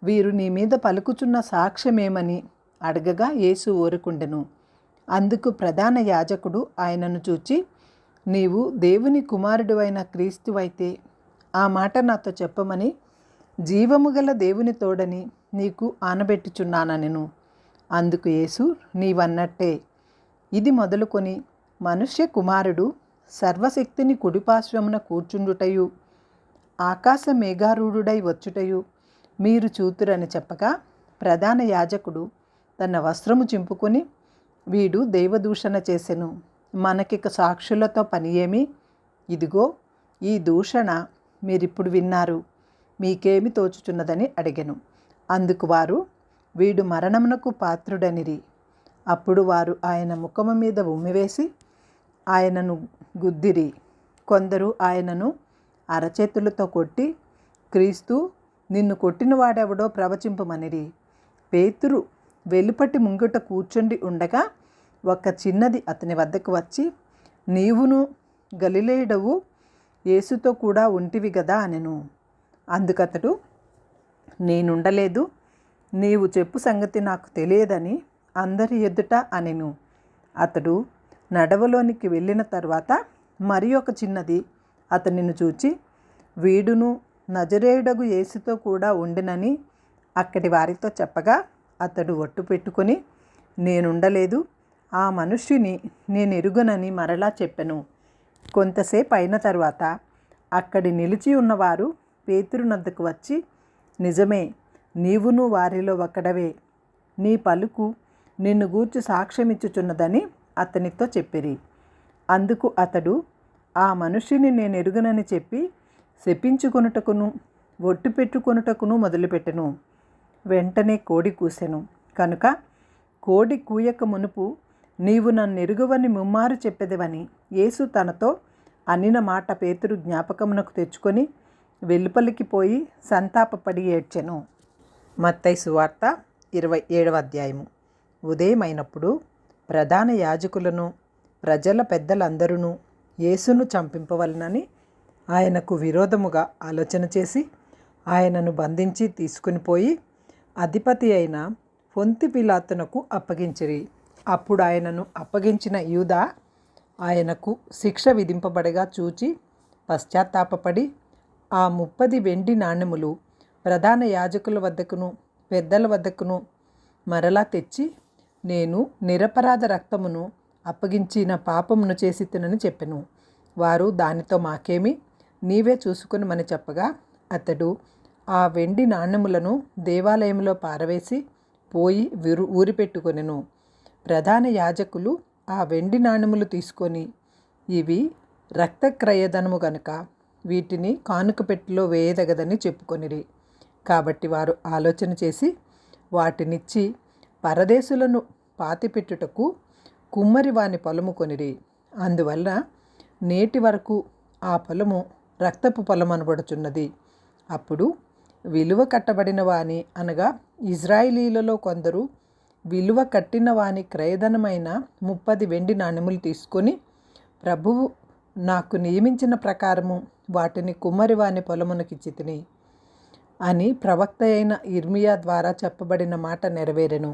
వీరు నీ మీద పలుకుచున్న సాక్ష్యమేమని అడగగా యేసు ఊరుకుండెను. అందుకు ప్రధాన యాజకుడు ఆయనను చూచి, నీవు దేవుని కుమారుడువైన క్రీస్తువైతే ఆ మాట నాతో చెప్పమని జీవము గల దేవుని తోడని నీకు ఆనబెట్టుచున్నానెను. అందుకు యేసు, నీవన్నట్టే. ఇది మొదలుకొని మనుష్య కుమారుడు సర్వశక్తిని కుడిపార్శ్వమున కూర్చుండుటయు ఆకాశ మేఘారూఢుడై వచ్చుటయు మీరు చూతురని చెప్పగా ప్రధాన యాజకుడు తన వస్త్రము చింపుకొని, వీడు దైవదూషణ చేసెను, మనకిక సాక్షులతో పని ఏమి? ఇదిగో ఈ దూషణ మీరిప్పుడు విన్నారు, మీకేమి తోచుచున్నదని అడిగెను. అందుకు వారు, వీడు మరణమునకు పాత్రుడనిరి. అప్పుడు వారు ఆయన ముఖము మీద ఉమ్మివేసి ఆయనను గుద్దిరి. కొందరు ఆయనను అరచేతులతో కొట్టి, క్రీస్తు, నిన్ను కొట్టిన వాడెవడో ప్రవచింపమనిరి. పేతురు వెలుపటి ముంగిట కూర్చుండి ఉండగా ఒక చిన్నది అతని వద్దకు వచ్చి, నీవును గలిలయుడవు, యేసుతో కూడా ఉంటివి గదా అనెను. అందుకతడు, నేనుండలేదు, నీవు చెప్పు సంగతి నాకు తెలియదని అందరి ఎదుట అనెను. అతడు నడవలోనికి వెళ్ళిన తర్వాత మరి ఒక చిన్నది అతనిని చూచి, వీడును నజరేయుడగు యేసుతో కూడా ఉండినని అక్కడి వారితో చెప్పగా అతడు ఒట్టు పెట్టుకొని, నేనుండలేదు, ఆ మనుష్యుని నేను ఎరుగనని మరలా చెప్పెను. కొంతసేపు అయిన తర్వాత అక్కడి నిలిచి ఉన్నవారు పేతురునద్దకు వచ్చి, నిజమే, నీవును వారిలో ఒకడవే, నీ పలుకు నిన్ను గూర్చి సాక్ష్యమిచ్చుచున్నదని అతనితో చెప్పిరి. అందుకు అతడు, ఆ మనుష్యుని నేను ఎరుగనని చెప్పి శపించుకొనుటకును ఒట్టు పెట్టుకొనుటకును మొదలుపెట్టెను. వెంటనే కోడి కూసెను. కనుక కోడి కూయక మునుపు నీవు నన్నెరుగవని ముమ్మారు చెప్పెదవని యేసు తనతో అనిన మాట పేతురు జ్ఞాపకమునకు తెచ్చుకొని వెలుపలికి పోయి సంతాపపడి ఏడ్చెను. మత్తయి సువార్త 27వ అధ్యాయము. ఉదయమైనప్పుడు ప్రధాన యాజకులను ప్రజల పెద్దలందరూ యేసును చంపింపవలనని ఆయనకు విరోధముగా ఆలోచన చేసి ఆయనను బంధించి తీసుకుని పోయి అధిపతి అయిన పొంతి పిలాతునకు అప్పగించిరి. అప్పుడు ఆయనను అప్పగించిన యూదా ఆయనకు శిక్ష విధింపబడగా చూచి పశ్చాత్తాపపడి ఆ 30 వెండి నాణెములు ప్రధాన యాజకుల వద్దకును పెద్దల వద్దకును మరలా తెచ్చి, నేను నిరపరాధ రక్తమును అప్పగించిన పాపమును చేసితినని చెప్పెను. వారు దానితో మాకేమి, నీవే చూసుకునిమని చెప్పగా అతడు ఆ వెండి నాణెములను దేవాలయంలో పారవేసి పోయి ఊరిపెట్టుకొనెను. ప్రధాన యాజకులు ఆ వెండి నాణెములు తీసుకొని, ఇవి రక్తక్రయధనము గనుక వీటిని కానుక పెట్టెలో వేయదగదని చెప్పుకొనిరి. కాబట్టి వారు ఆలోచన చేసి వాటినిచ్చి పరదేశులను పాతిపెట్టుటకు కుమ్మరి వాని పొలము కొనిరి. అందువల్ల నేటి వరకు ఆ పొలము రక్తపు పొలం అనబడుచున్నది. అప్పుడు విలువ కట్టబడిన వాని అనగా ఇజ్రాయిలీలలో కొందరు విలువ కట్టిన వాని క్రయధనమైన 30 వెండి నాణెములు తీసుకొని, ప్రభువు నాకు నియమించిన ప్రకారము వాటిని కుమ్మరివాని పొలమునకిచ్చితిని అని ప్రవక్త అయిన ఇర్మియా ద్వారా చెప్పబడిన మాట నెరవేరెను.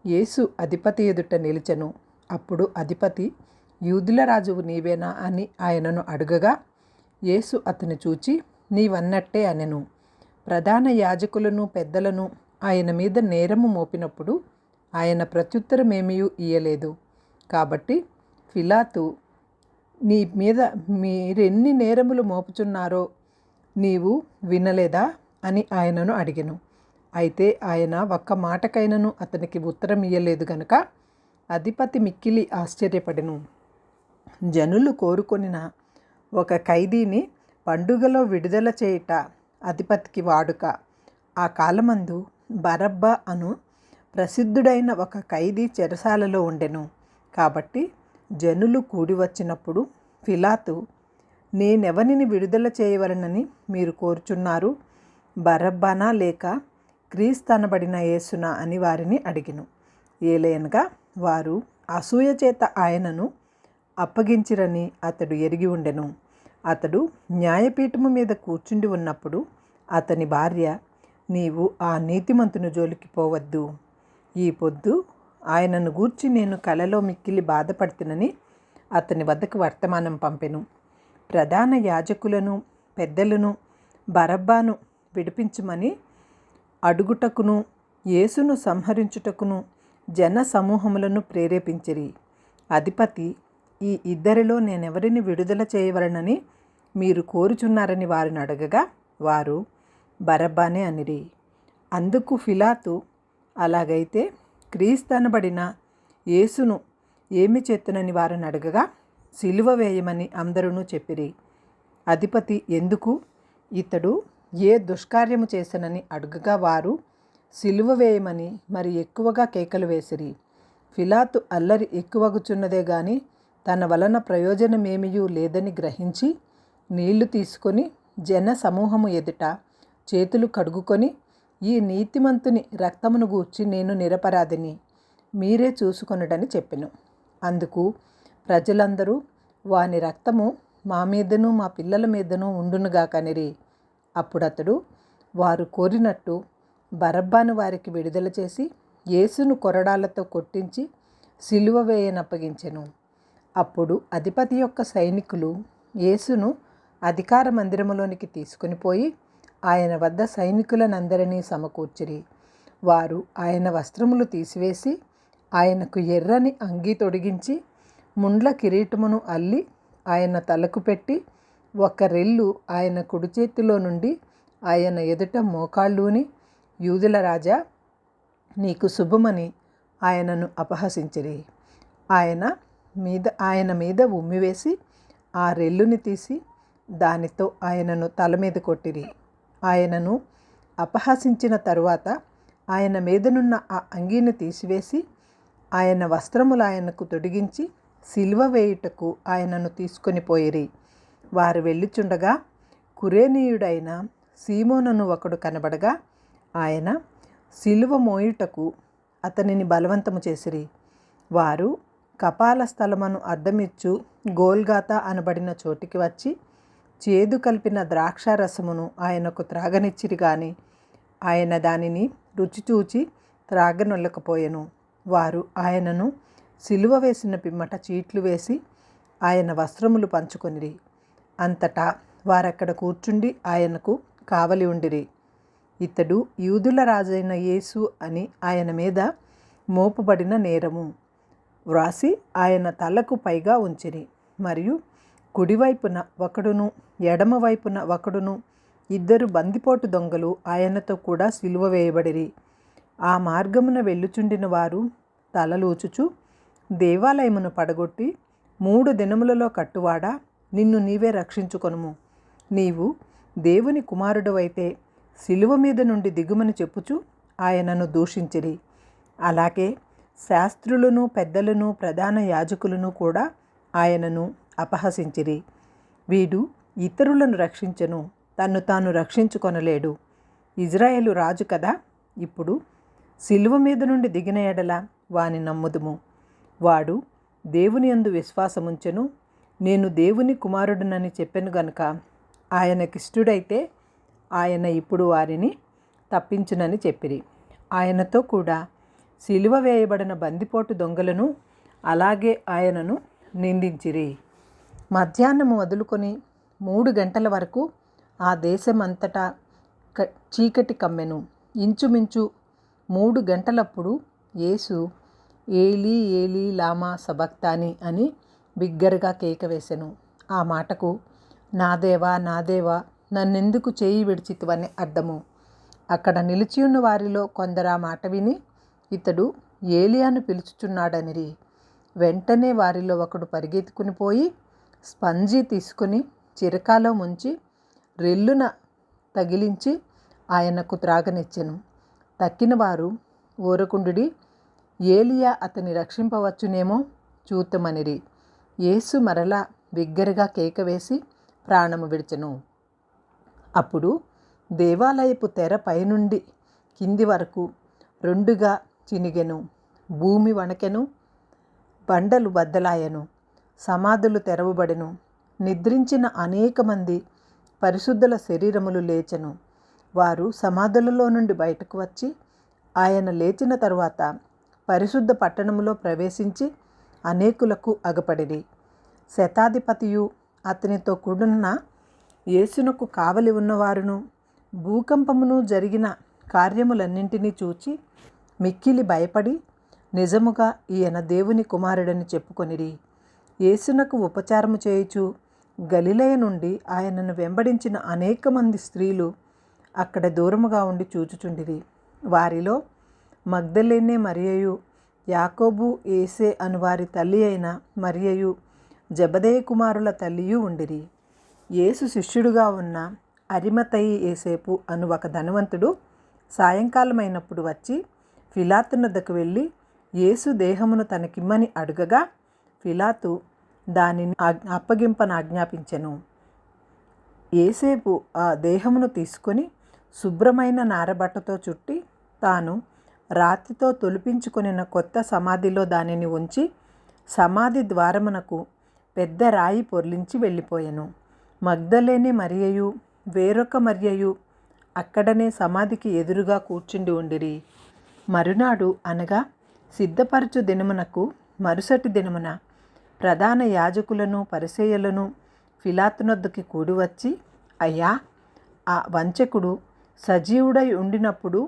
యేసు అధిపతి ఎదుట నిలిచెను. అప్పుడు అధిపతి, యూదుల రాజువు నీవేనా అని ఆయనను అడుగగా యేసు అతని చూచి, నీవన్నట్టే అనెను. ప్రధాన యాజకులను పెద్దలను ఆయన మీద నేరము మోపినప్పుడు ఆయన ప్రత్యుత్తరమేమీ ఇయ్యలేదు. కాబట్టి పిలాతు, నీ మీద మీరెన్ని నేరములు మోపుచున్నారో నీవు వినలేదా అని ఆయనను అడిగెను. అయితే ఆయన ఒక్క మాటకైనను అతనికి ఉత్తరం ఇయ్యలేదు గనుక అధిపతి మిక్కిలి ఆశ్చర్యపడెను. జనులు కోరుకొనిన ఒక ఖైదీని పండుగలో విడుదల చేయుట అధిపతికి వాడుక. ఆ కాలమందు బరబ్బా అను ప్రసిద్ధుడైన ఒక ఖైదీ చెరసాలలో ఉండెను. కాబట్టి జనులు కూడి వచ్చినప్పుడు పిలాతు, నేనెవనిని విడుదల చేయవలనని మీరు కోరుచున్నారు, బరబ్బానా లేక క్రీస్తనబడిన యేసునా అని వారిని అడిగెను. ఏలయనగా వారు అసూయ చేత ఆయనను అప్పగించిరని అతడు ఎరిగి ఉండెను. అతడు న్యాయపీఠము మీద కూర్చుండి ఉన్నప్పుడు అతని భార్య, నీవు ఆ నీతిమంతుని జోలికి పోవద్దు, ఈ పొద్దు ఆయనను గూర్చి నేను కలలో మిక్కిలి బాధపడుతునని అతని వద్దకు వర్తమానం పంపెను. ప్రధాన యాజకులను పెద్దలను బరబ్బాను విడిపించమని అడుగుటకును యేసును సంహరించుటకును జన సమూహములను ప్రేరేపించిరి. అధిపతి, ఈ ఇద్దరిలో నేనెవరిని విడుదల చేయవలనని మీరు కోరుచున్నారని వారిని అడగగా వారు బరబ్బానే అనిరి. అందుకు పిలాతు, అలాగైతే క్రీస్తనబడిన యేసును ఏమి చేతునని వారిని అడగగా సిలువ వేయమని అందరూ చెప్పిరి. అధిపతి, ఎందుకు, ఇతడు ఏ దుష్కార్యము చేసనని అడుగగా వారు సిలువ వేయమని మరి ఎక్కువగా కేకలు వేసిరి. పిలాతు అల్లరి ఎక్కువగుచున్నదే గాని తన వలన ప్రయోజనమేమీ లేదని గ్రహించి నీళ్లు తీసుకొని జన సమూహము ఎదుట చేతులు కడుగుకొని, ఈ నీతిమంతుని రక్తమును గూర్చి నేను నిరపరాధిని, మీరే చూసుకొనుడని చెప్పెను. అందుకు ప్రజలందరూ, వాని రక్తము మా మీదను మా పిల్లల మీదను ఉండునుగాకనిరి. అప్పుడతడు వారు కోరినట్టు బరబ్బాను వారికి విడుదల చేసి యేసును కొరడాలతో కొట్టించి సిలువ వేయనప్పగించెను. అప్పుడు అధిపతి యొక్క సైనికులు యేసును అధికార మందిరములోనికి తీసుకుని పోయి ఆయన వద్ద సైనికులనందరినీ సమకూర్చిరి. వారు ఆయన వస్త్రములు తీసివేసి ఆయనకు ఎర్రని అంగీ తొడిగించి ముండ్ల కిరీటమును అల్లి ఆయన తలకు పెట్టి ఒక రెల్లు ఆయన కుడి చేతిలో నుండి ఆయన ఎదుట మోకాళ్ళూని, యూదుల రాజా, నీకు శుభమని ఆయనను అపహసించిరి. ఆయన మీద ఉమ్మివేసి ఆ రెల్లుని తీసి దానితో ఆయనను తల మీద కొట్టిరి. ఆయనను అపహసించిన తరువాత ఆయన మీదనున్న ఆ అంగీని తీసివేసి ఆయన వస్త్రములు ఆయనకు తొడిగించి సిలువ వేయుటకు ఆయనను తీసుకొని పోయిరి. వారు వెళ్ళుచుండగా కురేనీయుడైన సీమోనను ఒకడు కనబడగా ఆయన సిలువ మోయుటకు అతనిని బలవంతము చేసిరి. వారు కపాల స్థలమును అద్దమిచ్చు గోల్గాతా అనబడిన చోటికి వచ్చి చేదు కలిపిన ద్రాక్షారసమును ఆయనకు త్రాగనిచ్చిరి గాని ఆయన దానిని రుచి చూచి త్రాగనొల్లకపోయెను. వారు ఆయనను సిలువ వేసిన పిమ్మట చీట్లు వేసి ఆయన వస్త్రములు పంచుకొనిరి. అంతటా వారక్కడ కూర్చుండి ఆయనకు కావలి ఉండిరి. ఇతడు యూదుల రాజైన యేసు అని ఆయన మీద మోపబడిన నేరము వ్రాసి ఆయన తలకు పైగా ఉంచిరి. మరియు కుడివైపున ఒకడును ఎడమవైపున ఒకడును ఇద్దరు బందిపోటు దొంగలు ఆయనతో కూడా సిలువ వేయబడిరి. ఆ మార్గమున వెళ్ళుచుండిన వారు తలలూచుచు, దేవాలయమును పడగొట్టి 3 దినములలో కట్టువాడా, నిన్ను నీవే రక్షించుకొనుము. నీవు దేవుని కుమారుడవైతే సిలువ మీద నుండి దిగుమని చెప్పుచు ఆయనను దూషించిరి. అలాగే శాస్త్రులను, పెద్దలను, ప్రధాన యాజకులను కూడా ఆయనను అపహసించిరి. వీడు ఇతరులను రక్షించెను, తన్ను తాను రక్షించుకొనలేడు. ఇజ్రాయేలు రాజు కదా. ఇప్పుడు సిలువ మీద నుండి దిగిన ఎడల వాని నమ్ముదుము. వాడు దేవుని యందు విశ్వాసముంచెను, నేను దేవుని కుమారుడునని చెప్పెను గనుక ఆయనకిష్టుడైతే ఆయన ఇప్పుడు వారిని తప్పించునని చెప్పిరి. ఆయనతో కూడా సిలువ వేయబడిన బందిపోటు దొంగలను అలాగే ఆయనను నిందించిరి. మధ్యాహ్నం మొదలుకొని 3 గంటల వరకు ఆ దేశమంతటా చీకటి కమ్మెను. ఇంచుమించు 3 గంటలప్పుడు యేసు ఏలీ ఏలీ లామా సబక్తాని అని బిగ్గరగా కేక వేసెను. ఆ మాటకు నా దేవా నా దేవా నన్నెందుకు చేయి విడిచితివని అర్థము. అక్కడ నిలిచియున్న వారిలో కొందరు ఆ మాట విని ఇతడు ఏలియాను పిలుచుచున్నాడనిరి. వెంటనే వారిలో ఒకడు పరిగెత్తుకుని పోయి స్పంజి తీసుకుని చిరకాలో ముంచి రెల్లున తగిలించి ఆయనకు త్రాగనిచ్చెను. తక్కిన వారు ఊరకుండుడి, ఏలియా అతని రక్షింపవచ్చునేమో చూతమనిరి. యేసు మరలా బిగ్గరగా కేక వేసి ప్రాణము విడిచెను. అప్పుడు దేవాలయపు తెర పైనుండి కింది వరకు 2గా చినిగెను. భూమి వణకెను, బండలు బద్దలాయెను, సమాధులు తెరవబడెను. నిద్రించిన అనేక మంది పరిశుద్ధుల శరీరములు లేచెను. వారు సమాధులలో నుండి బయటకు వచ్చి ఆయన లేచిన తరువాత పరిశుద్ధ పట్టణములో ప్రవేశించి అనేకులకు అగపడిరి. శతాధిపతియు అతనితో కూడున్న యేసునకు కావలి ఉన్నవారును భూకంపమును జరిగిన కార్యములన్నింటినీ చూచి మిక్కిలి భయపడి నిజముగా ఈయన దేవుని కుమారుడని చెప్పుకొనిరి. యేసునకు ఉపచారము చేయుచు గలిలయ నుండి ఆయనను వెంబడించిన అనేక మంది స్త్రీలు అక్కడ దూరముగా ఉండి చూచుచుండిరి. వారిలో మగ్దలేనే మరియయు, యాకోబు, ఏసే అను వారి తల్లి అయిన మరియయు, జబదేయ కుమారుల తల్లియు ఉండిరి. యేసు శిష్యుడుగా ఉన్న అరిమతయి ఏసేపు అను ఒక ధనవంతుడు సాయంకాలమైనప్పుడు వచ్చి పిలాతునొద్దకు వెళ్ళి యేసు దేహమును తనకిమ్మని అడుగగా పిలాతు దానిని అప్పగింపనాజ్ఞాపించెను. ఏసేపు ఆ దేహమును తీసుకొని శుభ్రమైన నారబట్టతో చుట్టి తాను రాతితో తొలిపించుకొనిన కొత్త సమాధిలో దానిని ఉంచి సమాధి ద్వారమునకు పెద్ద రాయి పొర్లించి వెళ్ళిపోయెను. మగ్దలేనే మరియయు వేరొక మరియయు అక్కడనే సమాధికి ఎదురుగా కూర్చుండి ఉండిరి. మరునాడు అనగా సిద్ధపరచు దినమునకు మరుసటి దినమున ప్రధాన యాజకులను పరిసయ్యులను పిలాతునొద్దకు కూడివచ్చి, అయ్యా, ఆ వంచకుడు సజీవుడై ఉండినప్పుడు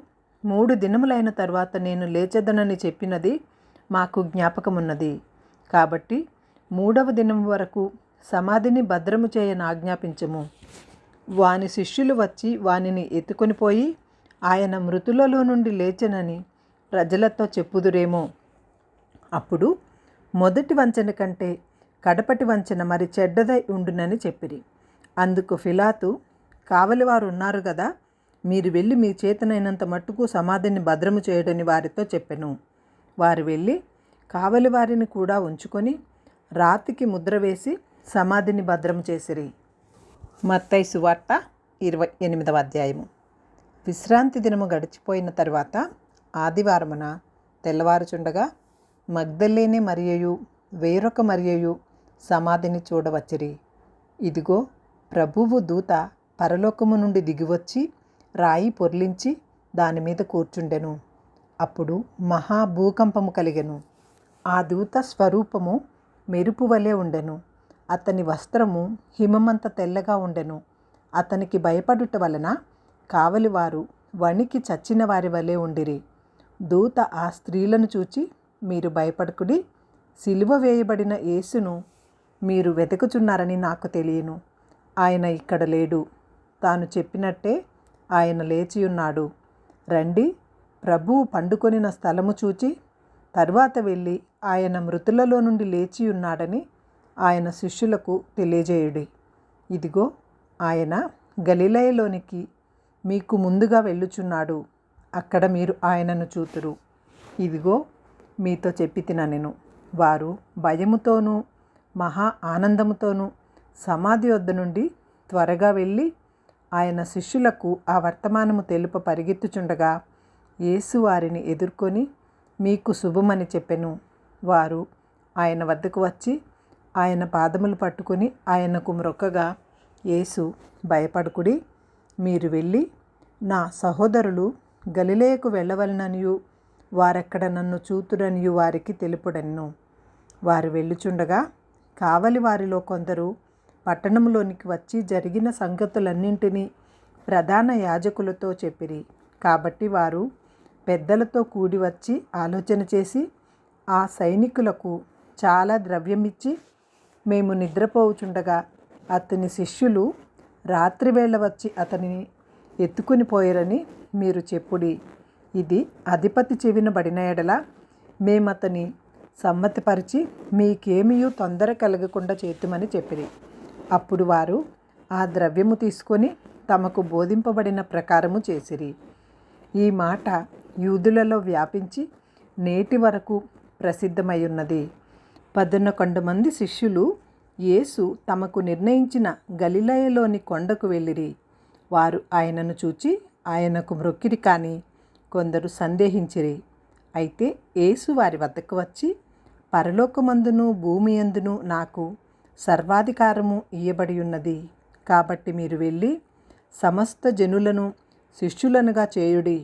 3 దినములైన తర్వాత నేను లేచెదనని చెప్పినది మాకు జ్ఞాపకమున్నది. కాబట్టి 3వ దినం వరకు సమాధిని భద్రము చేయని ఆజ్ఞాపించము. వాని శిష్యులు వచ్చి వానిని ఎత్తుకొని పోయి ఆయన మృతులలో నుండి లేచెనని ప్రజలతో చెప్పుదురేమో. అప్పుడు మొదటి వంచన కంటే కడపటి వంచన మరి చెడ్డదై ఉండునని చెప్పిరి. అందుకు పిలాతు, కావలివారు ఉన్నారు కదా, మీరు వెళ్ళి మీ చేతనైనంత మట్టుకు సమాధిని భద్రము చేయడని వారితో చెప్పెను. వారు వెళ్ళి కావలి వారిని కూడా ఉంచుకొని రాతికి ముద్ర వేసి సమాధిని భద్రము చేసిరి. మత్తయి సువార్త 28వ అధ్యాయము. విశ్రాంతి దినము గడిచిపోయిన తరువాత ఆదివారమున తెల్లవారుచుండగా మగ్దలేనే మరియయు వేరొక మరియయు సమాధిని చూడవచ్చిరి. ఇదిగో, ప్రభువు దూత పరలోకము నుండి దిగివచ్చి రాయి పొర్లించి దాని మీద కూర్చుండెను. అప్పుడు మహాభూకంపము కలిగెను. ఆ దూత స్వరూపము మెరుపు వలె ఉండెను. అతని వస్త్రము హిమమంత తెల్లగా ఉండెను. అతనికి భయపడుట వలన కావలివారు వణికి చచ్చిన వారి వలె ఉండిరి. దూత ఆ స్త్రీలను చూచి, మీరు భయపడకుడి, సిలువ వేయబడిన యేసును మీరు వెతుకుచున్నారని నాకు తెలియను. ఆయన ఇక్కడ లేడు. తాను చెప్పినట్టే ఆయన లేచియున్నాడు. రండి, ప్రభువు పండుకొనిన స్థలము చూచి తరువాత వెళ్ళి ఆయన మృతులలో నుండి లేచియున్నాడని ఆయన శిష్యులకు తెలియజేయుడి. ఇదిగో, ఆయన గలిలయలోనికి మీకు ముందుగా వెళ్ళుచున్నాడు. అక్కడ మీరు ఆయనను చూతురు. ఇదిగో, మీతో చెప్పి తిననెను. వారు భయముతోనూ మహా ఆనందముతోనూ సమాధి వద్ద నుండి త్వరగా వెళ్ళి ఆయన శిష్యులకు ఆ వర్తమానము తెలుప పరిగెత్తుచుండగా యేసు వారిని ఎదుర్కొని, మీకు శుభమని చెప్పెను. వారు ఆయన వద్దకు వచ్చి ఆయన పాదములు పట్టుకుని ఆయనకు మ్రొక్కగా, యేసు, భయపడకుడి, మీరు వెళ్ళి నా సహోదరులు గలిలయకు వెళ్ళవలననియు వారెక్కడ నన్ను చూతురనియు వారికి తెలుపుడెను. వారు వెళ్ళుచుండగా కావలి వారిలో కొందరు పట్టణంలోనికి వచ్చి జరిగిన సంగతులన్నింటినీ ప్రధాన యాజకులతో చెప్పిరి. కాబట్టి వారు పెద్దలతో కూడి వచ్చి ఆలోచన చేసి ఆ సైనికులకు చాలా ద్రవ్యమిచ్చి, మేము నిద్రపోవుచుండగా అతని శిష్యులు రాత్రివేళ వచ్చి అతనిని ఎత్తుకుని పోయారని మీరు చెప్పుడి. ఇది అధిపతి చెవిన పడిన ఎడల మేమతని సమ్మతిపరిచి మీకేమీయూ తొందర కలగకుండా చేతుమని చెప్పిరి. అప్పుడు వారు ఆ ద్రవ్యము తీసుకొని తమకు బోధింపబడిన ప్రకారము చేసిరి. ఈ మాట యూదులలో వ్యాపించి నేటి వరకు ప్రసిద్ధమై ఉన్నది. 11 మంది శిష్యులు యేసు తమకు నిర్ణయించిన గలిలయలోని కొండకు వెళ్ళిరి. వారు ఆయనను చూచి ఆయనకు మ్రొక్కిరి, కానీ కొందరు సందేహించిరి. అయితే యేసు వారి వద్దకు వచ్చి, పరలోకమందును భూమి యందును నాకు సర్వాధికారము ఇయ్యబడి ఉన్నది. కాబట్టి మీరు వెళ్ళి సమస్త జనులను శిష్యులనుగా చేయుడి.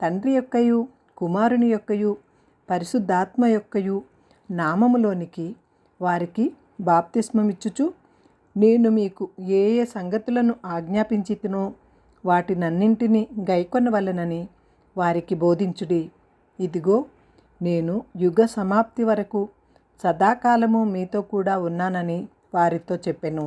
తండ్రి యొక్కయు కుమారుని యొక్కయు పరిశుద్ధాత్మ యొక్కయు నామములోనికి వారికి బాప్తిస్మమిచ్చుచు, నేను మీకు ఏ ఏ సంగతులను ఆజ్ఞాపించితినో వాటినన్నింటినీ గైకొనవలెనని వారికి బోధించుడి. ఇదిగో, నేను యుగ సమాప్తి వరకు సదాకాలము మీతో కూడా ఉన్నానని వారితో చెప్పెను.